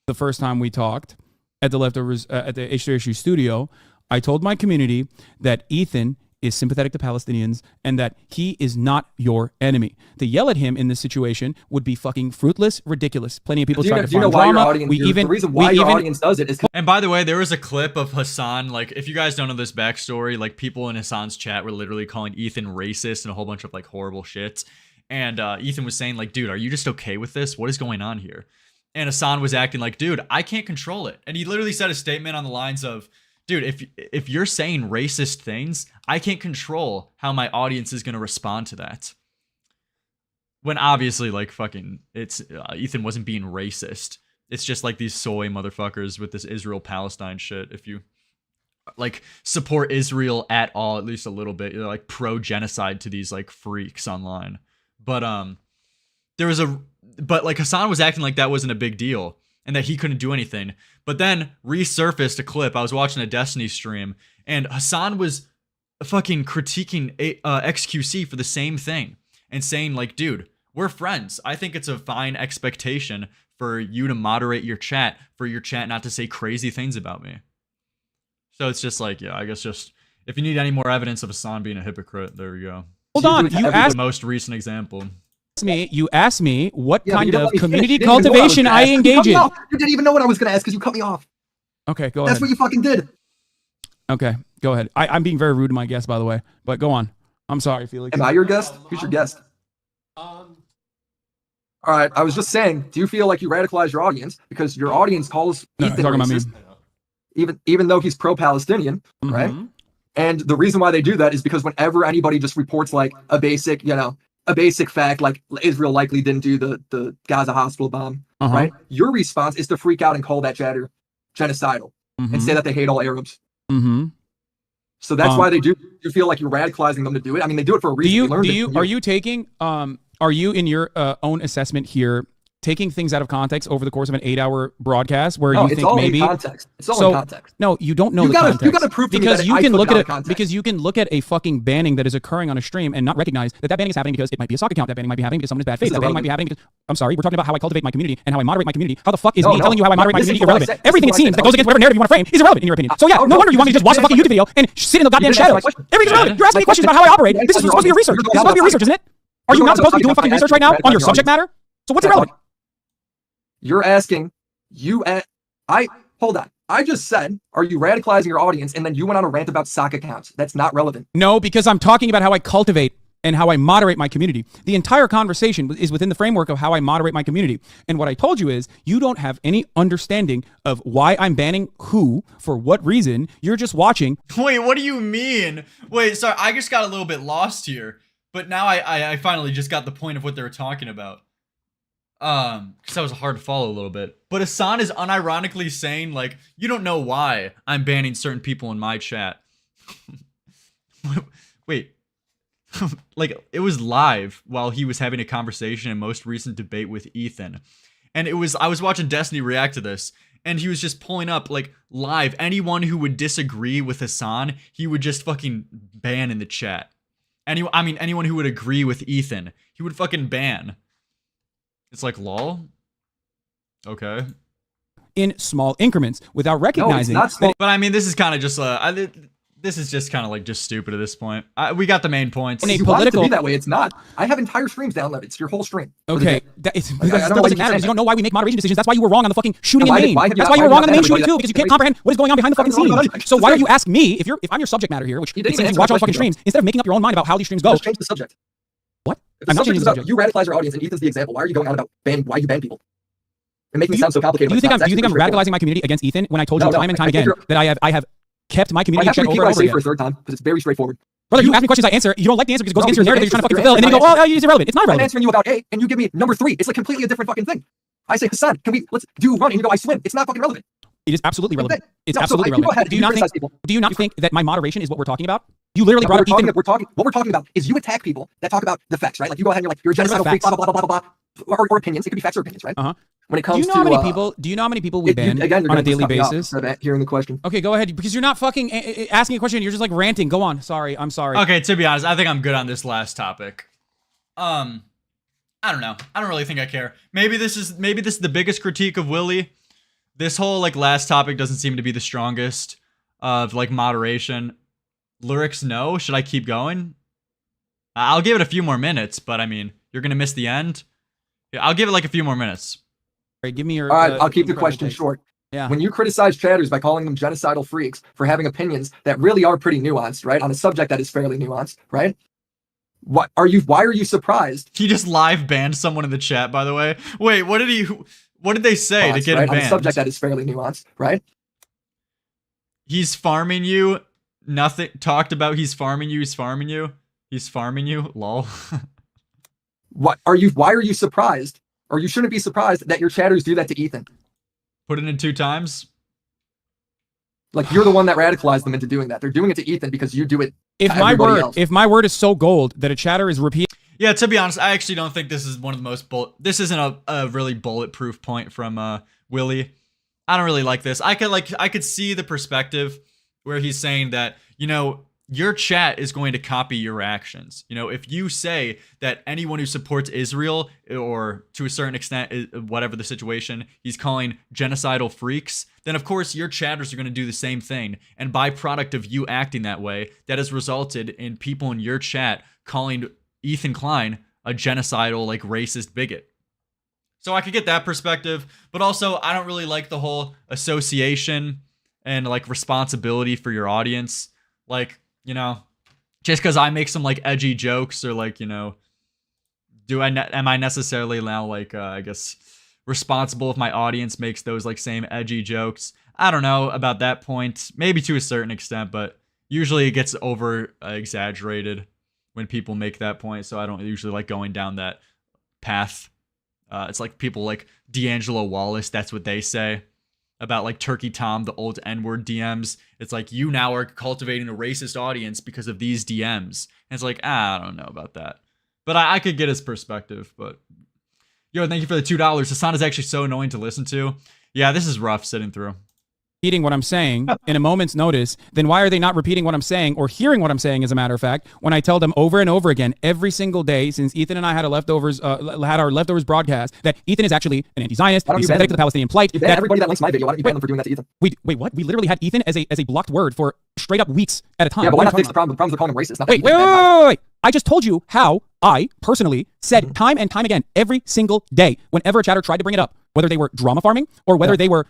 the first time we talked at the Leftovers at the H3HU studio, I told my community that Ethan is sympathetic to Palestinians and that he is not your enemy. To yell at him in this situation would be fucking fruitless, ridiculous. Plenty of people trying to find drama. The reason why your audience does it is. And by the way, there was a clip of Hasan. Like, if you guys don't know this backstory, like people in Hasan's chat were literally calling Ethan racist and a whole bunch of like horrible shit. And Ethan was saying like, dude, are you just okay with this? What is going on here? And Hasan was acting like, dude, I can't control it. And he literally said a statement on the lines of, dude, if you're saying racist things, I can't control how my audience is going to respond to that. When obviously, like, fucking, it's Ethan wasn't being racist. It's just like these soy motherfuckers with this Israel-Palestine shit. If you, like, support Israel at all, at least a little bit, you're, like, pro-genocide to these, like, freaks online. But, but, like, Hasan was acting like that wasn't a big deal and that he couldn't do anything. But then resurfaced a clip. I was watching a Destiny stream, and Hasan was fucking critiquing XQC for the same thing and saying, like, dude, we're friends. I think it's a fine expectation for you to moderate your chat, for your chat not to say crazy things about me. So it's just like, yeah, I guess just if you need any more evidence of Hasan being a hypocrite, there we go. Hold on, you asked the most recent example. You asked me what kind of community cultivation I engage in. You didn't even know what I was going to ask because you cut me off. Okay, go ahead. That's what you fucking did. Okay, go ahead. I'm being very rude to my guest, by the way, but go on. I'm sorry, Felix. Am I your guest? Who's your guest? All right, I was just saying, do you feel like you radicalize your audience because your audience calls Ethan racist, even though he's pro-Palestinian, right? And the reason why they do that is because whenever anybody just reports like a basic fact, like Israel likely didn't do the Gaza hospital bomb, right? Your response is to freak out and call that chatter genocidal and say that they hate all Arabs. So that's why they do. You feel like you're radicalizing them to do it. I mean, they do it for a reason. Are you taking? Are you in your own assessment here taking things out of context over the course of an 8-hour broadcast where No, you it's think all maybe in context. It's all in context. No, you don't know You the gotta- context. you gotta prove to me because that you I can took look it out at of it context. because you can look at a fucking banning that is occurring on a stream and not recognize that banning is happening because it might be a sock account. That banning might be happening because someone is bad faith. That banning might be happening because I'm sorry, we're talking about how I cultivate my community and how I moderate my community. How the fuck is me telling you how I moderate my This is community what I irrelevant? said. This Everything it is what I seems said. that goes against whatever narrative you want to frame is irrelevant in your opinion. So yeah, no wonder you want me to just watch a fucking YouTube video and sit in the goddamn didn't answer my shadows. question. Everything's irrelevant. You're asking me questions about how I operate. This is supposed to be a research. This is supposed to be a research, isn't it? Are you not supposed to be doing fucking research right now on your subject matter? So what's irrelevant? You're asking, hold on. I just said, are you radicalizing your audience? And then you went on a rant about sock accounts. That's not relevant. No, because I'm talking about how I cultivate and how I moderate my community. The entire conversation is within the framework of how I moderate my community. And what I told you is you don't have any understanding of why I'm banning who, for what reason. You're just watching. Wait, what do you mean? Wait, sorry, I just got a little bit lost here. But now I finally just got the point of what they were talking about. Because that was hard to follow a little bit. But Hasan is unironically saying, like, you don't know why I'm banning certain people in my chat. Wait. Like, it was live while he was having a conversation in most recent debate with Ethan. And I was watching Destiny react to this, and he was just pulling up, like, live, anyone who would disagree with Hasan, he would just fucking ban in the chat. Anyone who would agree with Ethan, he would fucking ban. It's like, lol? Okay. In small increments without recognizing. No, it's not small. But I mean, this is kind of just, this is just kind of like just stupid at this point. We got the main points. In a You want it to political- be that way. It's not. I have entire streams downloaded. It's your whole stream. Okay, that I still don't know doesn't why matter you because said you don't know why we make moderation decisions. That's why you were wrong on the fucking shooting Why in did- Maine. why have you That's not- why you were why wrong on have the you main not shooting done too, because you can't that? comprehend what is going on behind the fucking I don't know scenes. about it. So why are you asking me if I'm your subject matter here, which You it didn't seems answer you watch my all the fucking question, streams instead of making up your own mind about how these streams go? Let's change the subject. What? If the I'm not subject changing is the about subject. you radicalize your audience and Ethan's the example, why are you going on about why you ban people? It makes me sound so complicated. Do you but think it's I'm not. It's actually radicalizing my community against Ethan when I told you No, time and time I think again that I have kept my I community in have to check repeat over what I and over say for a again? third time because it's very straightforward. Brother, you ask me questions, I answer. You don't like the answer because it goes No, against your because narrative that you're trying to fucking you're fulfill, and then you go, answering- oh, it's irrelevant. It's not I'm relevant. answering you about A, and you give me number 3. It's like completely a different fucking thing. I say, Hasan, let's do run, and you go, I swim. It's not fucking relevant. It is absolutely Same relevant. thing. It's No, so absolutely you go relevant. ahead, Do you you not criticize think? people. Do you not think that my moderation is what we're talking about? You literally brought up Ethan. What we're talking about is you attack people that talk about the facts, right? Like you go ahead and you're like, you're a genocidal freak, blah, blah, blah, blah, blah, blah, or opinions. It could be facts or opinions, right? Uh-huh. When it Do comes you know to how many people? Do you know how many people we ban again, you're on a gonna just daily cut me off basis? instead of hearing the question. Okay, go ahead because you're not fucking asking a question. You're just like ranting. Go on. Sorry, I'm sorry. Okay, to be honest, I think I'm good on this last topic. I don't know. I don't really think I care. Maybe this is the biggest critique of Willy. This whole like last topic doesn't seem to be the strongest of like moderation. Lyrics, no. Should I keep going? I'll give it a few more minutes, but I mean, you're gonna miss the end. Yeah, I'll give it like a few more minutes. All right, give me your. All right, I'll keep the incredible question take. short. Yeah. When you criticize chatters by calling them genocidal freaks for having opinions that really are pretty nuanced, right, on a subject that is fairly nuanced, right? Why are you surprised? He just live banned someone in the chat, by the way. Wait, what did they say to get right? him On a banned? subject that is fairly nuanced, right? He's farming you. Nothing talked about. He's farming you. He's farming you. He's farming you. Lol. Why are you surprised? Or you shouldn't be surprised that your chatters do that to Ethan. Put it in 2 times. Like you're the one that radicalized them into doing that. They're doing it to Ethan because you do it. If to my everybody word, else. if my word is so gold that a chatter is repeating. Yeah, to be honest, I actually don't think this is one of the most this isn't a really bulletproof point from Willy. I don't really like this. I could see the perspective where he's saying that, you know, your chat is going to copy your actions. You know, if you say that anyone who supports Israel, or to a certain extent, whatever the situation, he's calling genocidal freaks, then of course your chatters are going to do the same thing. And byproduct of you acting that way, that has resulted in people in your chat calling Ethan Klein a genocidal, like, racist bigot. So I could get that perspective, but also I don't really like the whole association and like responsibility for your audience. Like, you know, just because I make some like edgy jokes, or like, you know, am I necessarily now like I guess responsible if my audience makes those like same edgy jokes? I don't know about that point. Maybe to a certain extent, but usually it gets over exaggerated when people make that point. So I don't usually like going down that path. It's like people like D'Angelo Wallace. That's what they say about like Turkey Tom, the old N-word DMs. It's like, you now are cultivating a racist audience because of these DMs. And it's like, I don't know about that. But I could get his perspective. But Yo, thank you for the $2. Hasan is actually so annoying to listen to. Yeah, this is rough sitting through. Repeating what I'm saying in a moment's notice, then why are they not repeating what I'm saying or hearing what I'm saying, as a matter of fact, when I tell them over and over again every single day since Ethan and I had our leftovers broadcast that Ethan is actually an anti-Zionist, he's sympathetic to the Palestinian plight. You ban everybody that links my video. Why don't you ban them for doing that to Ethan? Wait, what? We literally had Ethan as a blocked word for straight up weeks at a time. Yeah, but why not fix the problem? The problem is they're calling him racist. Not Wait. I just told you how I personally said time and time again every single day whenever a chatter tried to bring it up, whether they were drama farming or whether they were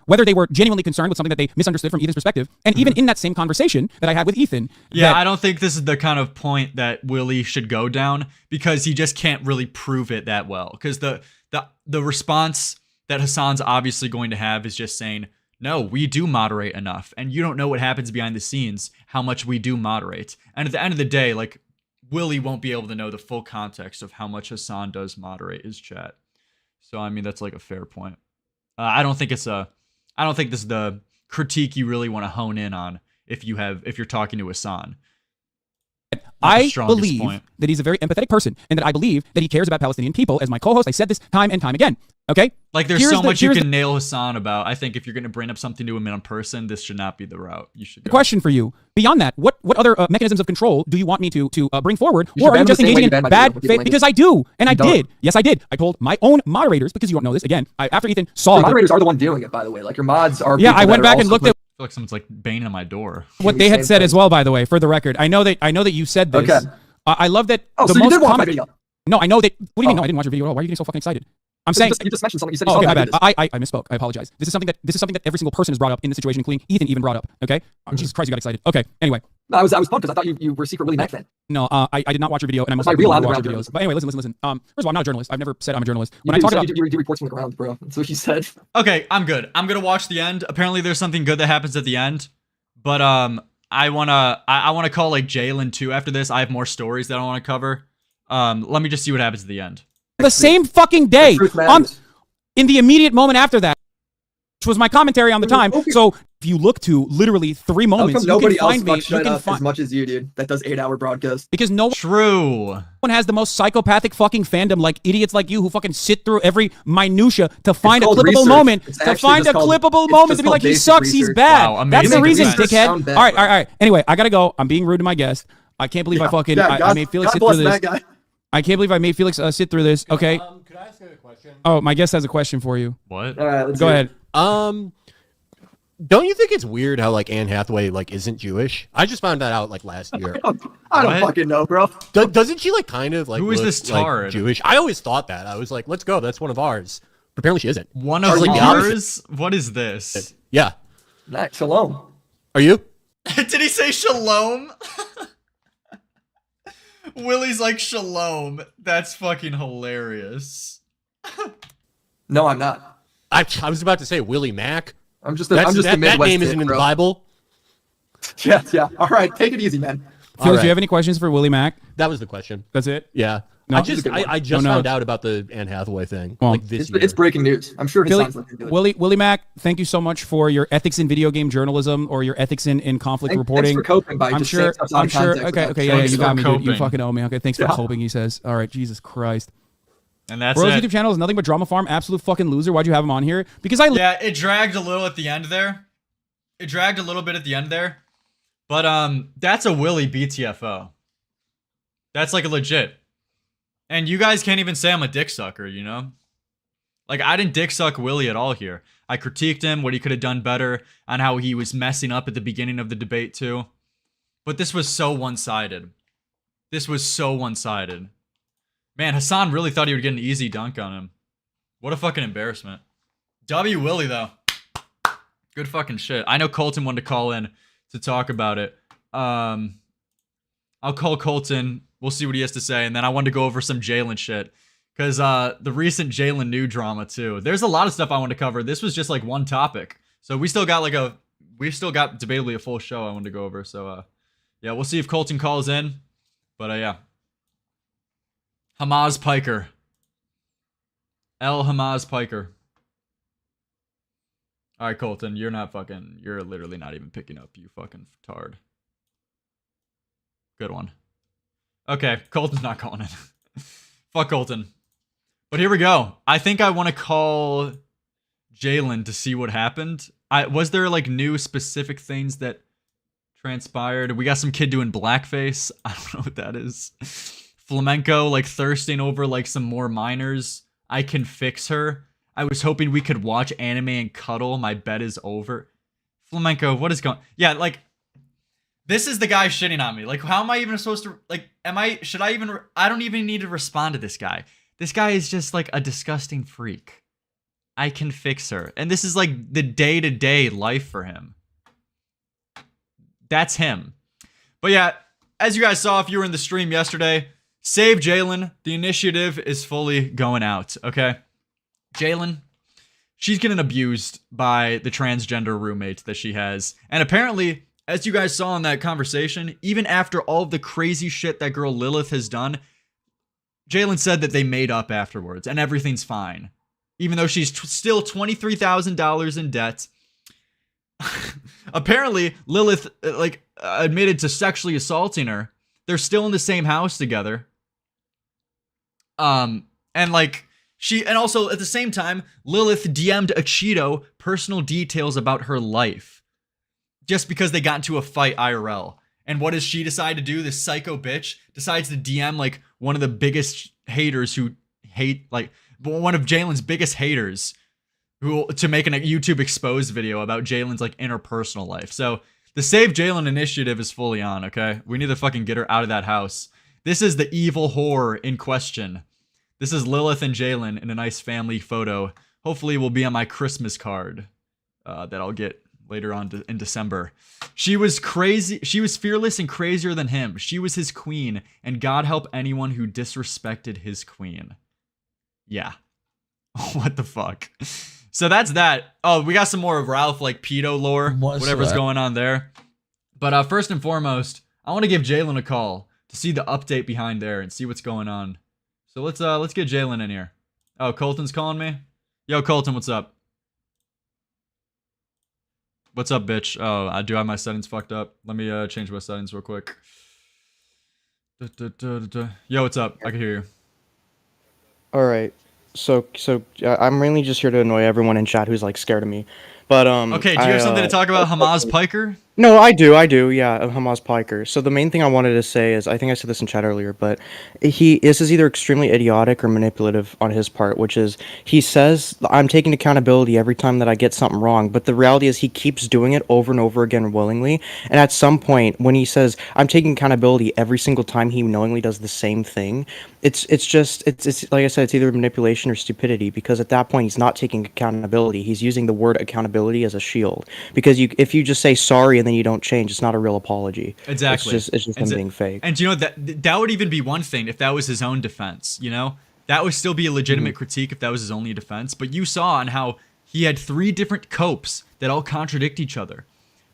genuinely concerned with something that they misunderstood from Ethan's perspective. And even in that same conversation that I had with Ethan. Yeah, I don't think this is the kind of point that Willy should go down, because he just can't really prove it that well. Because the response that Hasan's obviously going to have is just saying, no, we do moderate enough. And you don't know what happens behind the scenes, how much we do moderate. And at the end of the day, like, Willy won't be able to know the full context of how much Hasan does moderate his chat. So, I mean, that's like a fair point. I don't think this is the critique you really want to hone in on if you're talking to Hasan. I believe that he's a very empathetic person, and that I believe that he cares about Palestinian people. As my co-host, I said this time and time again. Okay? Like, there's so much you can nail Hasan about. I think if you're going to bring up something to him in person, this should not be the route you should go. Question for you. Beyond that, what other mechanisms of control do you want me to bring forward? Or are you just engaging in bad faith? Because I do, and I did. Yes, I did. I told my own moderators, because you don't know this, again, after Ethan saw... Your moderators are the one doing it, by the way. Like, your mods are... Yeah, I went back and looked at... I feel like someone's like banging on my door. What they had said as well, by the way, for the record. I know that you said this. Okay. I love that. Oh, so you did watch my video? No, I know that. What do you mean? No, I didn't watch your video at all. Why are you getting so fucking excited? I'm saying you just mentioned something. You said okay, my bad. I misspoke. I apologize. This is something that every single person has brought up in this situation, including Ethan even brought up. Okay. Oh, Jesus Christ, you got excited. Okay. Anyway. No, I was pumped because I thought you were a secret WillyMac fan. No, I did not watch your video, and I most likely won't watch your videos. But anyway, listen. First of all, I'm not a journalist. I've never said I'm a journalist. When I talk about you do reports from the ground, bro. That's what you said. Okay, I'm good. I'm gonna watch the end. Apparently, there's something good that happens at the end, but I wanna call like Jalyn too after this. I have more stories that I want to cover. Let me just see what happens at the end. The same fucking day, in the immediate moment after that, which was my commentary on the time. Okay. So if you look to literally 3 moments, you can find me. You can find as much as you, dude. That does 8-hour broadcasts. Because no one has the most psychopathic fucking fandom like idiots like you who fucking sit through every minutia to find a clippable moment. To find a clippable moment to be like, he sucks, he's bad. Wow, that's the reason, dickhead. All right. Anyway, I gotta go. I'm being rude to my guest. I can't believe I made Felix sit through this. I can't believe I made Felix sit through this. Okay. Could I ask a question? Oh, my guest has a question for you. What? All right, go ahead. Don't you think it's weird how like Anne Hathaway like isn't Jewish? I just found that out like last year. I don't fucking know, bro. Doesn't she like kind of like who is this tard? Like, Jewish? I always thought that. I was like, let's go. That's one of ours. But apparently she isn't. One of ours? What is this? Yeah. Nice. Shalom. Are you? Did he say shalom? Willy's like shalom. That's fucking hilarious. No, I'm not. I was about to say Willie Mac. I'm just a Midwest that name isn't in the Bible. Yeah. All right, take it easy, man. Felix, do you have any questions for Willie Mac? That was the question. That's it? Yeah. No, I just found out about the Anne Hathaway thing like this year. It's breaking news. I'm sure it sounds like Willie Mac, thank you so much for your ethics in video game journalism or your ethics in conflict reporting. Thanks for coping by I'm sure. Okay, yeah, you got me, dude. You fucking owe me. Okay, thanks for coping, he says. All right, Jesus Christ. And that's Bro's it. YouTube channel is nothing but drama farm. Absolute fucking loser. Why'd you have him on here? Because yeah, it dragged a little at the end there. It dragged a little bit at the end there. But that's a Willy BTFO. That's like a legit. And you guys can't even say I'm a dick sucker, you know? Like, I didn't dick suck Willy at all here. I critiqued him, what he could have done better, on how he was messing up at the beginning of the debate too. But this was so one-sided. This was so one-sided. Man, Hasan really thought he would get an easy dunk on him. What a fucking embarrassment. W Willy, though. Good fucking shit. I know Colton wanted to call in to talk about it. I'll call Colton. We'll see what he has to say. And then I wanted to go over some Jalyn shit. Because the recent Jalyn new drama, too. There's a lot of stuff I want to cover. This was just like one topic. So we still got debatably a full show I wanted to go over. So, yeah, we'll see if Colton calls in. But, yeah. Hamas Piker. Hamas Piker. Alright, Colton, you're literally not even picking up, you fucking tard. Good one. Okay, Colton's not calling in. Fuck Colton. But here we go. I think I want to call Jalyn to see what happened. Was there like new specific things that transpired? We got some kid doing blackface. I don't know what that is. Flamenco like thirsting over like some more minors. I can fix her. I was hoping we could watch anime and cuddle. My bed is over. Flamenco, what is going? Yeah, like this is the guy shitting on me. Like, how am I even supposed to? Like, should I even? I don't even need to respond to this guy. This guy is just like a disgusting freak. I can fix her, and this is like the day-to-day life for him. That's him. But yeah, as you guys saw, if you were in the stream yesterday, save Jalyn. The initiative is fully going out. Okay. Jalyn, she's getting abused by the transgender roommate that she has. And apparently, as you guys saw in that conversation, even after all of the crazy shit that girl Lilith has done, Jalyn said that they made up afterwards and everything's fine. Even though she's still $23,000 in debt. Apparently, Lilith admitted to sexually assaulting her. They're still in the same house together. And also at the same time, Lilith DM'd a Cheeto personal details about her life. Just because they got into a fight IRL. And what does she decide to do? This psycho bitch decides to DM like one of the biggest haters who hate, like one of Jalyn's biggest haters, who to make a YouTube exposed video about Jalyn's like interpersonal life. So the Save Jalyn initiative is fully on, okay? We need to fucking get her out of that house. This is the evil whore in question. This is Lilith and Jalyn in a nice family photo. Hopefully will be on my Christmas card that I'll get later on in December. She was crazy. She was fearless and crazier than him. She was his queen, and God help anyone who disrespected his queen. Yeah. What the fuck? So that's that. Oh, we got some more of Ralph, like pedo lore, whatever's going on there. But first and foremost, I want to give Jalyn a call to see the update behind there and see what's going on. So let's get Jalyn in here. Oh, Colton's calling me. Yo, Colton, what's up? What's up, bitch? Oh, I do have my settings fucked up. Let me change my settings real quick. Yo, what's up? I can hear you. All right. So I'm mainly just here to annoy everyone in chat who's like scared of me. But okay, do you have something to talk about Hamas Piker? No, I do, yeah, Hamas Piker. So the main thing I wanted to say is, I think I said this in chat earlier, but this is either extremely idiotic or manipulative on his part, which is, he says, I'm taking accountability every time that I get something wrong, but the reality is he keeps doing it over and over again willingly, and at some point, when he says, I'm taking accountability every single time he knowingly does the same thing, it's like I said, it's either manipulation or stupidity, because at that point, he's not taking accountability, he's using the word accountability as a shield, because if you just say sorry and then you don't change, it's not a real apology. Exactly. It's just him being fake. And you know, that would even be one thing if that was his own defense, you know? That would still be a legitimate critique if that was his only defense. But you saw on how he had 3 different copes that all contradict each other.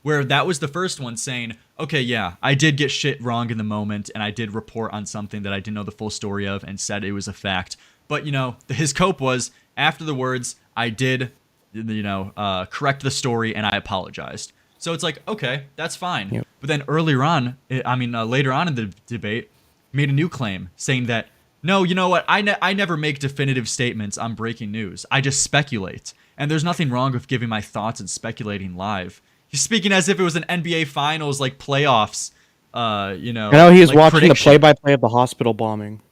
Where that was the first one saying, okay, yeah, I did get shit wrong in the moment, and I did report on something that I didn't know the full story of and said it was a fact. But, you know, his cope was, after the words, I did, correct the story and I apologized. So it's like, okay, that's fine. Yep. But then later on in the debate, made a new claim saying that, no, you know what? I never make definitive statements on breaking news. I just speculate. And there's nothing wrong with giving my thoughts and speculating live. He's speaking as if it was an NBA Finals, like playoffs, I know he was like watching prediction. The play-by-play of the hospital bombing.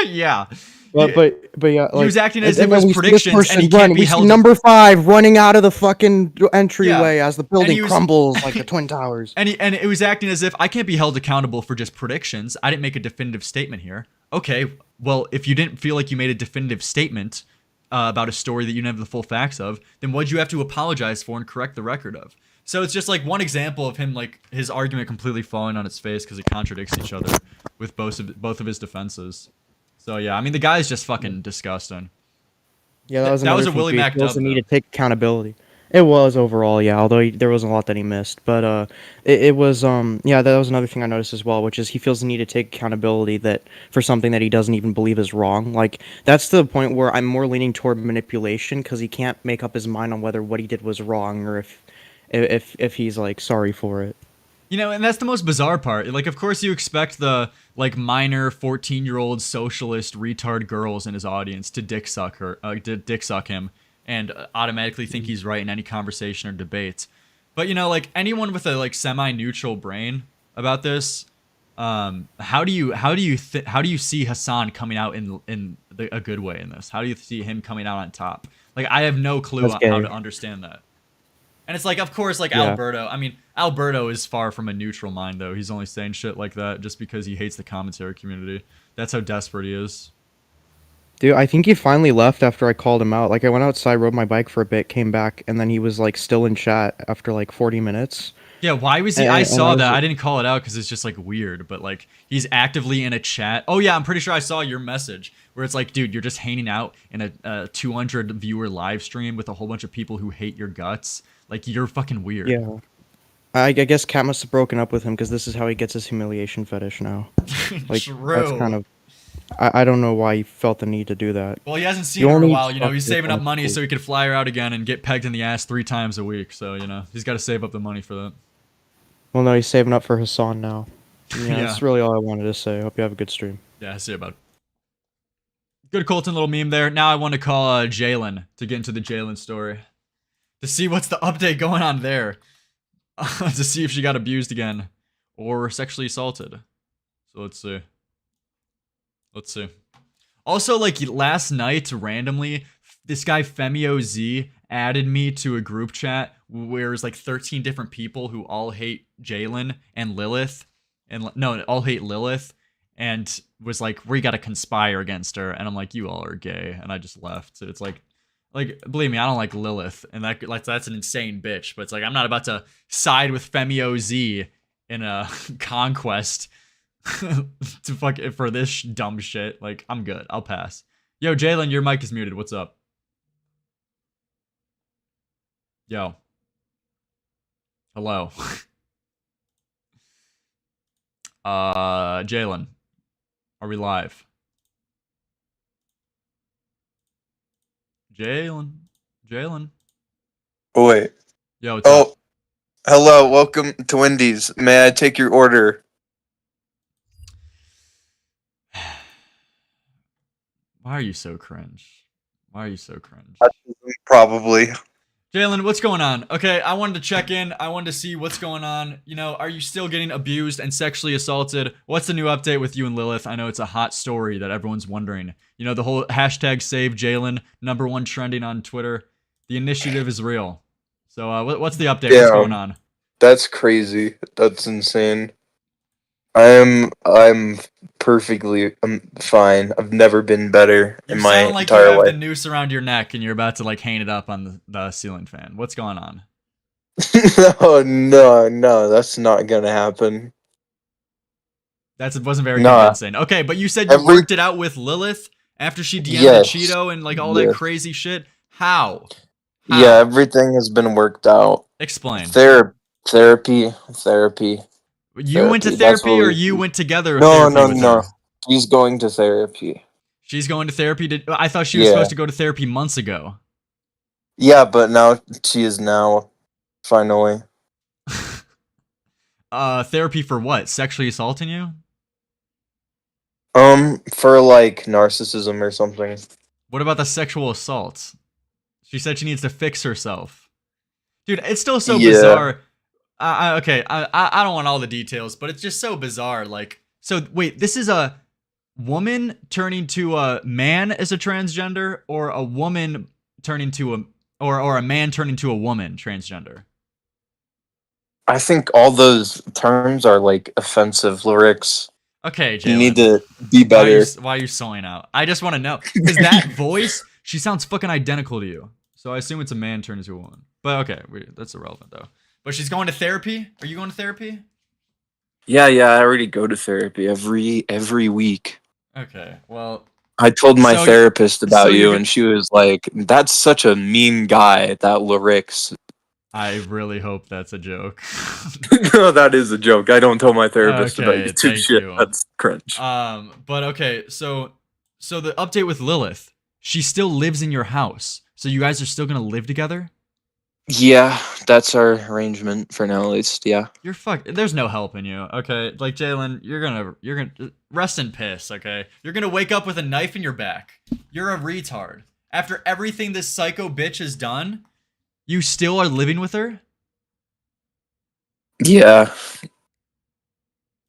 Yeah. But yeah, like, he was acting as if it was predictions, and he can't be held. Number 5 running out of the fucking entryway as the building crumbles like the Twin Towers. And it was acting as if I can't be held accountable for just predictions. I didn't make a definitive statement here. Okay, well, if you didn't feel like you made a definitive statement about a story that you didn't have the full facts of, then what'd you have to apologize for and correct the record of? So it's just like one example of him, like his argument completely falling on its face because it contradicts each other with both of his defenses. So yeah, I mean the guy's just fucking disgusting. Yeah, that was a WillyMac dub. Need to take accountability. It was overall, yeah. Although there wasn't a lot that he missed, but it was yeah. That was another thing I noticed as well, which is he feels the need to take accountability that for something that he doesn't even believe is wrong. Like that's the point where I'm more leaning toward manipulation because he can't make up his mind on whether what he did was wrong or if he's like sorry for it. You know, and that's the most bizarre part. Like, of course you expect the, like, minor 14-year-old socialist retard girls in his audience to dick suck him and automatically think he's right in any conversation or debate. But, you know, like, anyone with a, like, semi-neutral brain about this, how do you see Hasan coming out in a good way in this? How do you see him coming out on top? Like, I have no clue on how to understand that. And it's like, of course, like Alberto. I mean, Alberto is far from a neutral mind, though. He's only saying shit like that just because he hates the commentary community. That's how desperate he is. Dude, I think he finally left after I called him out. Like, I went outside, rode my bike for a bit, came back, and then he was, like, still in chat after, like, 40 minutes. Yeah, why was he? I saw that. I didn't call it out because it's just, like, weird. But, like, he's actively in a chat. Oh, yeah, I'm pretty sure I saw your message where it's like, dude, you're just hanging out in a 200-viewer live stream with a whole bunch of people who hate your guts. Like, you're fucking weird. Yeah. I guess Kat must have broken up with him because this is how he gets his humiliation fetish now. Like, True. That's kind of... I don't know why he felt the need to do that. Well, he hasn't seen her in a while. You know, he's saving up money so he could fly her out again and get pegged in the ass 3 times a week. So, you know, he's got to save up the money for that. Well, no, he's saving up for Hasan now. Yeah, that's really all I wanted to say. Hope you have a good stream. Yeah, see you, bud. Good Colton little meme there. Now I want to call Jalyn to get into the Jalyn story. To see what's the update going on there. To see if she got abused again. Or sexually assaulted. So let's see. Let's see. Also, like, last night, randomly, this guy Femio Z added me to a group chat where there's like 13 different people who all hate Jalyn and Lilith. And no, all hate Lilith. And was like, we gotta conspire against her. And I'm like, you all are gay. And I just left. So it's like, believe me, I don't like Lilith. And that's an insane bitch. But it's like, I'm not about to side with Femio Z in a conquest to fuck it for this dumb shit. Like, I'm good. I'll pass. Yo, Jalyn, your mic is muted. What's up? Yo. Hello. Jalyn. Are we live? Jalyn. Oh, wait. Yo, what's up? Hello. Welcome to Wendy's. May I take your order? Why are you so cringe? Probably. Jalyn, what's going on? Okay, I wanted to check in. I wanted to see what's going on. You know, are you still getting abused and sexually assaulted? What's the new update with you and Lilith? I know it's a hot story that everyone's wondering. You know, the whole hashtag save Jalyn, #1 trending on Twitter. The initiative is real. So what's the update? What's going on? That's crazy. That's insane. I'm perfectly fine. I've never been better in my entire life. You sound like you have the noose around your neck and you're about to like hang it up on the ceiling fan. What's going on? No, that's not gonna happen. It wasn't very convincing. Okay, but you said you worked it out with Lilith after she DM'd Cheeto and like all that crazy shit. How? Yeah, everything has been worked out. Explain. Therapy. You went to therapy or you went together? No. She's going to therapy. She's going to therapy? I thought she was supposed to go to therapy months ago. Yeah, but now she is now. Finally. Therapy for what? Sexually assaulting you? For like narcissism or something. What about the sexual assault? She said she needs to fix herself. Dude, it's still so bizarre. Okay, I don't want all the details, but it's just so bizarre. Like, so wait, this is a woman turning to a man as a transgender, or a woman turning to or a man turning to a woman transgender? I think all those terms are like offensive lyrics. Okay, Jalyn. You need to be better. Why are you sewing out? I just want to know, because that voice, she sounds fucking identical to you. So I assume it's a man turning to a woman. But okay, that's irrelevant though. But she's going to therapy? Are you going to therapy? Yeah, I already go to therapy every week. Okay, well, I told my therapist about you, and she was like, "That's such a mean guy, that Lerix." I really hope that's a joke. No, that is a joke. I don't tell my therapist about you too. Shit. That's cringe. But okay, so the update with Lilith, she still lives in your house. So you guys are still gonna live together? Yeah, that's our arrangement for now, at least. Yeah. You're fucked. There's no help in you. Okay, like Jalyn, you're gonna rest in piss. Okay, you're gonna wake up with a knife in your back. You're a retard. After everything this psycho bitch has done, you still are living with her. Yeah.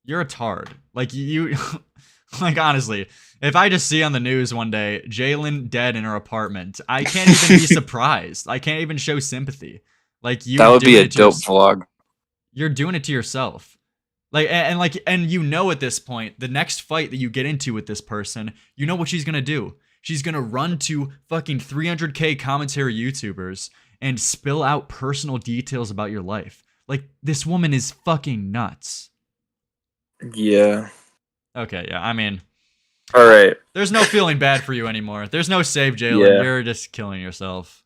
You're a tard. Like you, like honestly, if I just see on the news one day Jalyn dead in her apartment, I can't even be surprised. I can't even show sympathy. Like you, That would be a dope vlog. You're doing it to yourself. Like and you know at this point, the next fight that you get into with this person, you know what she's gonna do. She's gonna run to fucking 300k commentary YouTubers and spill out personal details about your life. Like this woman is fucking nuts. Yeah. Okay, yeah. I mean, all right. There's no feeling bad for you anymore. There's no save, Jalyn. Yeah. You're just killing yourself.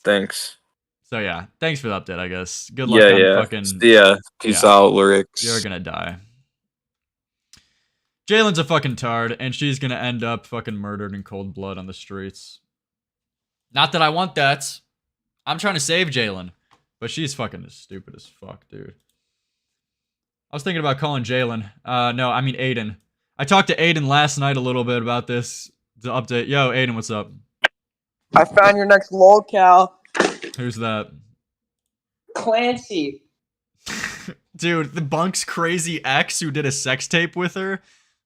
Thanks. So yeah, thanks for the update. I guess. Good luck on fucking. Yeah. Peace out, Lerix. You're gonna die. Jalyn's a fucking tard, and she's gonna end up fucking murdered in cold blood on the streets. Not that I want that. I'm trying to save Jalyn, but she's fucking as stupid as fuck, dude. I was thinking about calling Jalyn. No, I mean Aiden. I talked to Aiden last night a little bit about this. The update. Yo, Aiden, what's up? I found your next lolcal. Who's that? Clancy. Dude, the Bunk's crazy ex who did a sex tape with her?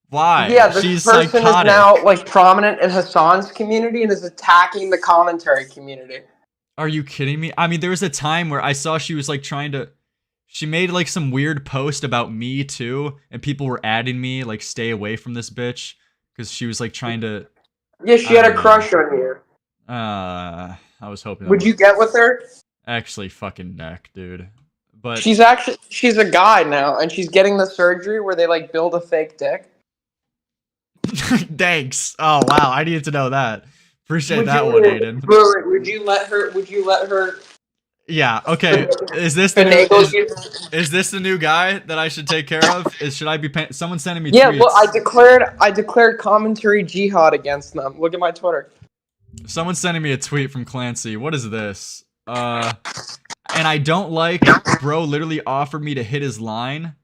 Why? Yeah, this She's person psychotic. is now like prominent in Hasan's community and is attacking the commentary community. Are you kidding me? I mean, there was a time where I saw she was like trying to... She made like some weird post about me too, and people were adding me like stay away from this bitch because she was like trying to. Yeah, she had a crush on you. I was hoping. Would you get with her? Actually, fucking neck, dude. But she's a guy now, and she's getting the surgery where they like build a fake dick. Thanks. Oh wow, I needed to know that. Appreciate that one, Aiden. Would you let her? Yeah. Okay. Is this the new guy that I should take care of? Should I be paying? Someone sending me tweets. Yeah. Well, I declared commentary jihad against them. Look at my Twitter. Someone's sending me a tweet from Clancy. What is this? And I don't like. Bro literally offered me to hit his line.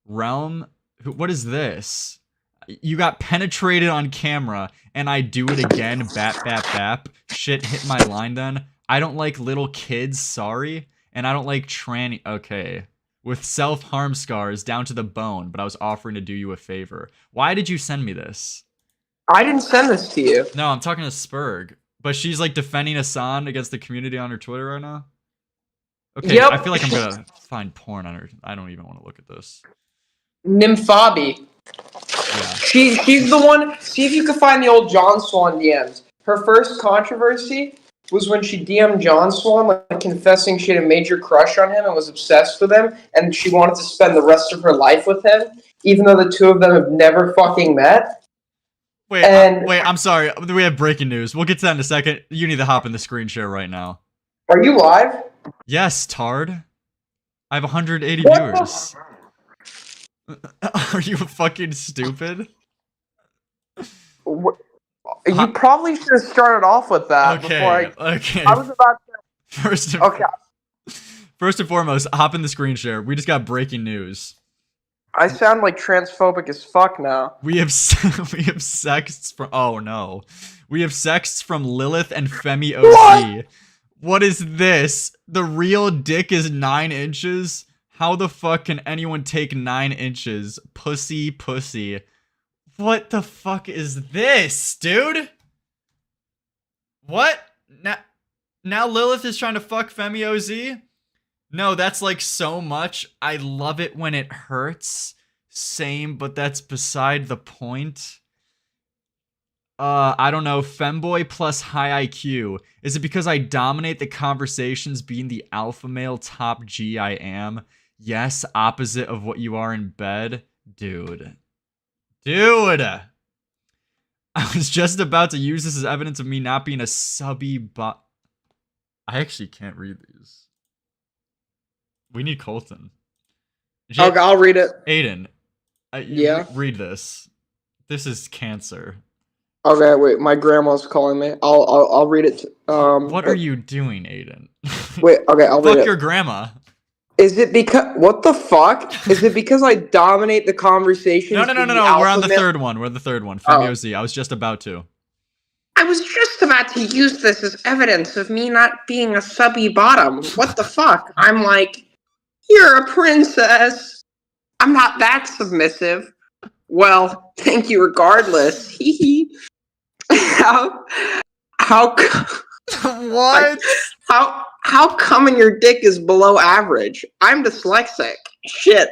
Realm. What is this? You got penetrated on camera, and I do it again. Bap bap bap. Shit hit my line then. I don't like little kids, sorry. And I don't like tranny. Okay. With self-harm scars down to the bone, but I was offering to do you a favor. Why did you send me this? I didn't send this to you. No, I'm talking to Spurg. But she's like defending Hasan against the community on her Twitter right now? Okay, yep. I feel like I'm gonna find porn on her. I don't even want to look at this. Nymphabi. Yeah. She's the one. See if you can find the old John Swan DMs. Her first controversy was when she DM'd John Swan, like confessing she had a major crush on him and was obsessed with him, and she wanted to spend the rest of her life with him, even though the two of them have never fucking met. Wait, I'm sorry. We have breaking news. We'll get to that in a second. You need to hop in the screen share right now. Are you live? Yes, Tard. I have 180 viewers. Are you fucking stupid? You probably should have started off with that before I was about to... First and foremost, hop in the screen share. We just got breaking news. I sound like transphobic as fuck now. We have sexts from... Oh, no. We have sexts from Lilith and Femi OG. What is this? The real dick is 9 inches? How the fuck can anyone take 9 inches? Pussy. What the fuck is this, dude? What? Now Lilith is trying to fuck Femi OZ? No, that's like so much. I love it when it hurts. Same, but that's beside the point. I don't know. Femboy plus high IQ. Is it because I dominate the conversations being the alpha male top G I am? Yes, opposite of what you are in bed? Dude. I was just about to use this as evidence of me not being a subby bot. I actually can't read these. We need Colton. Okay, I'll read it. Aiden. Yeah? Read this. This is cancer. Okay, wait. My grandma's calling me. I'll read it. What are you doing, Aiden? Wait. Okay, I'll read Fuck it. your grandma. Is it because what the fuck? Is it because I dominate the conversation? No. We're on the third one. We're the third one. Femio Z. I was just about to. I was just about to use this as evidence of me not being a subby bottom. What the fuck? I'm like, you're a princess. I'm not that submissive. Well, thank you regardless. Hee how what? How coming your dick is below average? I'm dyslexic. Shit.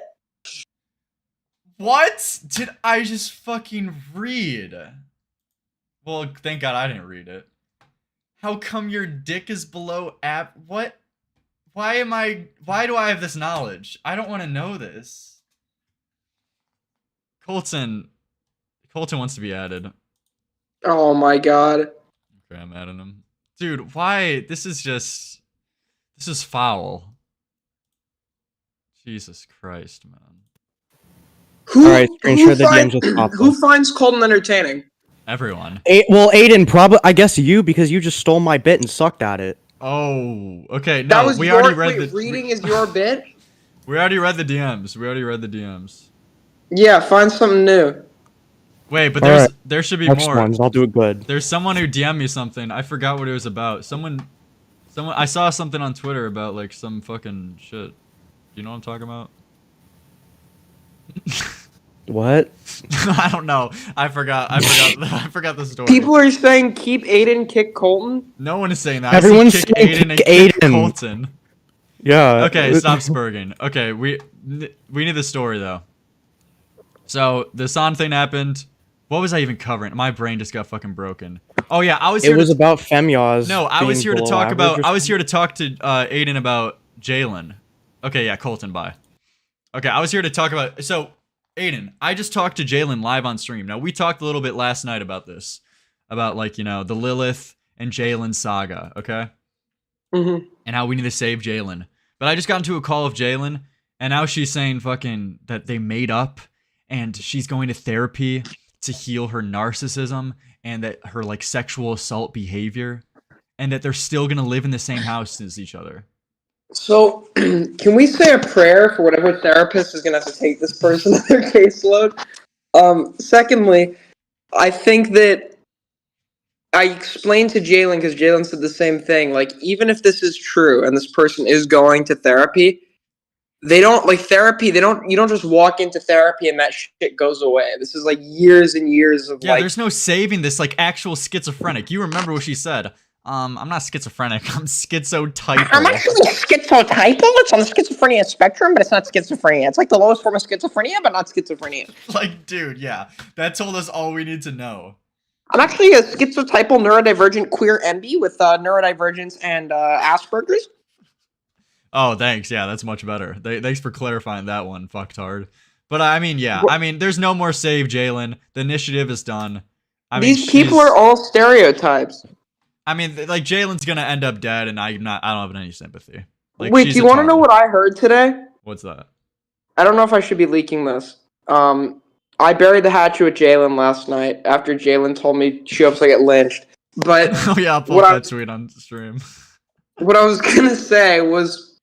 What did I just fucking read? Well, thank God I didn't read it. How come your dick is below what? Why do I have this knowledge? I don't want to know this. Colton wants to be added. Oh my god. Okay, I'm adding him. Dude, why? This is foul. Jesus Christ, man. Alright, screenshot the DMs with Papa. Who finds Colton entertaining? Everyone. Well, Aiden, probably, I guess you, because you just stole my bit and sucked at it. Oh, okay. No, That was we already read the reading is your bit? We already read the DMs. Yeah, find something new. Wait, but there should be Next more. ones, I'll do it good. There's someone who DM'd me something. I forgot what it was about. Someone I saw something on Twitter about like some fucking shit. You know what I'm talking about? What? I don't know. I forgot the story. People are saying keep Aiden, kick Colton. No one is saying that. Everyone's I said kick saying Aiden and kick kick Aiden. Colton. Yeah. Okay, stop spurging. Okay, we need the story though. So the Hasan thing happened. What was I even covering? My brain just got fucking broken. Oh yeah, I was. It was about Femyaz. No, I was here to talk about. I was here to. to talk to Aiden about Jalyn. Okay, yeah, Colton. Bye. Okay, I was here to talk about. So Aiden, I just talked to Jalyn live on stream. Now we talked a little bit last night about this, about like the Lilith and Jalyn saga. Okay. Mm-hmm. And how we need to save Jalyn. But I just got into a call of Jalyn, and now she's saying fucking that they made up, and she's going to therapy to heal her narcissism and that her like sexual assault behavior, and that they're still gonna live in the same house as each other. So, can we say a prayer for whatever therapist is gonna have to take this person to their caseload? Secondly, I think that I explained to Jalyn, because Jalyn said the same thing, like, even if this is true and this person is going to therapy, they don't, like, therapy, you don't just walk into therapy and that shit goes away. This is, like, years and years of, yeah, there's no saving this, like, actual schizophrenic. You remember what she said. I'm not schizophrenic, I'm schizotypal. I'm actually schizotypal. It's on the schizophrenia spectrum, but it's not schizophrenia. It's like the lowest form of schizophrenia, but not schizophrenia. Like, dude, yeah. That told us all we need to know. I'm actually a schizotypal neurodivergent queer MB with neurodivergence and Asperger's. Oh, thanks. Yeah, that's much better. Thanks for clarifying that one, fucktard. But I mean, yeah. I mean, there's no more save Jalyn. The initiative is done. I mean, these people are all stereotypes. I mean, like, Jalen's gonna end up dead, and I don't have any sympathy. Like, wait, do you want to know what I heard today? What's that? I don't know if I should be leaking this. I buried the hatchet with Jalyn last night after Jalyn told me she hopes I get lynched. But oh yeah, I'll pull that tweet on stream. What I was gonna say was,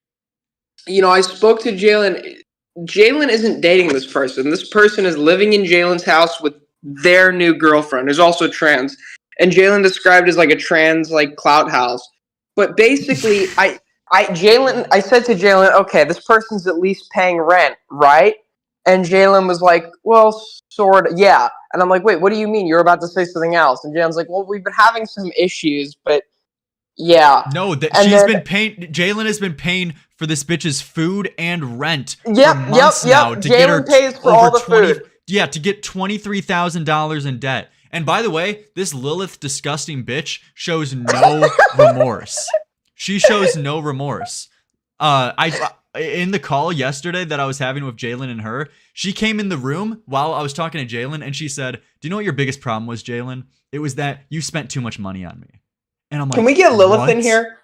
I spoke to Jalyn. Jalyn isn't dating this person. This person is living in Jalen's house with their new girlfriend, who's also trans. And Jalyn described as like a trans, like, clout house. But basically, I said to Jalyn, okay, this person's at least paying rent, right? And Jalyn was like, well, sort of, yeah. And I'm like, wait, what do you mean? You're about to say something else. And Jalen's like, well, we've been having some issues, but yeah. No, Jalyn has been paying for this bitch's food and rent for months now to get her pays for all the food. Yeah, to get $23,000 in debt. And by the way, this Lilith disgusting bitch shows no remorse. She shows no remorse. In the call yesterday that I was having with Jalyn and her, she came in the room while I was talking to Jalyn, and she said, do you know what your biggest problem was, Jalyn? It was that you spent too much money on me. And I'm like, can we get Lilith what? in here?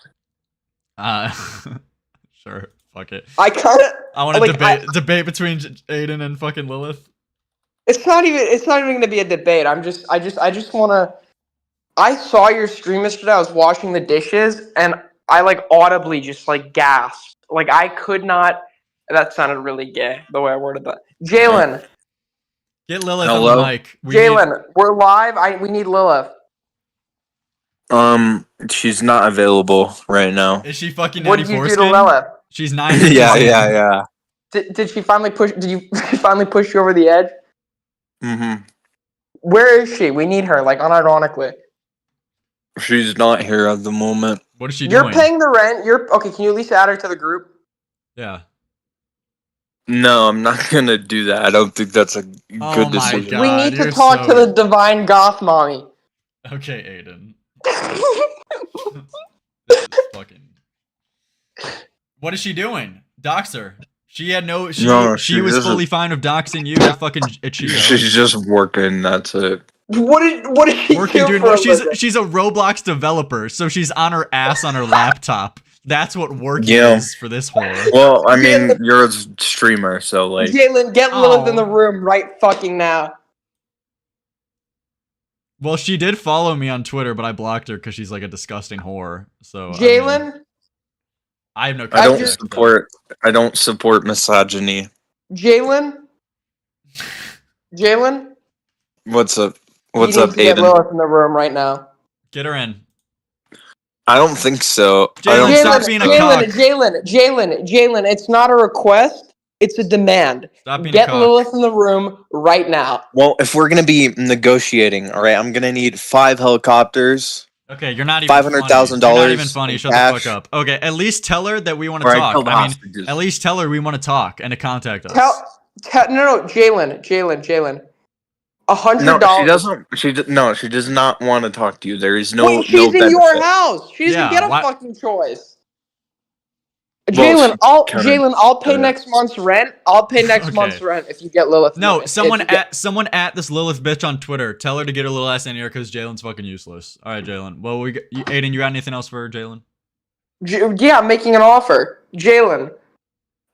Sure. Fuck it. I want to debate between Aiden and fucking Lilith. It's not even going to be a debate. I just want to. I saw your stream yesterday. I was washing the dishes, and I like audibly just like gasped. Like I could not. That sounded really gay the way I worded that. Jalyn, get Lilith on the mic. Jalyn, we're live. We need Lilith. She's not available right now. Is she fucking? What did you do to Lilith? She's 9. Yeah. Did she finally push? Did you finally push you over the edge? Mm-hmm. Where is she? We need her, like unironically. She's not here at the moment. What is she doing? You're paying the rent. Okay. Can you at least add her to the group? Yeah. No, I'm not gonna do that. I don't think that's a good decision. God, we need to talk to the divine goth mommy. Okay, Aiden. This is fucking. What is she doing? Dox her. She had no. She was fully fine with doxing you. Fucking Ichiro. She's just working. That's it. What is she working, doing? Dude, she's a Roblox developer, so she's on her ass on her laptop. That's what work is for this horror. Well, I mean, you're a streamer, so like. Jalyn, get Lilith in the room right fucking now. Well, she did follow me on Twitter, but I blocked her because she's like a disgusting whore. So Jalyn, I have no. I don't support misogyny. Jalyn. What's up? What's up, Aiden? Get Lilith in the room right now. Get her in. I don't think so. Jalyn, it's not a request. It's a demand. Get Lilith in the room right now. Well, if we're gonna be negotiating, all right, I'm gonna need 5 helicopters. Okay, you're not even $500,000. Not even funny. Shut the fuck up. Okay, at least tell her that we want to talk. I mean, at least tell her we want to talk and to contact us. No, Jalyn. $100. No, she doesn't. She does not want to talk to you. There is no. Wait, she's in your house. She doesn't get a fucking choice. Jalyn, I'll pay next month's rent. I'll pay next month's rent if you get Lilith. No, someone at this Lilith bitch on Twitter. Tell her to get her little ass in here because Jalen's fucking useless. All right, Jalyn. Well, Aiden, you got anything else for Jalyn? Yeah, I'm making an offer, Jalyn.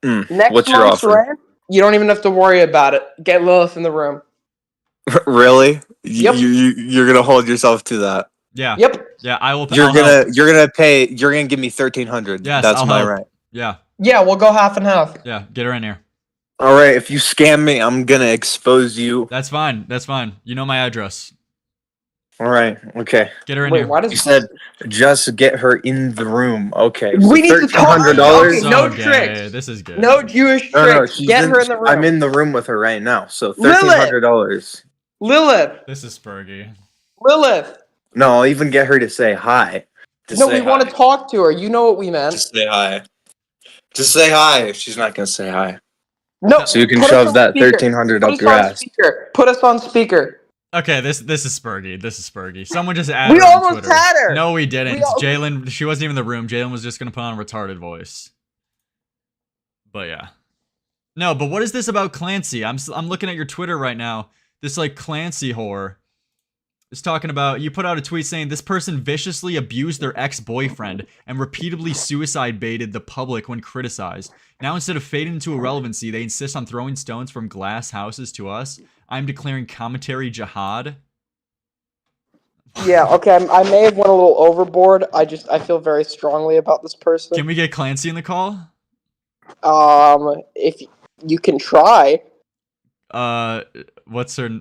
Next month's rent, you don't even have to worry about it. Get Lilith in the room. Really? Yep. You're gonna hold yourself to that. Yeah. Yep. Yeah, I will. You're gonna pay. You're gonna give me $1,300. Yes, that's my right. Yeah. Yeah, we'll go half and half. Yeah, get her in here. All right. If you scam me, I'm gonna expose you. That's fine. That's fine. You know my address. All right. Okay. Get her in here. You said just get her in the room. Okay. We need to talk. $1,300. So no gay. tricks. This is good. No Jewish tricks. Get her in the room. I'm in the room with her right now. So $1,300. Lilith. This is Spurgy. Lilith. No, I'll even get her to say hi. We want to talk to her. You know what we meant. Just say hi. Just say hi. She's not gonna say hi. No. So you can shove that $1,300 up your ass. Put us on speaker. Okay, this is Spurgy. This is Spurgy. Someone just added. We her on almost Twitter. had her. No, we didn't. Jalyn, she wasn't even in the room. Jalyn was just gonna put on a retarded voice. But yeah. No, but what is this about Clancy? I'm looking at your Twitter right now. This like Clancy whore is talking about, you put out a tweet saying this person viciously abused their ex-boyfriend and repeatedly suicide baited the public when criticized. Now instead of fading into irrelevancy, they insist on throwing stones from glass houses to us. I'm declaring commentary jihad. Yeah, okay, I may have went a little overboard. I feel very strongly about this person. Can we get Clancy in the call? If you can try. What's her? Do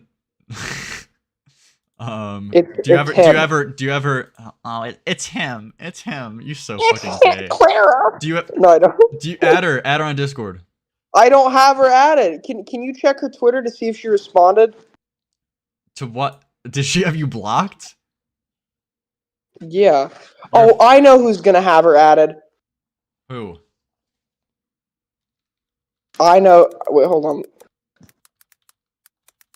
you ever? Oh, it's him. It's him. You so fucking gay. Clara. No, I don't. Do you add her on Discord? I don't have her added. Can you check her Twitter to see if she responded? To what? Did she have you blocked? Yeah. Oh, I know who's gonna have her added. Who? I know. Wait, hold on.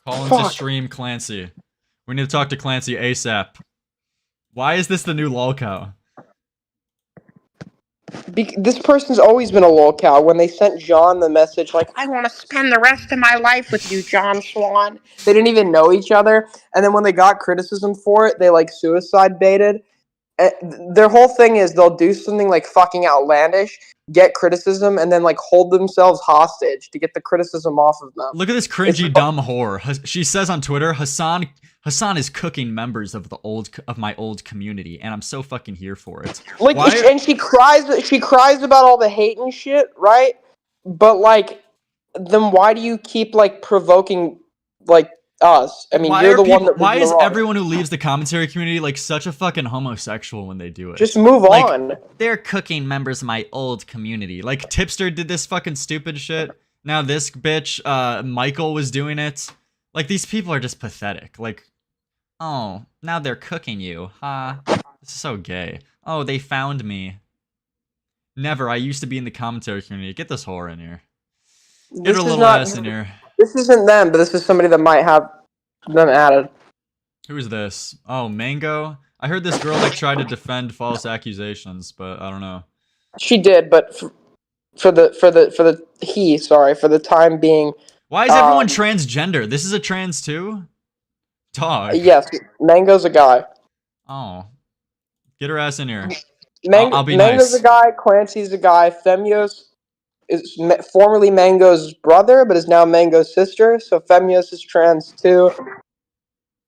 Call into stream Clancy. We need to talk to Clancy ASAP. Why is this the new lolcow? This person's always been a lolcow. When they sent John the message, like, I want to spend the rest of my life with you, John Swan. They didn't even know each other. And then when they got criticism for it, they, like, suicide baited. their whole thing is they'll do something like fucking outlandish, get criticism, and then like hold themselves hostage to get the criticism off of them. Look at this cringy dumb whore. She says on Twitter, Hasan is cooking members of my old community, and I'm so fucking here for it. Like, and she cries about all the hate and shit, right? But like, then why do you keep like provoking like us? I mean, you're the one that. Why is everyone who leaves the commentary community like such a fucking homosexual when they do it? Just move on. They're cooking members of my old community. Like Tipster did this fucking stupid shit. Now this bitch, Michael was doing it. Like these people are just pathetic. Like, oh, now they're cooking you, huh? This is so gay. Oh, they found me. Never. I used to be in the commentary community. Get this whore in here. Get her little ass in here. This isn't them, but this is somebody that might have them added. Who is this? Oh, Mango? I heard this girl like tried to defend false accusations, but I don't know. She did, but for the time being. Why is everyone transgender? This is a trans too? Dog. Yes, Mango's a guy. Oh. Get her ass in here. I'll be Mango's a guy, Clancy's a guy, Femios is formerly Mango's brother, but is now Mango's sister, so Femios is trans too.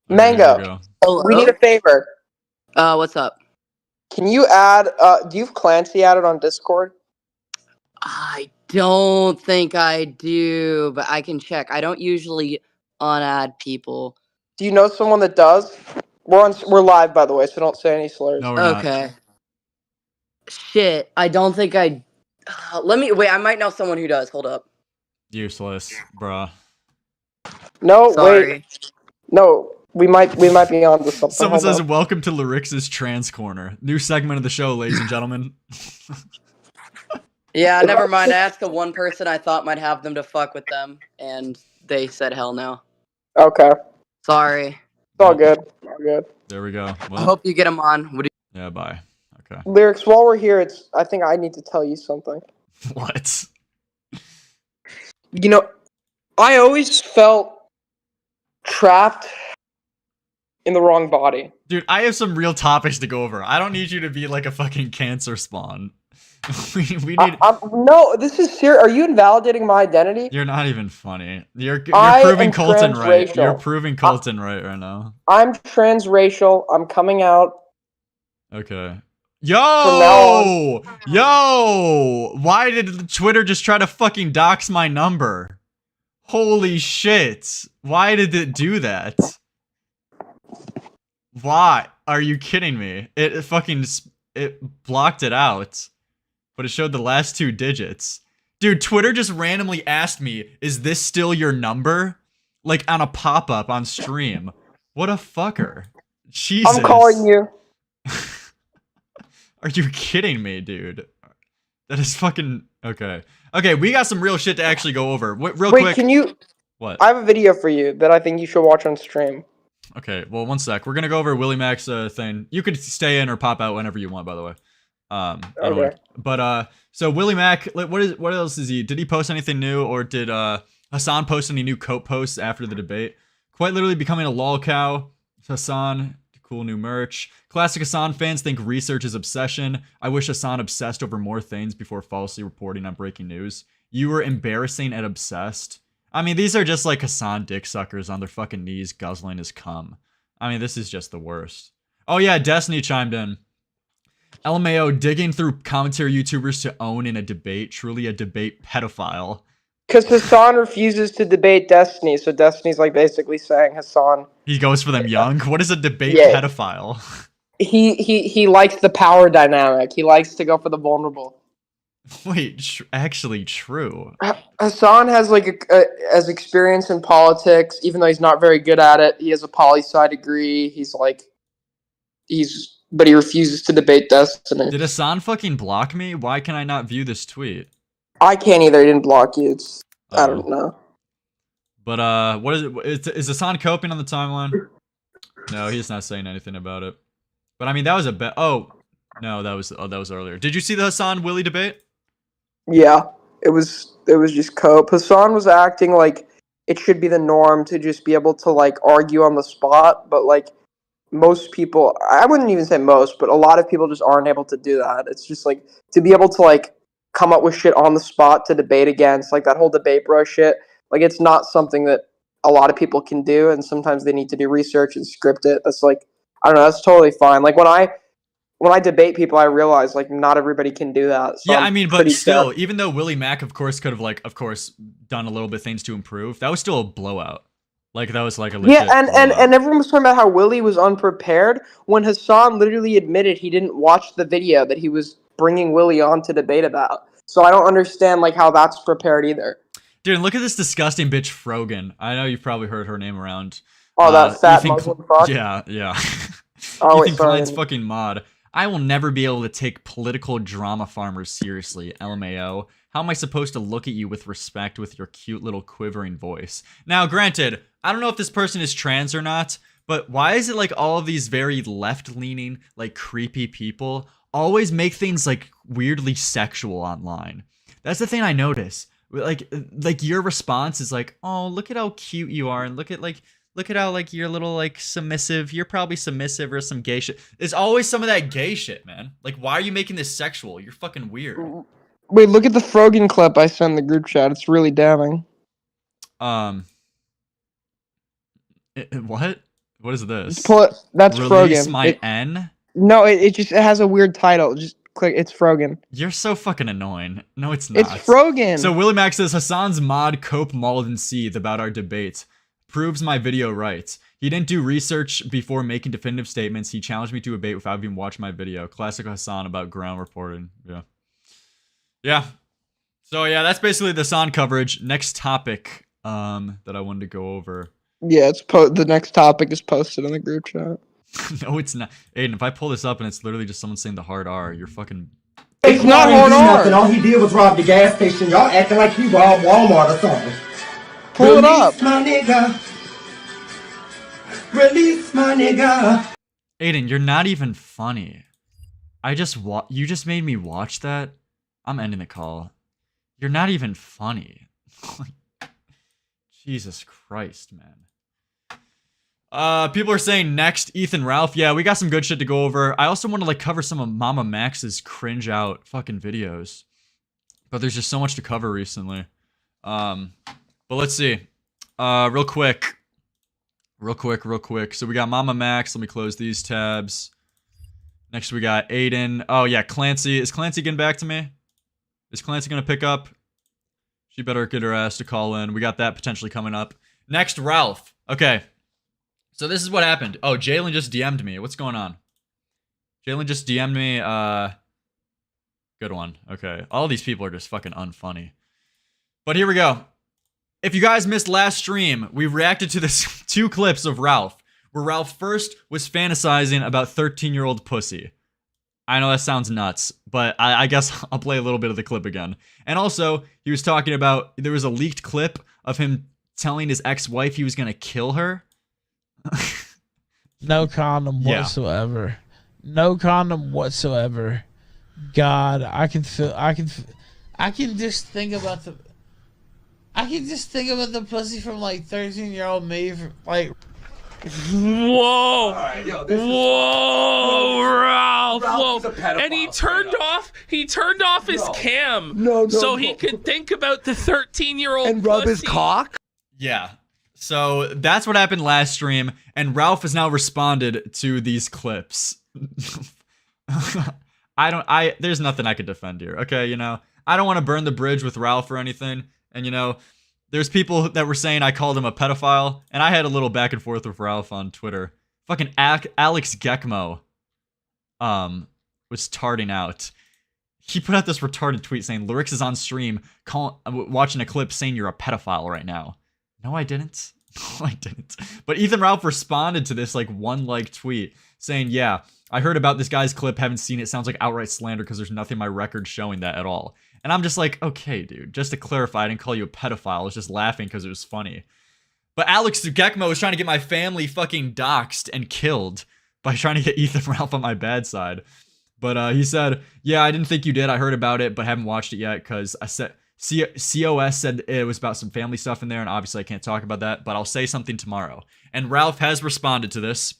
Mango, we need a favor. What's up? Can you add, do you have Clancy added on Discord? I don't think I do, but I can check. I don't usually unadd people. Do you know someone that does? We're live, by the way, so don't say any slurs. No, we're okay. not. Shit, I don't think I... wait, I might know someone who does. Hold up. Useless, bruh. No, Sorry. wait. No, we might be on to something. Someone says, welcome to Lerix's Trans Corner. New segment of the show, ladies and gentlemen. Yeah, never mind. I asked the one person I thought might have them to fuck with them, and they said hell no. Okay. Sorry. It's all good. All good. There we go. Well, I hope you get them on. Yeah, bye. Okay. Lerix, while we're here, I think I need to tell you something. What? You know, I always felt trapped in the wrong body. Dude, I have some real topics to go over. I don't need you to be like a fucking cancer spawn. we need. No, this is serious. Are you invalidating my identity? You're not even funny. You're proving Colton right. You're proving Colton right now. I'm transracial. I'm coming out. Okay. Yo! Why did Twitter just try to fucking dox my number? Holy shit. Why did it do that? Why? Are you kidding me? It blocked it out. But it showed the last 2 digits. Dude, Twitter just randomly asked me, is this still your number? Like on a pop-up on stream. What a fucker. Jesus. I'm calling you. Are you kidding me, dude? That is fucking... Okay. Okay, we got some real shit to actually go over. Real quick. Wait, can you... What? I have a video for you that I think you should watch on stream. Okay, well, one sec. We're gonna go over WillyMac's thing. You could stay in or pop out whenever you want, by the way. Okay. But so WillyMac, what else is he? Did he post anything new, or did Hasan post any new coat posts after the debate? Quite literally becoming a lol cow. Hasan, cool new merch. Classic Hasan fans think research is obsession. I wish Hasan obsessed over more things before falsely reporting on breaking news. You were embarrassing and obsessed. I mean, these are just like Hasan dick suckers on their fucking knees guzzling his cum. I mean, this is just the worst. Oh yeah, Destiny chimed in. LMAO digging through commentary YouTubers to own in a debate. Truly a debate pedophile. Because Hasan refuses to debate Destiny, so Destiny's like basically saying Hasan. He goes for them young. What is a debate pedophile? He likes the power dynamic. He likes to go for the vulnerable. Wait, actually true. Hasan has like as experience in politics, even though he's not very good at it. He has a poli-sci degree. But he refuses to debate Destiny. Did Hasan fucking block me? Why can I not view this tweet? I can't either. He didn't block you. I don't know. But what is it? Is Hasan coping on the timeline? No, he's not saying anything about it. But I mean, that was a bet. Oh no, that was earlier. Did you see the Hasan Willy debate? Yeah, it was just cope. Hasan was acting like it should be the norm to just be able to like argue on the spot, but like most people, I wouldn't even say most, but a lot of people just aren't able to do that. It's just like to be able to like come up with shit on the spot to debate against, like that whole debate bro shit. Like it's not something that a lot of people can do, and sometimes they need to do research and script it. That's like, I don't know, that's totally fine. Like when I debate people, I realize like not everybody can do that. So yeah, I'm I mean, but pretty still, sad. even though WillyMac, of course, could have like, of course, done a little bit things to improve, that was still a blowout. Like that was like a legit Yeah, and blowout. everyone was talking about how Willy was unprepared when Hasan literally admitted he didn't watch the video that he was bringing Willy on to debate about. So I don't understand like how that's prepared either. Dude, look at this disgusting bitch Frogan. I know you've probably heard her name around. Oh, that fat Ethan Muslim fuck? Yeah. Oh, wait, Ethan sorry. Klein's fucking mod. I will never be able to take political drama farmers seriously, LMAO. How am I supposed to look at you with respect with your cute little quivering voice? Now, granted, I don't know if this person is trans or not, but why is it like all of these very left-leaning, like creepy people always make things like weirdly sexual online? That's the thing I notice. Like your response is like, oh, look at how cute you are, and look at how like you're a little like submissive. You're probably submissive or some gay shit. There's always some of that gay shit, man. Like, why are you making this sexual? You're fucking weird. Wait, look at the Frogan clip I sent in the group chat. It's really damning. What? What is this? That's Release Frogan. my N? No, it has a weird title. Just click. It's Frogan. You're so fucking annoying. No, it's not. It's Frogan. So WillyMac says Hasan's mod Cope mauled and seethed about our debate. Proves my video right. He didn't do research before making definitive statements. He challenged me to a debate without even watching my video. Classic Hasan about ground reporting. Yeah. So yeah, that's basically the Hasan coverage. Next topic that I wanted to go over. Yeah, the next topic is posted in the group chat. No, it's not. Aiden, if I pull this up and it's literally just someone saying the hard R, you're fucking... It's not hard R! All he did was rob the gas station. Y'all acting like he robbed Walmart or something. Pull it up. Release my nigga. Release my nigga. Aiden, you're not even funny. You just made me watch that. I'm ending the call. You're not even funny. Jesus Christ, man. People are saying next, Ethan Ralph. Yeah, we got some good shit to go over. I also want to like cover some of Mama Max's cringe out fucking videos. But there's just so much to cover recently. But let's see. Real quick. So we got Mama Max. Let me close these tabs. Next we got Aiden. Oh yeah, Clancy. Is Clancy getting back to me? Is Clancy gonna pick up? She better get her ass to call in. We got that potentially coming up. Next, Ralph. Okay. So this is what happened. Oh, Jalyn just DM'd me. What's going on? Jalyn just DM'd me. Good one. Okay. All these people are just fucking unfunny. But here we go. If you guys missed last stream, we reacted to this 2 clips of Ralph, where Ralph first was fantasizing about 13-year-old pussy. I know that sounds nuts, but I guess I'll play a little bit of the clip again. And also, he was talking about, there was a leaked clip of him telling his ex-wife he was gonna kill her. No condom whatsoever. No condom whatsoever. God, I can just think about the pussy from like 13-year-old me, like. Whoa! Right, yo, Whoa, Ralph! Ralph Whoa! And he turned off his cam, so he could think about the 13-year-old and rub pussy. his cock. Yeah. So that's what happened last stream, and Ralph has now responded to these clips. There's nothing I could defend here, okay? You know, I don't want to burn the bridge with Ralph or anything, and you know, there's people that were saying I called him a pedophile, and I had a little back and forth with Ralph on Twitter. Fucking Alex Gekmo, was tarting out. He put out this retarded tweet saying, Lerix is on stream, watching a clip saying you're a pedophile right now. No, I didn't. No, I didn't. But Ethan Ralph responded to this like one tweet saying, yeah, I heard about this guy's clip, haven't seen it, sounds like outright slander because there's nothing in my record showing that at all. And I'm just like, okay, dude, just to clarify, I didn't call you a pedophile. I was just laughing because it was funny. But Alex Gekmo was trying to get my family fucking doxxed and killed by trying to get Ethan Ralph on my bad side. But he said, yeah, I didn't think you did. I heard about it, but haven't watched it yet because I said COS said it was about some family stuff in there, and obviously I can't talk about that, but I'll say something tomorrow. And Ralph has responded to this.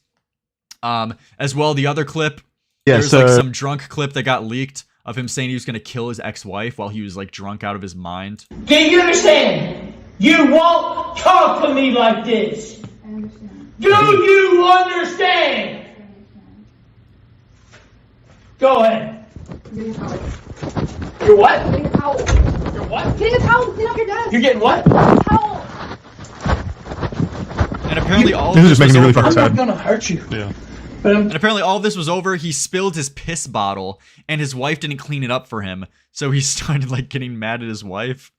As well, the other clip, Yeah, there's so- like some drunk clip that got leaked of him saying he was gonna kill his ex-wife while he was like drunk out of his mind. Do you understand? You won't talk to me like this. Do you understand? Go ahead. You're what? Getting a towel. You're what? Getting a towel to clean up your desk. You're getting what? Towel. And apparently all This of is this making me was really over. fucking sad. I'm not gonna hurt you. Yeah. And apparently all of this was over. He spilled his piss bottle, and his wife didn't clean it up for him. So he started like getting mad at his wife.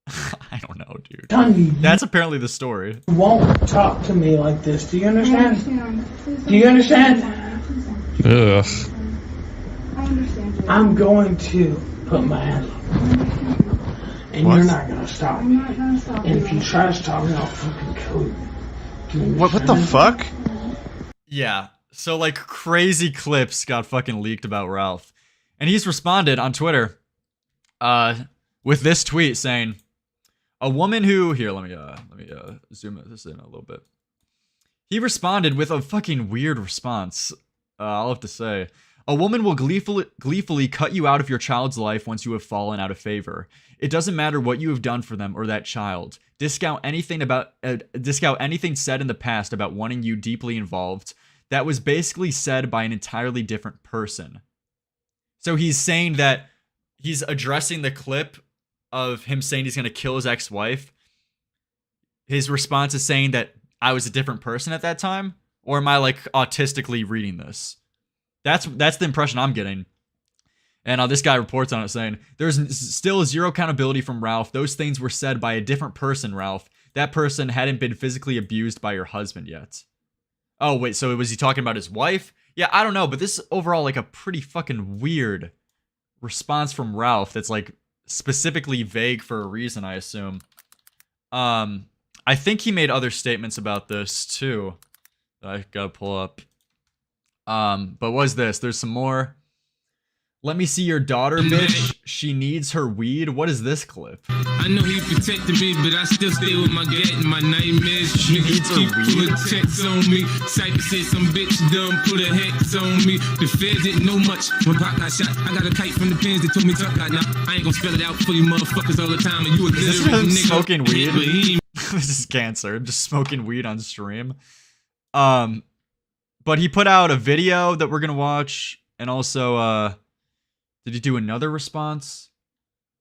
I don't know, dude. That's apparently the story. You won't talk to me like this. Do you understand? Do you understand? Ugh. I'm going to put my hands on you. And What? you're not gonna stop me. And if you try to stop me, I'll fucking kill you. Do you What the understand? fuck? Yeah. So like crazy clips got fucking leaked about Ralph. And he's responded on Twitter with this tweet saying, a woman who here, let me zoom this in a little bit. He responded with a fucking weird response. I'll have to say. A woman will gleefully cut you out of your child's life once you have fallen out of favor. It doesn't matter what you have done for them or that child. Discount anything said in the past about wanting you deeply involved. That was basically said by an entirely different person. So he's saying that he's addressing the clip of him saying he's going to kill his ex-wife. His response is saying that I was a different person at that time? Or am I like autistically reading this? That's the impression I'm getting. And this guy reports on it saying, there's still zero accountability from Ralph. Those things were said by a different person, Ralph. That person hadn't been physically abused by your husband yet. Oh, wait, so was he talking about his wife? Yeah, I don't know, but this is overall like a pretty fucking weird response from Ralph that's like specifically vague for a reason, I assume. I think he made other statements about this too that I gotta pull up. But what is this? There's some more. Let me see your daughter, bitch. She needs her weed. What is this clip? I know he protected me, but I still stay with my gat and my nightmares. She needs her weed. Put checks on me. Cypher said some bitch done put a hex on me. The feds didn't know much. When Pop got shot, I got a kite from the pins. They told me talk like now. I ain't gonna spell it out for you motherfuckers all the time. And you a Is this literal him nigga. smoking weed? But he ain't This is cancer. Just smoking weed on stream. But he put out a video that we're gonna watch, and also did he do another response?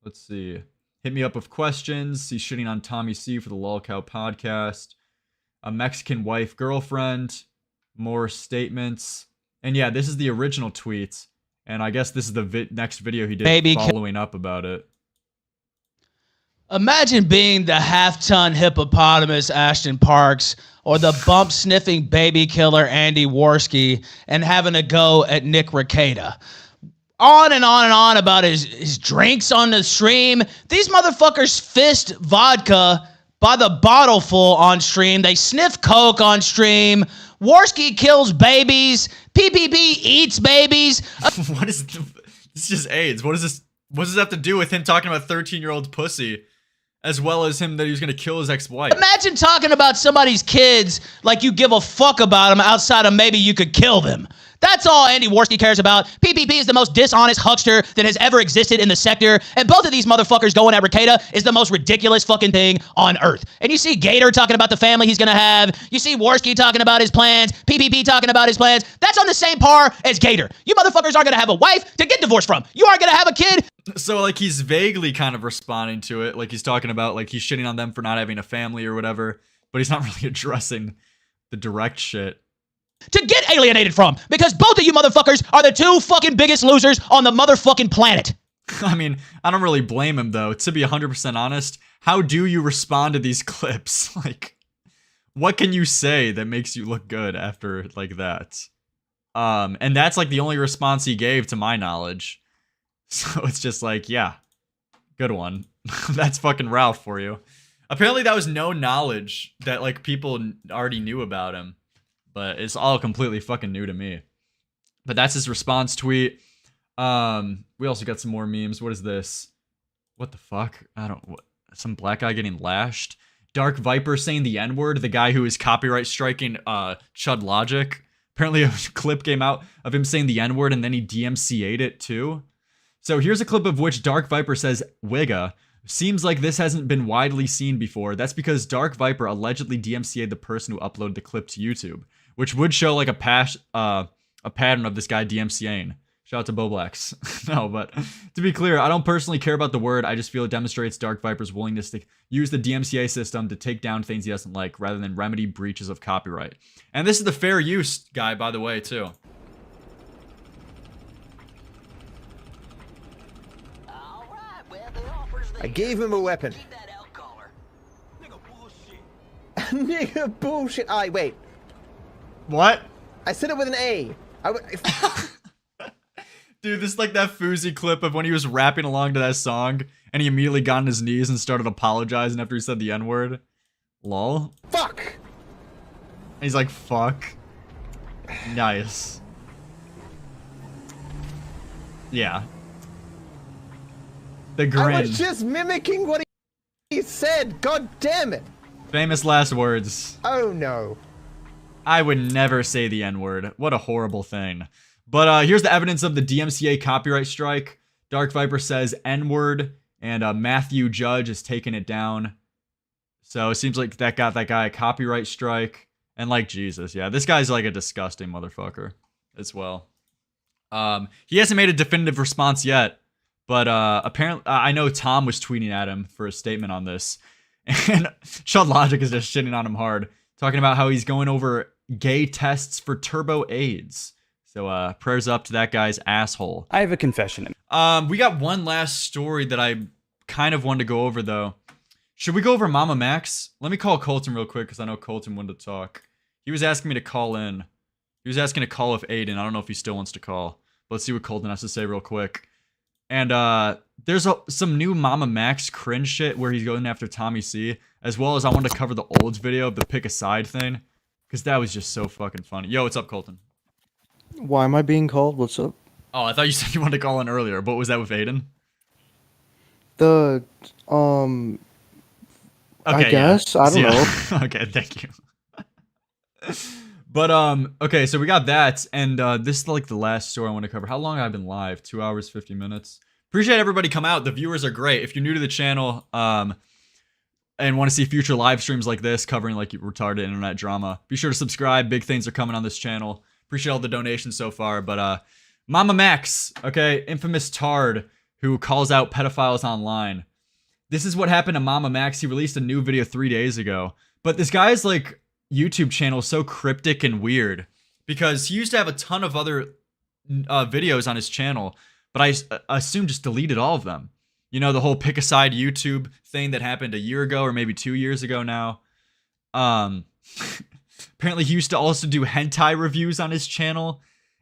Let's see. Hit me up with questions. He's shitting on Tommy C for the Lolcow podcast. A Mexican wife girlfriend. More statements. And yeah, this is the original tweet. And I guess this is the next video he did following up about it. Imagine being the half-ton hippopotamus Ashton Parks or the bump-sniffing baby killer Andy Worski and having a go at Nick Rekieta. On and on and on about his drinks on the stream. These motherfuckers fist vodka by the bottle full on stream. They sniff coke on stream. Worski kills babies. PPP eats babies. What is this? Is just AIDS. What does this have to do with him talking about 13-year-old pussy? As well as him that he was gonna kill his ex-wife. Imagine talking about somebody's kids like you give a fuck about them outside of maybe you could kill them. That's all Andy Worski cares about. PPP is the most dishonest huckster that has ever existed in the sector, and both of these motherfuckers going at Rekieta is the most ridiculous fucking thing on earth. And you see Gator talking about the family he's gonna have. You see Worski talking about his plans. PPP talking about his plans. That's on the same par as Gator. You motherfuckers aren't gonna have a wife to get divorced from. You aren't gonna have a kid. So like he's vaguely kind of responding to it, like he's talking about like he's shitting on them for not having a family or whatever, but he's not really addressing the direct shit. To get alienated from, because both of you motherfuckers are the two fucking biggest losers on the motherfucking planet. I mean, I don't really blame him though. To be 100% honest, how do you respond to these clips? Like, what can you say that makes you look good after like that? And that's like the only response he gave to my knowledge. So it's just like, yeah, good one. That's fucking Ralph for you. Apparently that was no knowledge that like people already knew about him. But it's all completely fucking new to me. But that's his response tweet. We also got some more memes. What is this? What the fuck? Some black guy getting lashed. Dark Viper saying the N-word. The guy who is copyright striking Chud Logic Apparently a clip came out of him saying the N-word and then he DMCA'd it too. So here's a clip of which Dark Viper says Wigga. Seems like this hasn't been widely seen before. That's because Dark Viper allegedly DMCA'd the person who uploaded the clip to YouTube, which would show like a pattern of this guy DMCAing. Shout out to Boblax. No, but to be clear, I don't personally care about the word. I just feel it demonstrates Dark Viper's willingness to use the DMCA system to take down things he doesn't like, rather than remedy breaches of copyright. And this is the fair use guy, by the way, too. I gave him a weapon. Nigga bullshit. Aye, wait. What? I said it with an A. Dude, this is like that Fousey clip of when he was rapping along to that song and he immediately got on his knees and started apologizing after he said the N-word. Lol. Fuck! And he's like, fuck. Nice. Yeah. The grin. I was just mimicking what he said. God damn it. Famous last words. Oh no. I would never say the N-word. What a horrible thing. But here's the evidence of the DMCA copyright strike. Dark Viper says N-word, and Matthew Judge is taking it down. So it seems like that got that guy a copyright strike. And like Jesus, yeah, this guy's like a disgusting motherfucker as well. He hasn't made a definitive response yet, but apparently I know Tom was tweeting at him for a statement on this. And Chud Logic is just shitting on him hard, talking about how he's going over gay tests for turbo AIDS. So prayers up to that guy's asshole. I have a confession. We got one last story that I kind of wanted to go over, though. Should we go over Mama Max? Let me call Colton real quick, because I know Colton wanted to talk. He was asking me to call in. He was asking to call with Aiden. I don't know if he still wants to call. But let's see what Colton has to say real quick. And there's some new Mama Max cringe shit where he's going after Tommy C. As well as I wanted to cover the Olds video of the pick a side thing. Because that was just so fucking funny. Yo, what's up, Colton? Why am I being called? What's up? Oh, I thought you said you wanted to call in earlier. But was that with Aiden? Okay, I guess. Yeah. I don't know. Okay, thank you. But, okay, so we got that. And this is like the last story I want to cover. How long have I been live? 2 hours, 50 minutes. Appreciate everybody come out. The viewers are great. If you're new to the channel, and want to see future live streams like this covering like retarded internet drama, be sure to subscribe. Big things are coming on this channel. Appreciate all the donations so far. But Mama Max, okay, infamous tard who calls out pedophiles online. This is what happened to Mama Max. He released a new video 3 days ago. But this guy's like YouTube channel is so cryptic and weird because he used to have a ton of other videos on his channel, but I assume just deleted all of them. You know, the whole pick a side YouTube thing that happened a year ago or maybe 2 years ago now. Apparently he used to also do hentai reviews on his channel.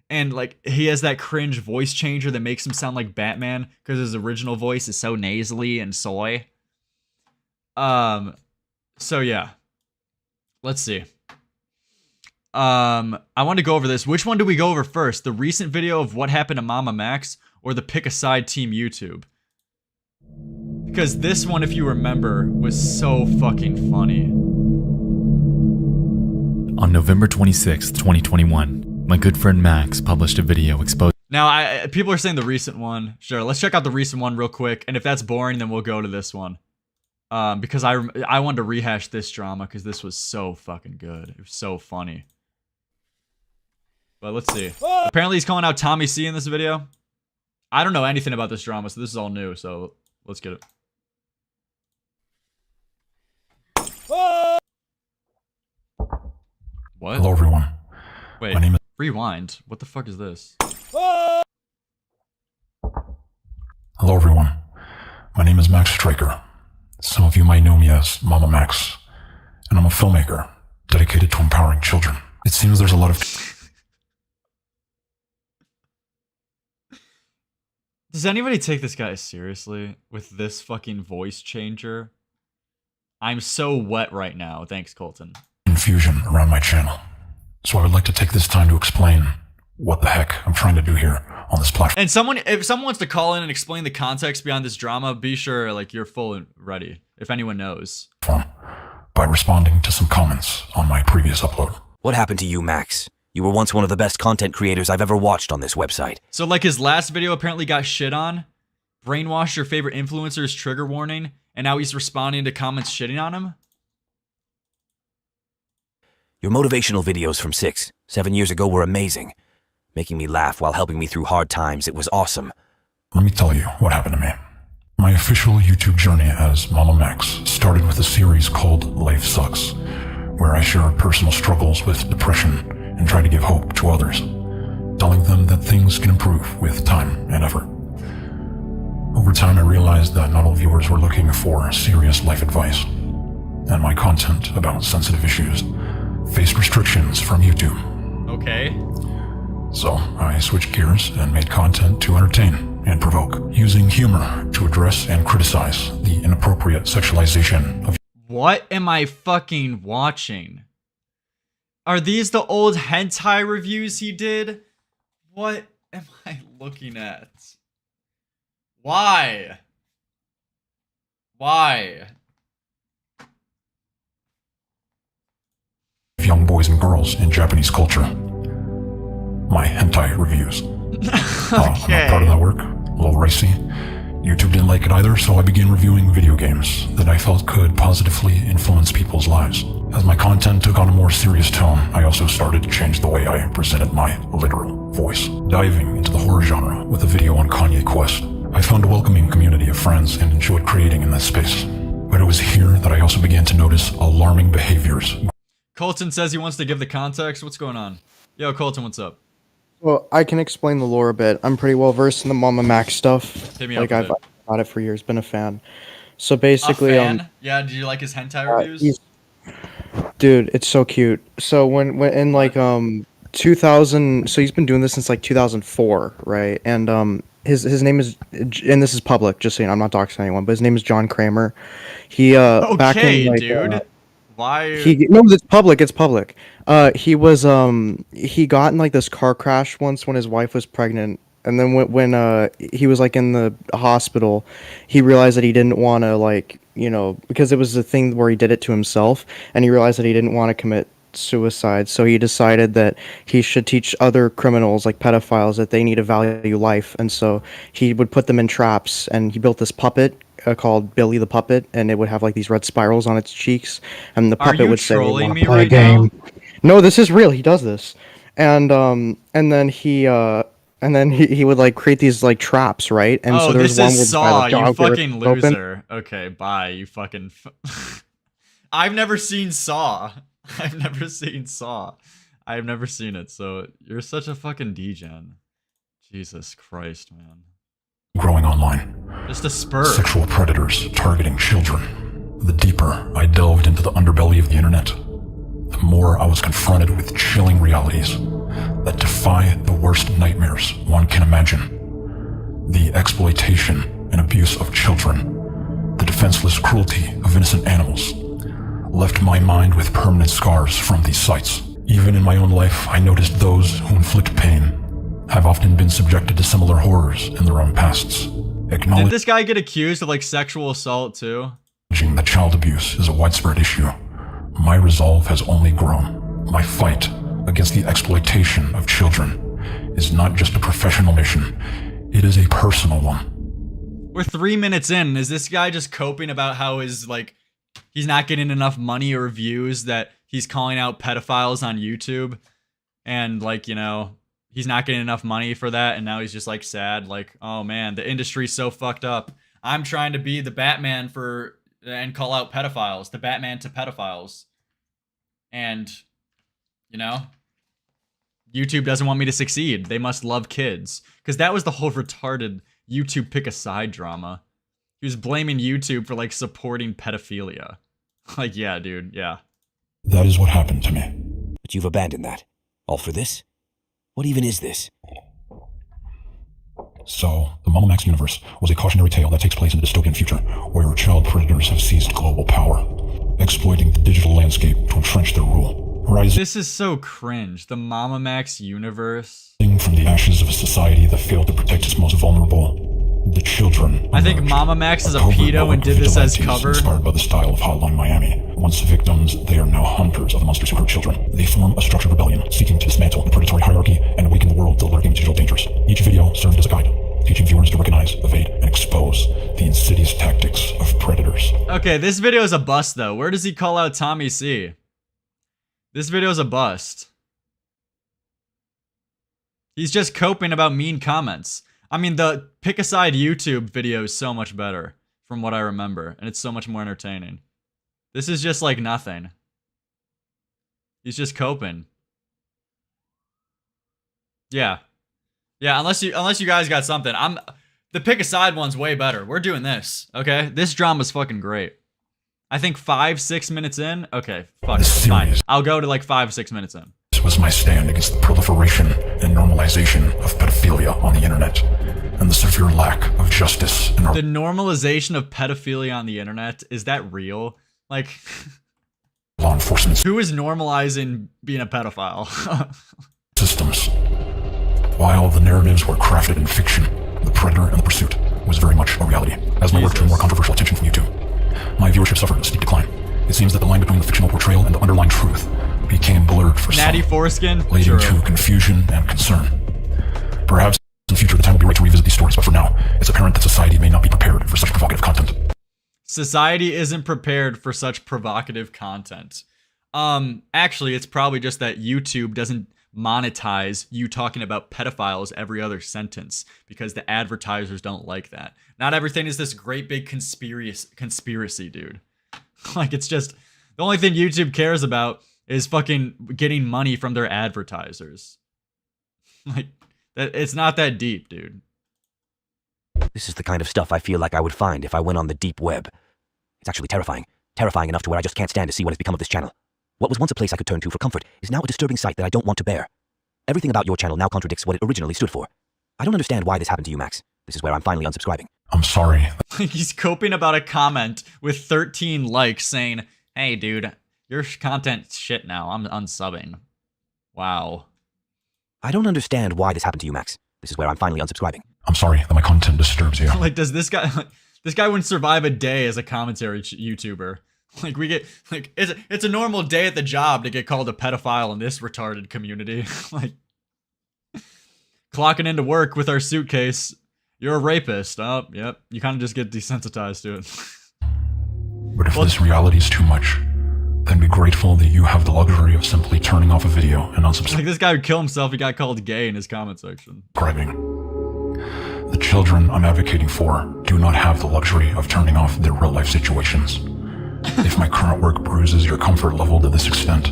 And like he has that cringe voice changer that makes him sound like Batman because his original voice is so nasally and soy. So yeah. Let's see. I want to go over this. Which one do we go over first? The recent video of what happened to Mama Max or the pick a side team YouTube? Because this one, if you remember, was so fucking funny. On November 26th, 2021, my good friend Max published a video exposing... Now, people are saying the recent one. Sure, let's check out the recent one real quick. And if that's boring, then we'll go to this one. Because I wanted to rehash this drama because this was so fucking good. It was so funny. But let's see. Apparently he's calling out Tommy C in this video. I don't know anything about this drama, so this is all new. So let's get it. What? Hello, everyone. Wait, My name is... rewind. What the fuck is this? Hello, everyone. My name is Max Straker. Some of you might know me as Mama Max, and I'm a filmmaker dedicated to empowering children. It seems there's a lot of... Does anybody take this guy seriously with this fucking voice changer? I'm so wet right now. Thanks, Colton. ...confusion around my channel. So I would like to take this time to explain what the heck I'm trying to do here on this platform. And if someone wants to call in and explain the context behind this drama, be sure like you're full and ready, if anyone knows. By responding to some comments on my previous upload. What happened to you, Max? You were once one of the best content creators I've ever watched on this website. So like his last video apparently got shit on. Brainwash your favorite influencers trigger warning. And now he's responding to comments shitting on him. Your motivational videos from 6, 7 years ago were amazing. Making me laugh while helping me through hard times. It was awesome. Let me tell you what happened to me. My official YouTube journey as Mama Max started with a series called Life Sucks, where I shared personal struggles with depression and tried to give hope to others, telling them that things can improve with time and effort. Over time, I realized that not all viewers were looking for serious life advice, and my content about sensitive issues faced restrictions from YouTube. Okay. So I switched gears and made content to entertain and provoke, using humor to address and criticize the inappropriate sexualization of... What am I fucking watching? Are these the old hentai reviews he did? What am I looking at? Why? Why? Young boys and girls in Japanese culture. My hentai reviews. I'm not proud of that work. A little racy. YouTube didn't like it either, so I began reviewing video games that I felt could positively influence people's lives. As my content took on a more serious tone, I also started to change the way I presented my literal voice, diving into the horror genre with a video on Kanye Quest. I found a welcoming community of friends and enjoyed creating in that space. But it was here that I also began to notice alarming behaviors. Colton says he wants to give the context. What's going on? Yo, Colton, what's up? Well, I can explain the lore a bit. I'm pretty well versed in the Mama Max stuff. Hit me like up with I've had it for years, been a fan. So basically, a fan? Yeah, did you like his hentai reviews? Dude, it's so cute. So when in like 2000, so he's been doing this since like 2004, right? And his name is, and this is public, just so you know, I'm not doxing anyone, but his name is John Kramer. He back in like, dude. Why? No, it's public. It's public. He was he got in like this car crash once when his wife was pregnant, and then when he was like in the hospital, he realized that he didn't want to, like, you know, because it was a thing where he did it to himself, and he realized that he didn't want to commit suicide, so he decided that he should teach other criminals, like pedophiles, that they need to value life, and so he would put them in traps, and he built this puppet called Billy the Puppet, and it would have like these red spirals on its cheeks, and the puppet would say, "Want to play a game?" No, this is real. He does this, and then he would like create these like traps, right? And so there was one is Saw, you fucking loser. Okay, bye, you fucking. I've never seen Saw. I've never seen Saw. I've never seen it, so you're such a fucking degen. Jesus Christ, man. Growing online. Just a spur. Sexual predators targeting children. The deeper I delved into the underbelly of the internet, the more I was confronted with chilling realities that defy the worst nightmares one can imagine. The exploitation and abuse of children, the defenseless cruelty of innocent animals, left my mind with permanent scars from these sites. Even in my own life, I noticed those who inflict pain have often been subjected to similar horrors in their own pasts. Did this guy get accused of like sexual assault too? Acknowledging that child abuse is a widespread issue, my resolve has only grown. My fight against the exploitation of children is not just a professional mission, it is a personal one. We're 3 minutes in. Is this guy just coping about how his, like, he's not getting enough money or views, that he's calling out pedophiles on YouTube, and, like, you know, he's not getting enough money for that, and now he's just, like, sad, like, oh man, the industry's so fucked up. I'm trying to be the Batman and call out pedophiles, the Batman to pedophiles. And, you know, YouTube doesn't want me to succeed. They must love kids. Because that was the whole retarded YouTube pick a side drama. He was blaming YouTube for, like, supporting pedophilia. Like, yeah, dude, yeah. That is what happened to me. But you've abandoned that. All for this? What even is this? So, the Mama Max universe was a cautionary tale that takes place in a dystopian future where child predators have seized global power, exploiting the digital landscape to entrench their rule. This is so cringe. The Mama Max universe. From the ashes of a society that failed to protect its most vulnerable, the children. I think Mama Max is a pedo and did this as cover. Inspired by the style of Hotline Miami. Once victims, they are now hunters of the monsters who hurt children. They form a structured rebellion, seeking to dismantle Okay, this video is a bust though. Where does he call out Tommy C? This video is a bust. He's just coping about mean comments. I mean, the pick a side YouTube video is so much better from what I remember, and it's so much more entertaining. This is just like nothing. He's just coping. Yeah. Yeah, unless you guys got something. The pick a side one's way better. We're doing this, okay? This drama's fucking great. I think 5-6 minutes in. Okay, fuck it, fine. I'll go to like 5-6 minutes in. This was my stand against the proliferation and normalization of pedophilia on the internet and the severe lack of justice in our The normalization of pedophilia on the internet, is that real? Like, law enforcement who is normalizing being a pedophile? systems. While the narratives were crafted in fiction, the predator and the pursuit was very much a reality. As my work drew more controversial attention from YouTube, my viewership suffered a steep decline. It seems that the line between the fictional portrayal and the underlying truth became blurred for Natty some, foreskin? leading to confusion and concern. Perhaps in the future the time will be right to revisit these stories, but for now, it's apparent that society may not be prepared for such provocative content. Society isn't prepared for such provocative content. Actually, it's probably just that YouTube doesn't monetize you talking about pedophiles every other sentence because the advertisers don't like that. Not everything is this great big conspiracy, dude. Like, it's just the only thing YouTube cares about is fucking getting money from their advertisers. Like, it's not that deep, dude. This is the kind of stuff I feel like I would find if I went on the deep web. It's actually terrifying. Terrifying enough to where I just can't stand to see what has become of this channel. What was once a place I could turn to for comfort is now a disturbing sight that I don't want to bear. Everything about your channel now contradicts what it originally stood for. I don't understand why this happened to you, Max. This is where I'm finally unsubscribing. I'm sorry. He's coping about a comment with 13 likes saying, hey, dude, your content's shit now. I'm unsubbing. Wow. I don't understand why this happened to you, Max. This is where I'm finally unsubscribing. I'm sorry that my content disturbs you. Like, does this guy... This guy wouldn't survive a day as a commentary YouTuber. Like, we get... Like, it's a normal day at the job to get called a pedophile in this retarded community. Like, clocking into work with our suitcase. You're a rapist. Oh, yep. You kind of just get desensitized to it. But if this reality is too much, then be grateful that you have the luxury of simply turning off a video and unsubscribing. Like, this guy would kill himself if he got called gay in his comment section. The children I'm advocating for do not have the luxury of turning off their real-life situations. If my current work bruises your comfort level to this extent,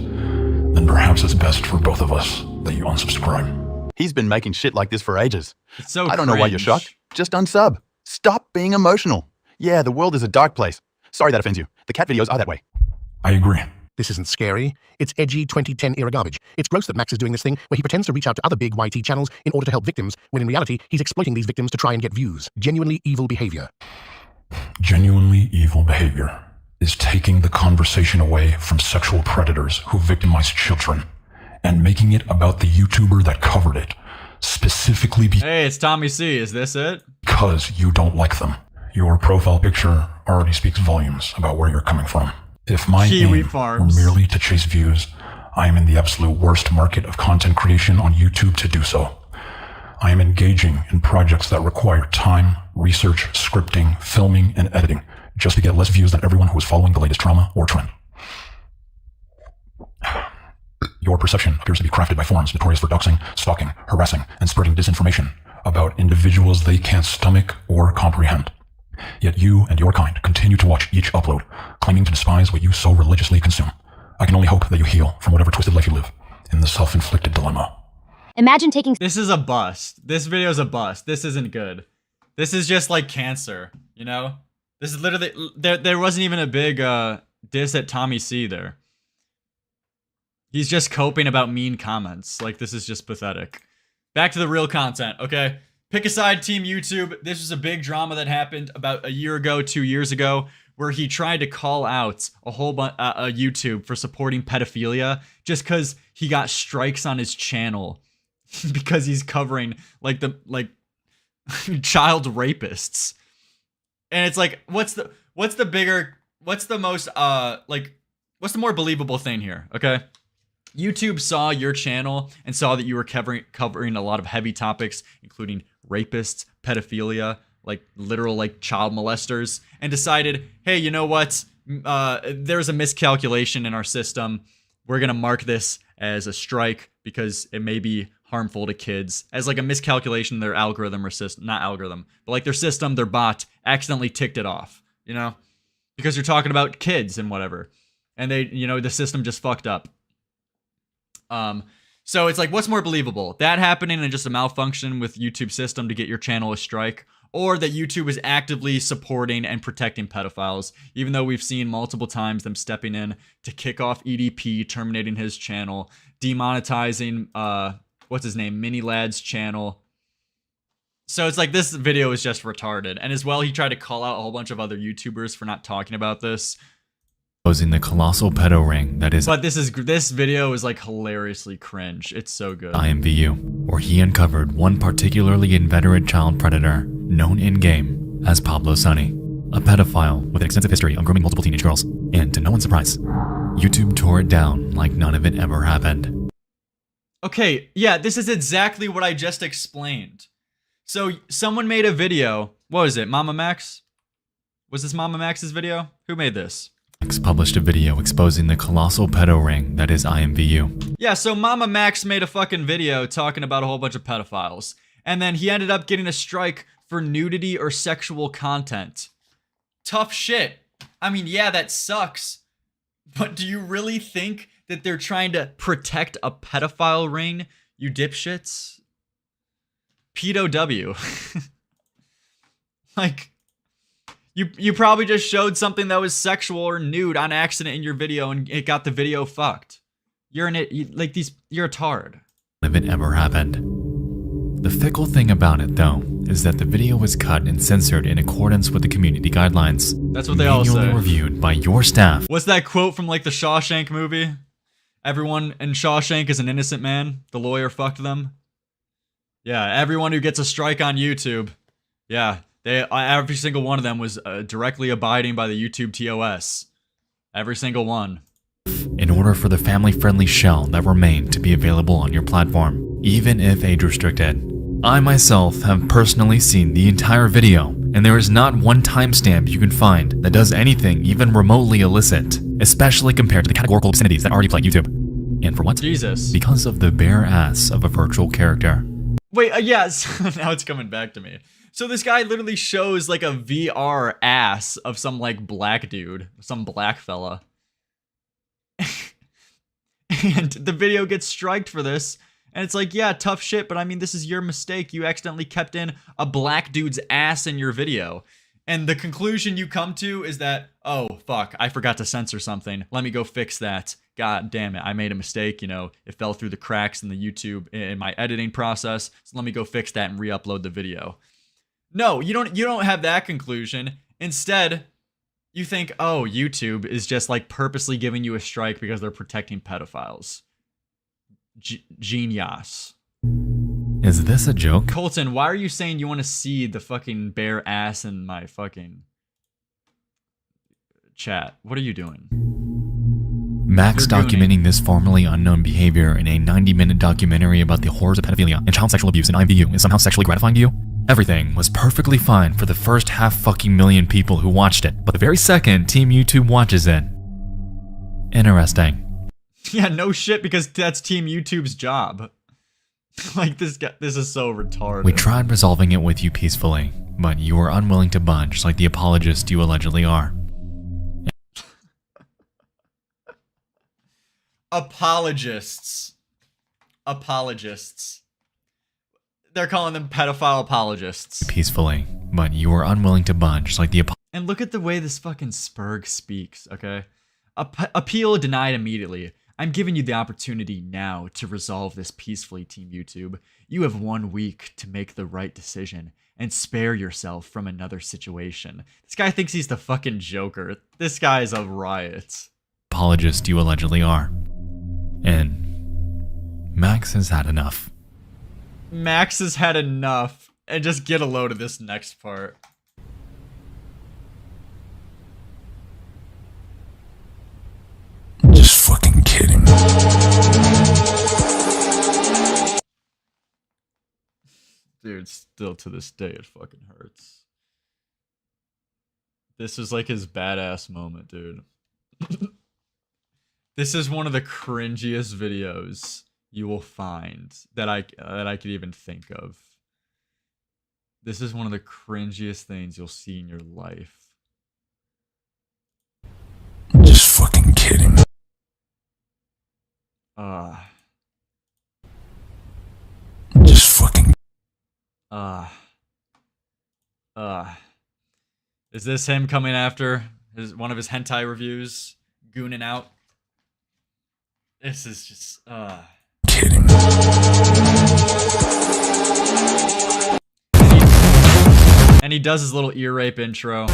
then perhaps it's best for both of us that you unsubscribe. He's been making shit like this for ages. It's so I don't know why you're shocked. Just unsub. Stop being emotional. Yeah, the world is a dark place. Sorry that offends you. The cat videos are that way. I agree. This isn't scary. It's edgy 2010 era garbage. It's gross that Max is doing this thing where he pretends to reach out to other big YT channels in order to help victims, when in reality, he's exploiting these victims to try and get views. Genuinely evil behavior. Genuinely evil behavior is taking the conversation away from sexual predators who victimize children and making it about the YouTuber that covered it, specifically Hey, it's Tommy C. Is this it? because you don't like them. Your profile picture already speaks volumes about where you're coming from. If my Kiwi aim Farms. were merely to chase views, I am in the absolute worst market of content creation on YouTube to do so. I am engaging in projects that require time, research, scripting, filming, and editing, just to get less views than everyone who is following the latest drama or trend. Your perception appears to be crafted by forums notorious for doxing, stalking, harassing, and spreading disinformation about individuals they can't stomach or comprehend. Yet you and your kind continue to watch each upload, claiming to despise what you so religiously consume. I can only hope that you heal from whatever twisted life you live in the self-inflicted dilemma. Imagine taking... This is a bust. This video is a bust. This isn't good. This is just like cancer, you know? This is literally... There wasn't even a big diss at Tommy C there. He's just coping about mean comments. Like, this is just pathetic. Back to the real content, okay? Pick a side, Team YouTube. This was a big drama that happened about a year ago, 2 years ago, where he tried to call out a whole bunch YouTube for supporting pedophilia just because he got strikes on his channel because he's covering like child rapists. And it's like, what's the more believable thing here? Okay. YouTube saw your channel and saw that you were covering a lot of heavy topics, including rapists, pedophilia, like literal like child molesters, and decided, hey, you know what? There's a miscalculation in our system. We're gonna mark this as a strike because it may be harmful to kids, as like a miscalculation in their algorithm or system, not algorithm, but like their system, their bot accidentally ticked it off, you know, because you're talking about kids and whatever, and they, you know, the system just fucked up. So it's like, what's more believable, that happening and just a malfunction with YouTube system to get your channel a strike, or that YouTube is actively supporting and protecting pedophiles, even though we've seen multiple times them stepping in to kick off EDP, terminating his channel, demonetizing, what's his name, Mini Lad's channel. So it's like, this video is just retarded. And as well, he tried to call out a whole bunch of other YouTubers for not talking about this. Exposing the colossal pedo ring that is. But this video is like hilariously cringe. It's so good. IMVU, where he uncovered one particularly inveterate child predator, known in-game as Pablo Sonny, a pedophile with an extensive history of grooming multiple teenage girls. And to no one's surprise, YouTube tore it down like none of it ever happened. Okay, yeah, this is exactly what I just explained. So someone made a video. What was it, Mama Max? Was this Mama Max's video? Who made this? Published a video exposing the colossal pedo ring that is IMVU. Yeah, so Mama Max made a fucking video talking about a whole bunch of pedophiles. And then he ended up getting a strike for nudity or sexual content. Tough shit. I mean, yeah, that sucks. But do you really think that they're trying to protect a pedophile ring, you dipshits? Pedo W. Like, you probably just showed something that was sexual or nude on accident in your video and it got the video fucked. You're a tard. If it ever happened. The fickle thing about it, though, is that the video was cut and censored in accordance with the community guidelines. That's what they all say. Manually reviewed by your staff. What's that quote from like the Shawshank movie? Everyone in Shawshank is an innocent man. The lawyer fucked them. Yeah, everyone who gets a strike on YouTube. Yeah. Every single one of them was directly abiding by the YouTube TOS. Every single one. In order for the family-friendly shell that remained to be available on your platform, even if age-restricted. I myself have personally seen the entire video, and there is not one timestamp you can find that does anything even remotely illicit, especially compared to the categorical obscenities that already plague YouTube. And for what? Jesus. Because of the bare ass of a virtual character. Wait, yes, now it's coming back to me. So this guy literally shows like a VR ass of some like black dude, some black fella. And the video gets striked for this. And it's like, yeah, tough shit, but I mean, this is your mistake. You accidentally kept in a black dude's ass in your video. And the conclusion you come to is that, oh, fuck, I forgot to censor something. Let me go fix that. God damn it, I made a mistake, you know, it fell through the cracks in the YouTube, in my editing process. So let me go fix that and re-upload the video. No, you don't have that conclusion. Instead, you think, oh, YouTube is just like purposely giving you a strike because they're protecting pedophiles. Genius. Is this a joke? Colton, why are you saying you want to see the fucking bare ass in my fucking chat? What are you doing? Max documenting this formerly unknown behavior in a 90-minute documentary about the horrors of pedophilia and child sexual abuse in IMVU is somehow sexually gratifying to you? Everything was perfectly fine for the first half-fucking-million people who watched it, but the very second Team YouTube watches it. Interesting. Yeah, no shit, because that's Team YouTube's job. Like, this is so retarded. We tried resolving it with you peacefully, but you were unwilling to budge like the apologist you allegedly are. Apologists. They're calling them pedophile apologists. Peacefully, but you were unwilling to budge like the And look at the way this fucking Spurg speaks, okay? Appeal denied immediately. I'm giving you the opportunity now to resolve this peacefully, Team YouTube. You have 1 week to make the right decision and spare yourself from another situation. This guy thinks he's the fucking Joker. This guy is a riot. Apologist you allegedly are. And Max has had enough. Max has had enough. And just get a load of this next part. Just fucking kidding. Dude, still to this day it fucking hurts. This is like his badass moment, dude. This is one of the cringiest videos you will find that I could even think of. This is one of the cringiest things you'll see in your life. Just fucking kidding. Just fucking. Is this him coming after one of his hentai reviews? Gooning out? This is just, Kidding. And he does his little ear rape intro.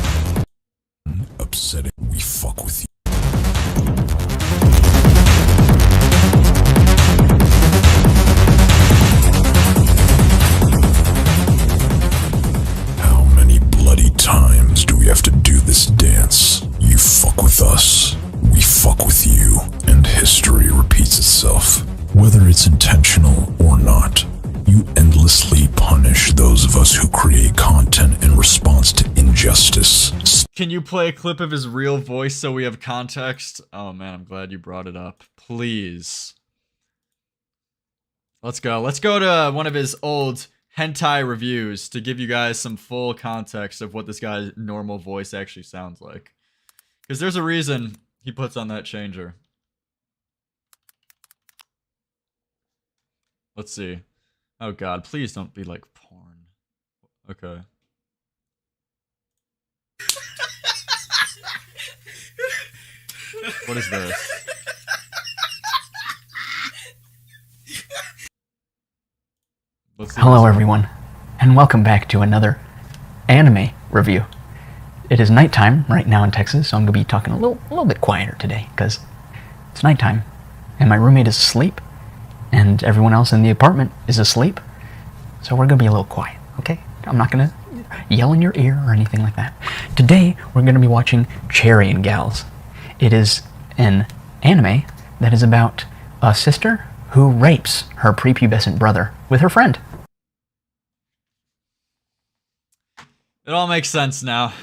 Upsetting. We fuck with you. How many bloody times do we have to do this dance? You fuck with us, we fuck with you, and history repeats itself. Whether it's intentional or not, you endlessly punish those of us who create content in response to injustice. Can you play a clip of his real voice so we have context? Oh man, I'm glad you brought it up. Please. Let's go. Let's go to one of his old hentai reviews to give you guys some full context of what this guy's normal voice actually sounds like. Because there's a reason he puts on that changer. Let's see. Oh god, please don't be like porn. Okay. What is this? Hello everyone, and welcome back to another anime review. It is nighttime right now in Texas, so I'm going to be talking a little bit quieter today, because it's nighttime, and my roommate is asleep, and everyone else in the apartment is asleep, so we're going to be a little quiet, okay? I'm not going to yell in your ear or anything like that. Today, we're going to be watching Cherry and Gals. It is an anime that is about a sister who rapes her prepubescent brother with her friend. It all makes sense now.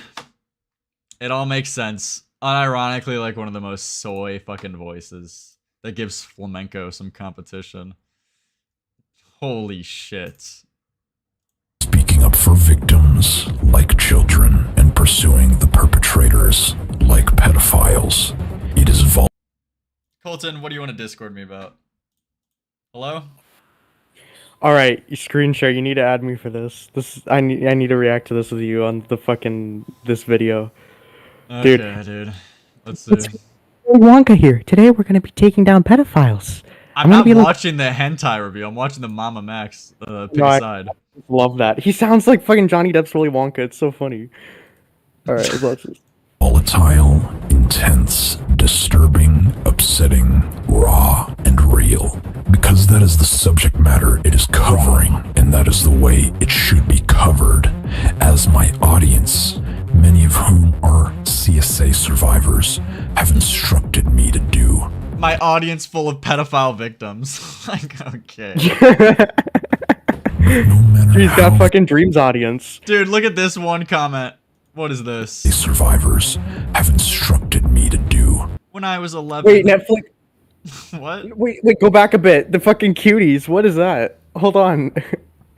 It all makes sense. Unironically, like one of the most soy fucking voices that gives flamenco some competition. Holy shit. Speaking up for victims like children and pursuing the perpetrators like pedophiles. It is Colton, what do you want to Discord me about? Hello? All right, you screen share. You need to add me for this. I need to react to this with you on this video. Okay, dude. Let's see. Wonka here. Today we're going to be taking down pedophiles. I'm not watching the hentai review. I'm watching the Mama Max pick a side. I love that. He sounds like fucking Johnny Depp's Willy Wonka. It's so funny. All right, let's watch this. volatile, intense, disturbing, upsetting, raw, and real. Because that is the subject matter it is covering, and that is the way it should be covered. As my audience, many of whom are CSA survivors, have instructed me to do. My audience full of pedophile victims. Like, okay. He's got fucking Dreams audience. Dude, look at this one comment. What is this? These survivors have instructed me to do. When I was 11. Wait, Netflix. What? Wait, go back a bit. The fucking cuties. What is that? Hold on.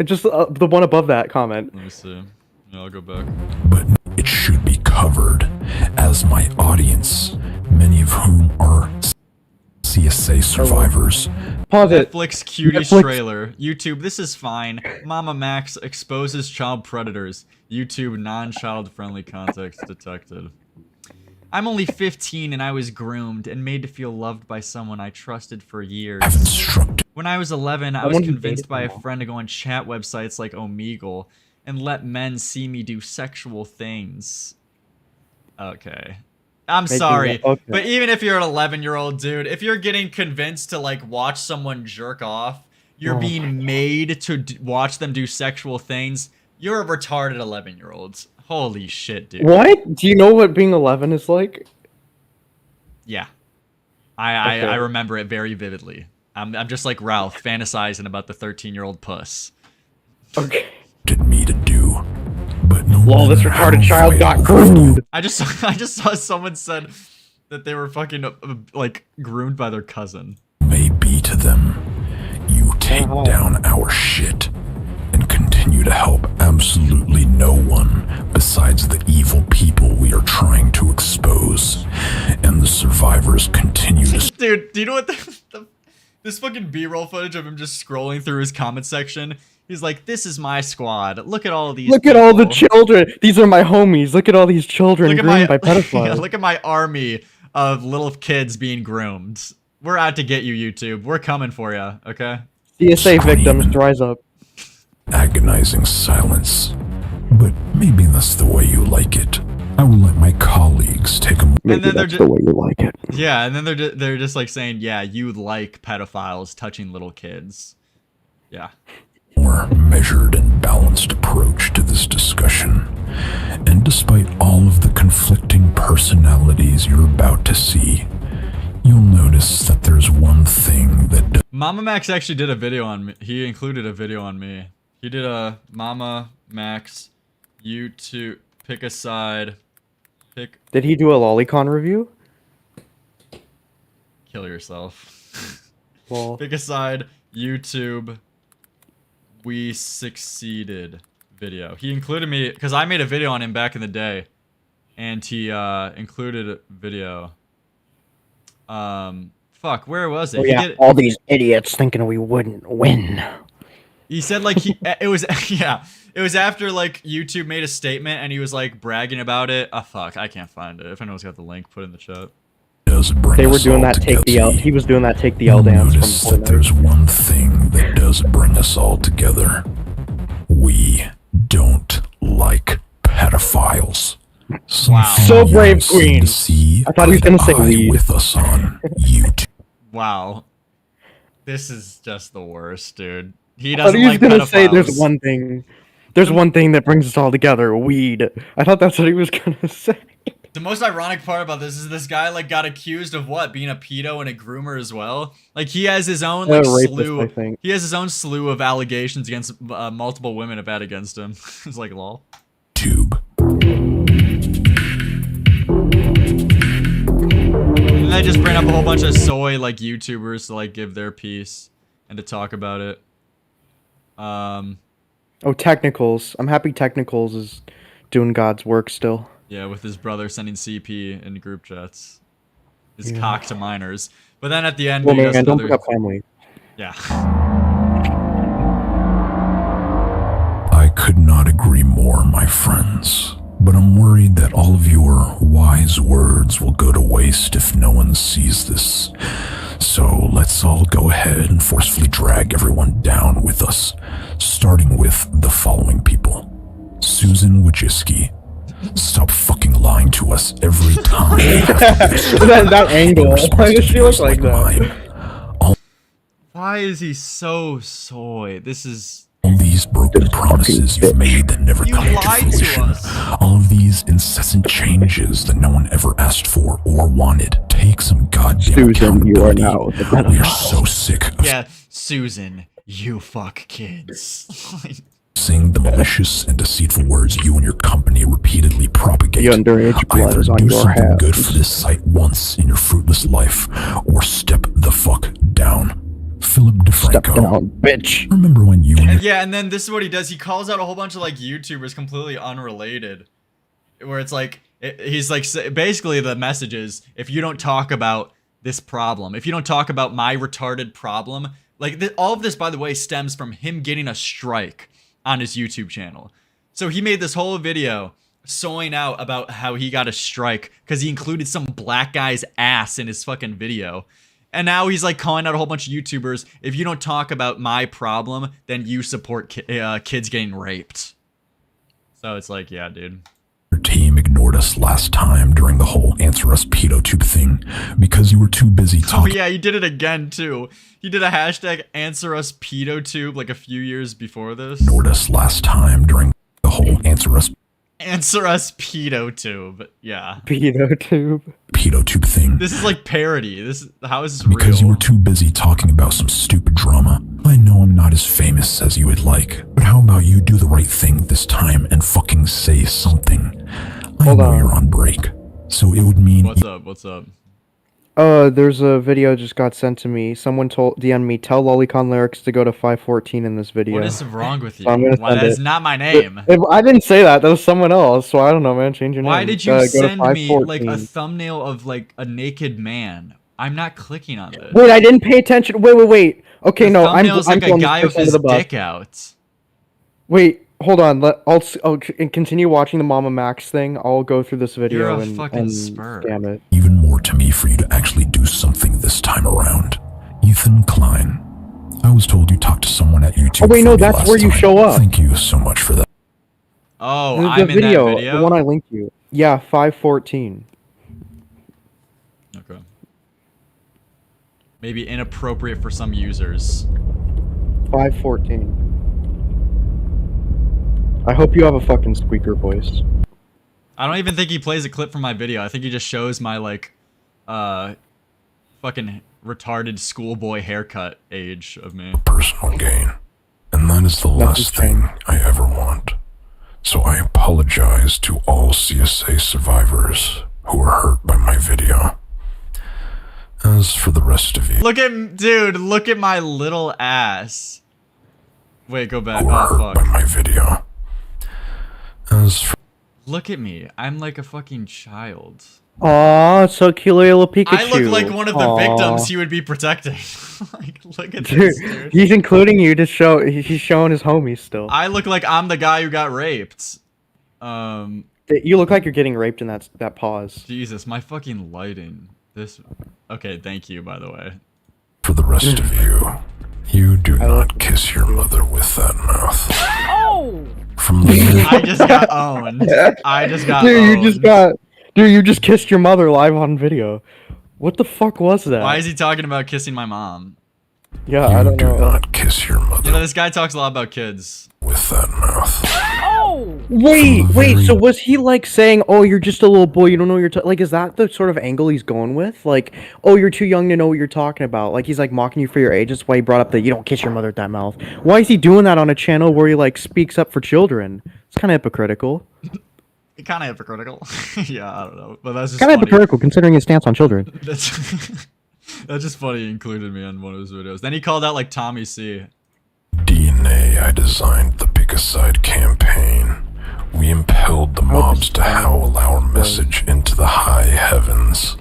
Just the one above that comment. Let me see. Yeah, I'll go back. But it should be covered, as my audience, many of whom are CSA survivors. Pause it. Netflix cuties trailer. YouTube, this is fine. Mama Max exposes child predators. YouTube, non-child friendly context detected. I'm only 15 and I was groomed and made to feel loved by someone I trusted for years. When I was 11, I was convinced by a friend to go on chat websites like Omegle and let men see me do sexual things. Okay. I'm sorry, but even if you're an 11-year-old dude, if you're getting convinced to like watch someone jerk off, you're being made to watch them do sexual things, you're a retarded 11-year-old. Holy shit, dude. What? Do you know what being 11 is like? Yeah. I remember it very vividly. I'm just like Ralph, fantasizing about the 13-year-old puss. Okay. Did me to do. But no Lol, this matter retarded how child got vital groomed. I just saw someone said that they were fucking like groomed by their cousin. may be to them, you take down our shit and continue to help absolutely no one besides the evil people we are trying to expose, and the survivors continue to... Dude, do you know what this fucking B-roll footage of him just scrolling through his comment section? He's like, this is my squad. Look at all these Look at all the children. These are my homies. Look at all these children Look at groomed my by pedophiles. yeah, look at my army of little kids being groomed. We're out to get you, YouTube. We're coming for you, okay? CSA victims, rise up. Agonizing silence. But maybe that's the way you like it. I will let my colleagues take a... Maybe that's the way you like it. Yeah, and then they're just like saying, yeah, you like pedophiles touching little kids. Yeah. More measured and balanced approach to this discussion. And despite all of the conflicting personalities you're about to see, you'll notice that there's one thing that... Mama Max actually did a video on me. He included a video on me. He did a Mama Max YouTube pick a side. Did he do a Lolicon review? Kill yourself. Well, pick a side. YouTube. We succeeded video. He included me because I made a video on him back in the day, and he included a video. Fuck, where was it? Oh, yeah, all these idiots thinking we wouldn't win. He said like it was yeah, it was after like YouTube made a statement and he was like bragging about it. Oh fuck, I can't find it. If anyone's got the link, put it in the chat. They were doing that take the L. He was doing that take the L dance Notice from that there's one thing that does bring us all together. We don't like pedophiles. Wow. So brave, seem Queen. to see I thought he was gonna say eye weed. with us on YouTube. Wow. This is just the worst, dude. He I thought doesn't he was like gonna pedophiles. say there's one thing. There's one thing that brings us all together, weed. I thought that's what he was gonna say. The most ironic part about this is this guy like got accused of what? Being a pedo and a groomer as well. Like he has his own like rapist, slew. I think. He has his own slew of allegations against multiple women have had against him. It's like lol. And they just bring up a whole bunch of soy like YouTubers to like give their piece and to talk about it. Oh, Technicals. I'm happy Technicals is doing God's work still. Yeah, with his brother sending CP in group chats. His Yeah. cock to minors. But then at the end, Well, he does man, don't another... pick up family. Yeah. I could not agree more, my friends. But I'm worried that all of your wise words will go to waste if no one sees this. So let's all go ahead and forcefully drag everyone down with us, starting with the following people. Susan Wojcicki. Stop fucking lying to us every time. that angle. Why does she look like that? Why is he so soy? This is... All these broken promises you've made that never come to fruition. All of these incessant changes that no one ever asked for or wanted. Take some goddamn accountability. We are so sick of Yeah, Susan, you fuck kids. seeing the malicious and deceitful words you and your company repeatedly propagate. The underage blood Either is on do your something hands. good for this site once in your fruitless life, or step the fuck down. Philip DeFranco. Step down, bitch. Remember when you And yeah, and then this is what he does. He calls out a whole bunch of like YouTubers completely unrelated. Where it's like, he's like, basically the message is, if you don't talk about this problem, if you don't talk about my retarded problem, like all of this, by the way, stems from him getting a strike on his YouTube channel. So he made this whole video sewing out about how he got a strike because he included some black guy's ass in his fucking video. And now he's like calling out a whole bunch of YouTubers. If you don't talk about my problem, then you support kids getting raped. So it's like, yeah, dude. Your team ignored us last time during the whole answer us pedo tube thing because you were too busy Oh talking. yeah, he did it again too. He did a hashtag answer us pedo tube like a few years before this. Ignored us last time during the whole answer us pedo tube. Yeah. Pedo tube thing. This is like parody. How is this Because real? you were too busy talking about some stupid drama. I know I'm not as famous as you would like, but how how about you do the right thing this time and fucking say something? I Hold know on. you're on break, so it would mean... What's up? What's up? There's a video just got sent to me. Someone DM'd me, tell Lolicon Lerix to go to 514 in this video. What is wrong with you? So I'm gonna Why, send that is it. not my name. I didn't say that. That was someone else. So I don't know, man. Change your name. Why did you Go to send me like 514. a thumbnail of like a naked man? I'm not clicking on this. Wait, I didn't pay attention. Wait. Okay, The no, I'm thumbnail's like a throwing this guy with person under his the bus. dick out. Wait, hold on. I'll continue watching the Mama Max thing. I'll go through this video You're a and fucking scam it. Even more to me for you to actually do something this time around. Ethan Klein. I was told you talked to someone at YouTube. Oh wait, no, for me that's last where you time. show up. Thank you so much for that. Oh, The I'm in video, that video? the one I linked you. Yeah, 514. Okay. Maybe inappropriate for some users. 514. I hope you have a fucking squeaker voice. I don't even think he plays a clip from my video. I think he just shows my like fucking retarded schoolboy haircut age of me. Personal gain. And that is the last thing I ever want. So I apologize to all CSA survivors who were hurt by my video. As for the rest of you, Look at dude, look at my little ass. Wait, go back. who were Oh hurt fuck. by my video. As for Look at me. I'm like a fucking child. Aw, so cute little Pikachu. I look like one of the Aw. victims he would be protecting. Like, look at Dude, this, dude. he's including you to show. He's showing his homies still. I look like I'm the guy who got raped. You look like you're getting raped in that pause. Jesus, my fucking lighting. This. Okay, thank you, by the way. For the rest of you, you do not kiss your mother with that mouth. Oh! From the I just got owned. I just got Dude, owned. you just kissed your mother live on video. What the fuck was that? Why is he talking about kissing my mom? Yeah, I don't know. not kiss your mother You know, this guy talks a lot about kids. with that mouth. Oh! Wait, so was he like saying, oh, you're just a little boy, you don't know what you're like, is that the sort of angle he's going with? Like, oh, you're too young to know what you're talking about. Like, he's like mocking you for your age. That's why he brought up that you don't kiss your mother with that mouth. Why is he doing that on a channel where he like speaks up for children? It's kind of hypocritical. Kind of hypocritical. Yeah, I don't know. But that's just Kind of funny. hypocritical considering his stance on children. That's just funny he included me on one of his videos. Then he called out like Tommy C. DNA, I designed the Pick a Side campaign. We impelled the mobs to howl our message into the high heavens.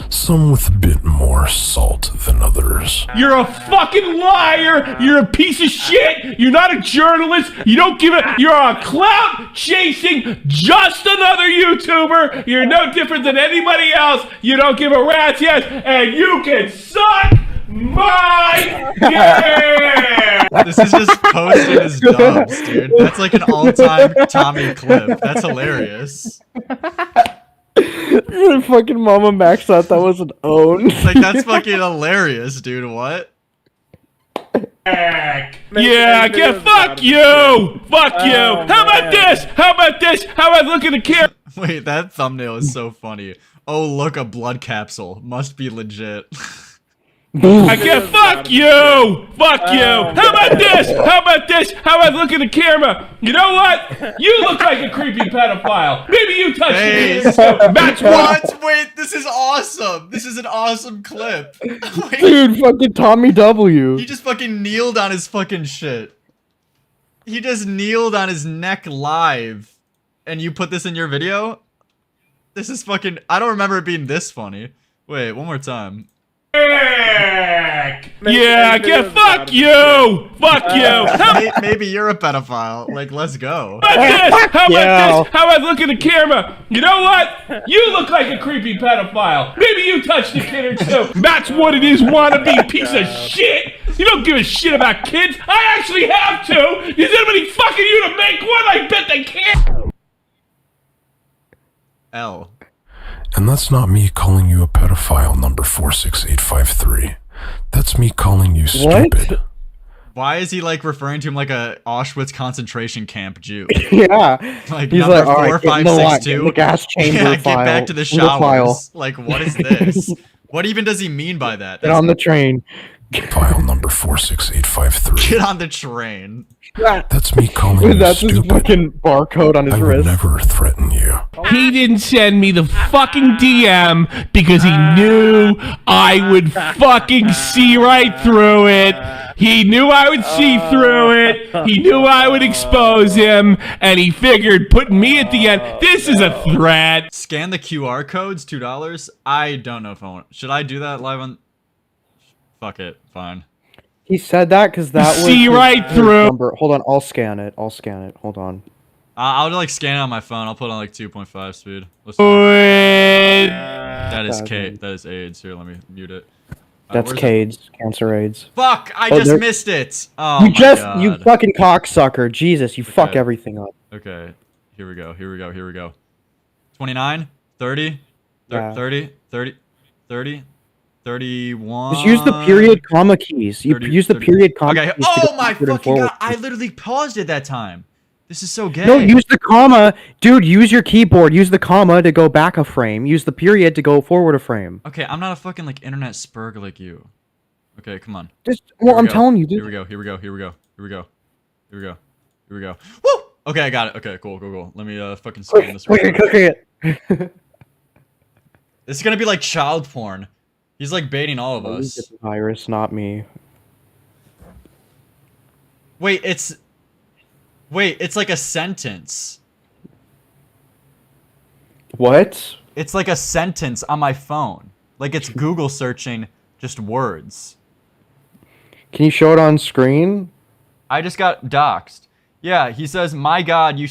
Some with a bit more salt than others. You're a fucking liar! You're a piece of shit! You're not a journalist! You don't give a- You're a clout chasing just another YouTuber! You're no different than anybody else! You don't give a rat's ass, and you can suck my dick! This is just posting his dubs, dude. That's like an all-time Tommy clip. That's hilarious. Fucking Mama Max thought that was an own. Like, that's fucking hilarious, dude. What? Yeah, fuck you! Fuck you! How about this? How about this? How about look at the camera? Wait, that thumbnail is so funny. Oh, look, a blood capsule. Must be legit. I can't. Fuck you! Fuck you! How about this? How about this? How about look at the camera? You know what? You look like a creepy pedophile. Maybe you touched Hey, me. Match what? Wait, this is awesome. This is an awesome clip. Wait, Dude, fucking Tommy W. he just fucking kneeled on his fucking shit. He just kneeled on his neck live. And you put this in your video? This is fucking... I don't remember it being this funny. Wait, one more time. Yeah, fuck you! Fuck you! Maybe you're a pedophile. Like, let's go. How about this? How about this? How about look at the camera? You know what? You look like a creepy pedophile. Maybe you touched a kid or two. That's what it is, wannabe piece of shit. You don't give a shit about kids. I actually have to. Is anybody fucking you to make one? I bet they can't. L. And that's not me calling you a pedophile, number 46853. That's me calling you stupid. Why is he like referring to him like a Auschwitz concentration camp Jew? Yeah. Like He's number like, all right, get in the line, get 4562. in the gas chamber Yeah, get file, back to the in the file. showers. Like, what is this? What even does he mean by that? Get on the train. File number 46853. Get on the train. That's me calling you That's his stupid. fucking barcode on his I would wrist. never threaten you. He didn't send me the fucking DM because he knew I would fucking see right through it. He knew I would see through it. He knew I would expose him, and he figured putting me at the end, this is a threat. Scan the QR codes, $2. I don't know if I want. Should I do that live on? Fuck it, fine. He said that because that was See his- right his through. number. Hold on, I'll scan it. Hold on. I'll like scan it on my phone. I'll put it on like 2.5 speed. Let's that is Kate. That is AIDS. Here, let me mute it. That's where's AIDS, cancer AIDS. Fuck! I Oh, just there- missed it. Oh You my just, God. you fucking cocksucker. Jesus, you fuck Okay. everything up. Okay, here we go. 29, 30, Yeah. 30, 31. Just use the period comma keys. You 30, use the 30. period comma Okay. keys. to Oh go my backward and fucking forward. god! I literally paused it that time. This is so gay. No, use the comma. Dude, use your keyboard. Use the comma to go back a frame. Use the period to go forward a frame. Okay, I'm not a fucking like internet spurg like you. Okay, come on. Just, Here well, we I'm go. telling you, dude. Here we go. Woo! Okay, I got it. Okay, cool. Let me fucking scan this. Wait, This is gonna be like child porn. He's like baiting all of us. It's virus, not me. Wait, it's like a sentence. What? It's like a sentence on my phone. Like it's Google searching just words. Can you show it on screen? I just got doxxed. Yeah, he says, "My God, you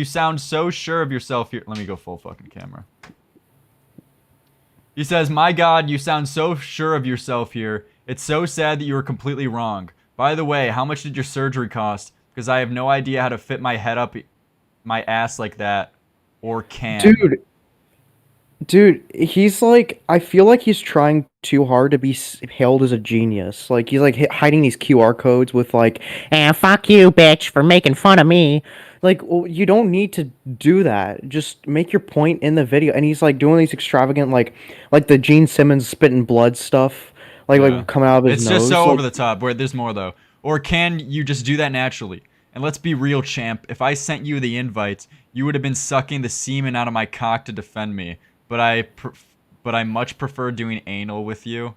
sound so sure of yourself here." Let me go full fucking camera. He says, "My God, you sound so sure of yourself here. It's so sad that you were completely wrong. By the way, how much did your surgery cost? Because I have no idea how to fit my head up my ass like that, or can." Dude, he's like, I feel like he's trying too hard to be hailed as a genius. Like, he's like hiding these QR codes with like, fuck you, bitch, for making fun of me. Like, well, you don't need to do that. Just make your point in the video. And he's like doing these extravagant, like the Gene Simmons spitting blood stuff, like coming out of his It's nose. just so like, over the top. Where there's more though. Or can you just do that naturally? And let's be real, champ. If I sent you the invite, you would have been sucking the semen out of my cock to defend me. But I much prefer doing anal with you.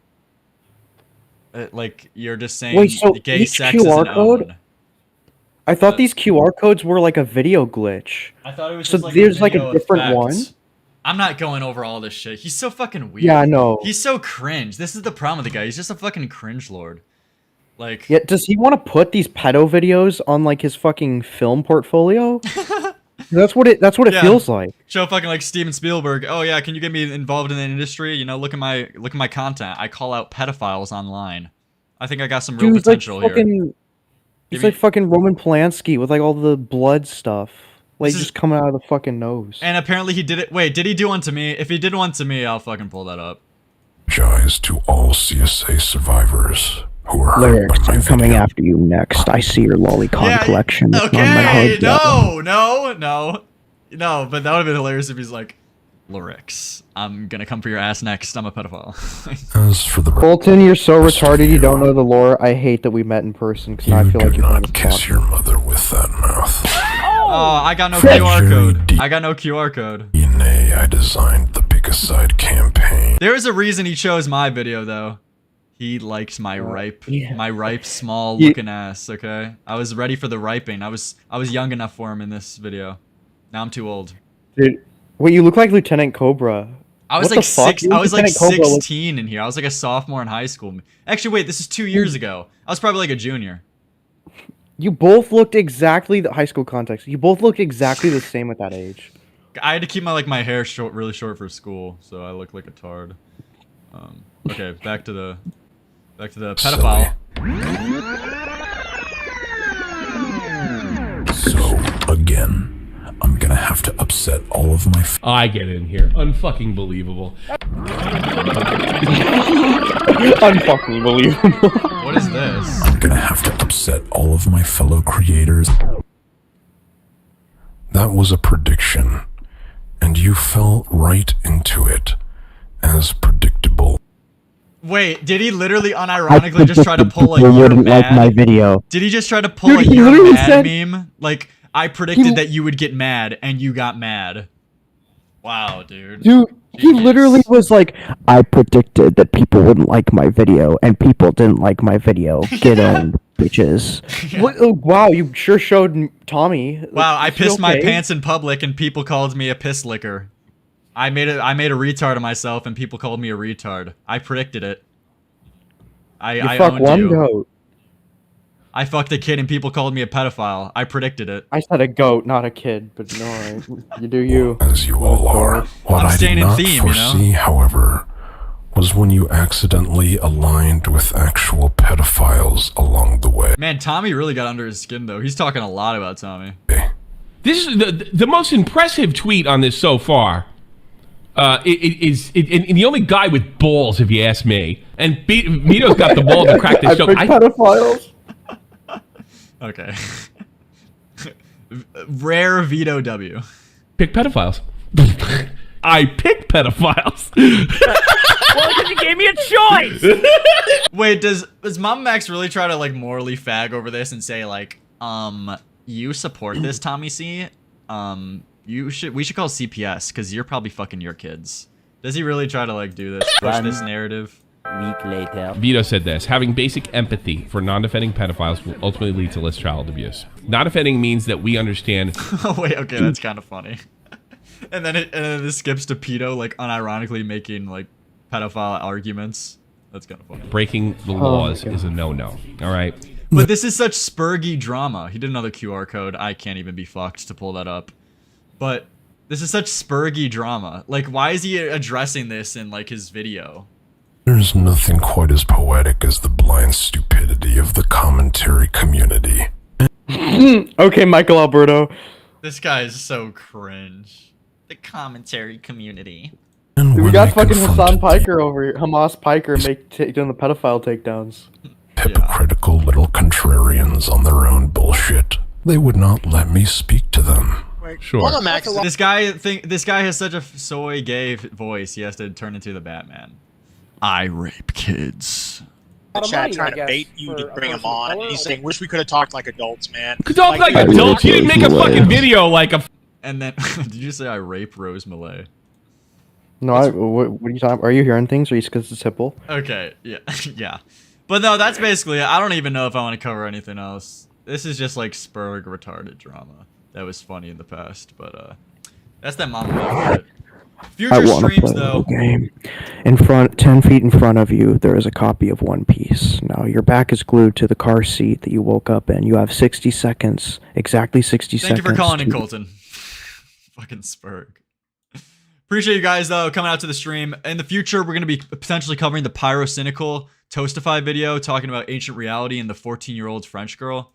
Like you're just saying, Wait, so gay each sex is QR an code? own. I thought these QR codes were like a video glitch. I thought it was so just like there's like a video different effect. one. I'm not going over all this shit. He's so fucking weird. Yeah, I know. He's so cringe. This is the problem with the guy. He's just a fucking cringe lord. Like, Yeah, does he want to put these pedo videos on like his fucking film portfolio? That's what it Yeah. feels like. Show fucking like Steven Spielberg. Oh yeah, can you get me involved in the industry? You know, look at my content. I call out pedophiles online. I think I got some real Dude, he's potential like fucking, here. he's Give like me- fucking Roman Polanski with like all the blood stuff, like This is- just coming out of the fucking nose. And apparently he did it. Wait, did he do one to me? If he did one to me, I'll fucking pull that up. Apologize to all CSA survivors who were hurt by Lerix, my I'm coming video. after you next. I see your lolicon collection. It's on my Okay, hard drive. no. But that would have been hilarious if he's like, Lerix, I'm gonna come for your ass next. I'm a pedophile. As for the Bolton, you're so retarded you don't know the lore. I hate that we met in person because I feel like you're not kiss your mother with that mouth. Oh, I got no QR code. I got no QR code. DNA, I designed the Picaside campaign. There is a reason he chose my video though. He likes my ripe, small looking ass. Okay, I was ready for the riping. I was young enough for him in this video. Now I'm too old. Dude, wait, you look like Lieutenant Cobra. I was What like the fuck? six. You I was like Lieutenant Cobra look- 16 in here. I was like a sophomore in high school. Actually, wait, this is 2 years ago. I was probably like a junior. You both looked exactly the high school context. You both looked exactly the same at that age. I had to keep my hair short, really short for school, so I look like a tard. Okay, back to the pedophile. So, again, I'm gonna have to upset all of my I get in here. Unfucking believable. Unfucking believable. What is this? I'm gonna have to upset all of my fellow creators. That was a prediction, and you fell right into it, as predictable. Wait, did he literally unironically just try to pull a people "you're wouldn't like mad"? my video. Did he just try to pull Dude, a he "you're literally mad" said- meme? Like, I predicted that you would get mad, and you got mad. Wow, dude. Dude, he literally was like, I predicted that people wouldn't like my video, and people didn't like my video. Get owned, bitches. What? Oh, wow, you sure showed Tommy. Wow, I Is he pissed my okay? pants in public, and people called me a piss licker. I made a retard of myself, and people called me a retard. I predicted it. I fuck owned one you. goat. I fucked a kid, and people called me a pedophile. I predicted it. I said a goat, not a kid, but no, alright. You do you. As you all are. What I'm I staying did in not theme, you know? foresee, however, was when you accidentally aligned with actual pedophiles along the way. Man, Tommy really got under his skin, though. He's talking a lot about Tommy. This is the most impressive tweet on this so far. And the only guy with balls, if you ask me. And Mito's got the ball to crack this joke. pedophiles. Okay. Rare Vito W. Pick pedophiles. I pick pedophiles. Well, because you gave me a choice. Wait, does Mama Max really try to like morally fag over this and say like, you support this, Tommy C? We should call CPS because you're probably fucking your kids. Does he really try to like do this, push this narrative? Week later. Vito said this: having basic empathy for non-offending pedophiles will ultimately lead to less child abuse. Non-offending means that we understand. Oh wait, okay, that's kind of funny. And then this skips to pedo like unironically making like pedophile arguments. That's kind of funny. Breaking the laws is a no-no. All right. But this is such spurgy drama. He did another QR code. I can't even be fucked to pull that up. But this is such spurgy drama. Like, why is he addressing this in like his video? There's nothing quite as poetic as the blind stupidity of the commentary community. Okay, Michael Alberto. This guy is so cringe. The commentary community. Dude, we got fucking Hasan Piker over here. Hamas Piker doing the pedophile takedowns. Hypocritical little contrarians on their own bullshit. They would not let me speak to them. Sure. This guy has such a soy gay voice. He has to turn into the Batman. I rape kids. Chat trying to bait you to bring him on, and he's saying, "Wish we could have talked like adults, man." Could talk like adults. You didn't make a fucking video like a. And then, did you say I rape Rose Malay? No, what are you talking? Are you hearing things, or because it's Hipple? Okay, yeah, yeah. But no, that's basically it. I don't even know if I want to cover anything else. This is just like spurg retarded drama that was funny in the past, but that's that Mama Mac shit. Future I want to streams play though. a game. In front, 10 feet in front of you, there is a copy of One Piece. Now, your back is glued to the car seat that you woke up in. You have 60 seconds, exactly 60 seconds. Thank you for calling in, Colton. Fucking spurg. Appreciate you guys though coming out to the stream. In the future, we're gonna be potentially covering the Pyrocynical Toastify video, talking about ancient reality and the 14-year-old French girl.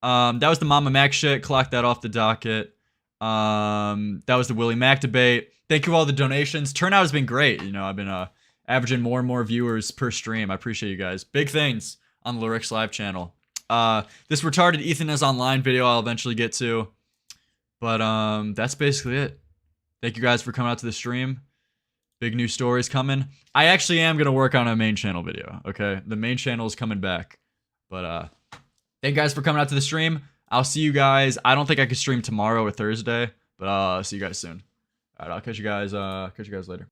That was the Mama Mac shit. Clock that off the docket. That was the Willie Mac debate. Thank you for all the donations. Turnout has been great. You know, I've been averaging more and more viewers per stream. I appreciate you guys. Big things on the Lerix Live channel. This retarded Ethan is online video I'll eventually get to. But that's basically it. Thank you guys for coming out to the stream. Big new stories coming. I actually am going to work on a main channel video, okay? The main channel is coming back. But thank you guys for coming out to the stream. I'll see you guys. I don't think I can stream tomorrow or Thursday, but I'll see you guys soon. All right, I'll catch you guys later.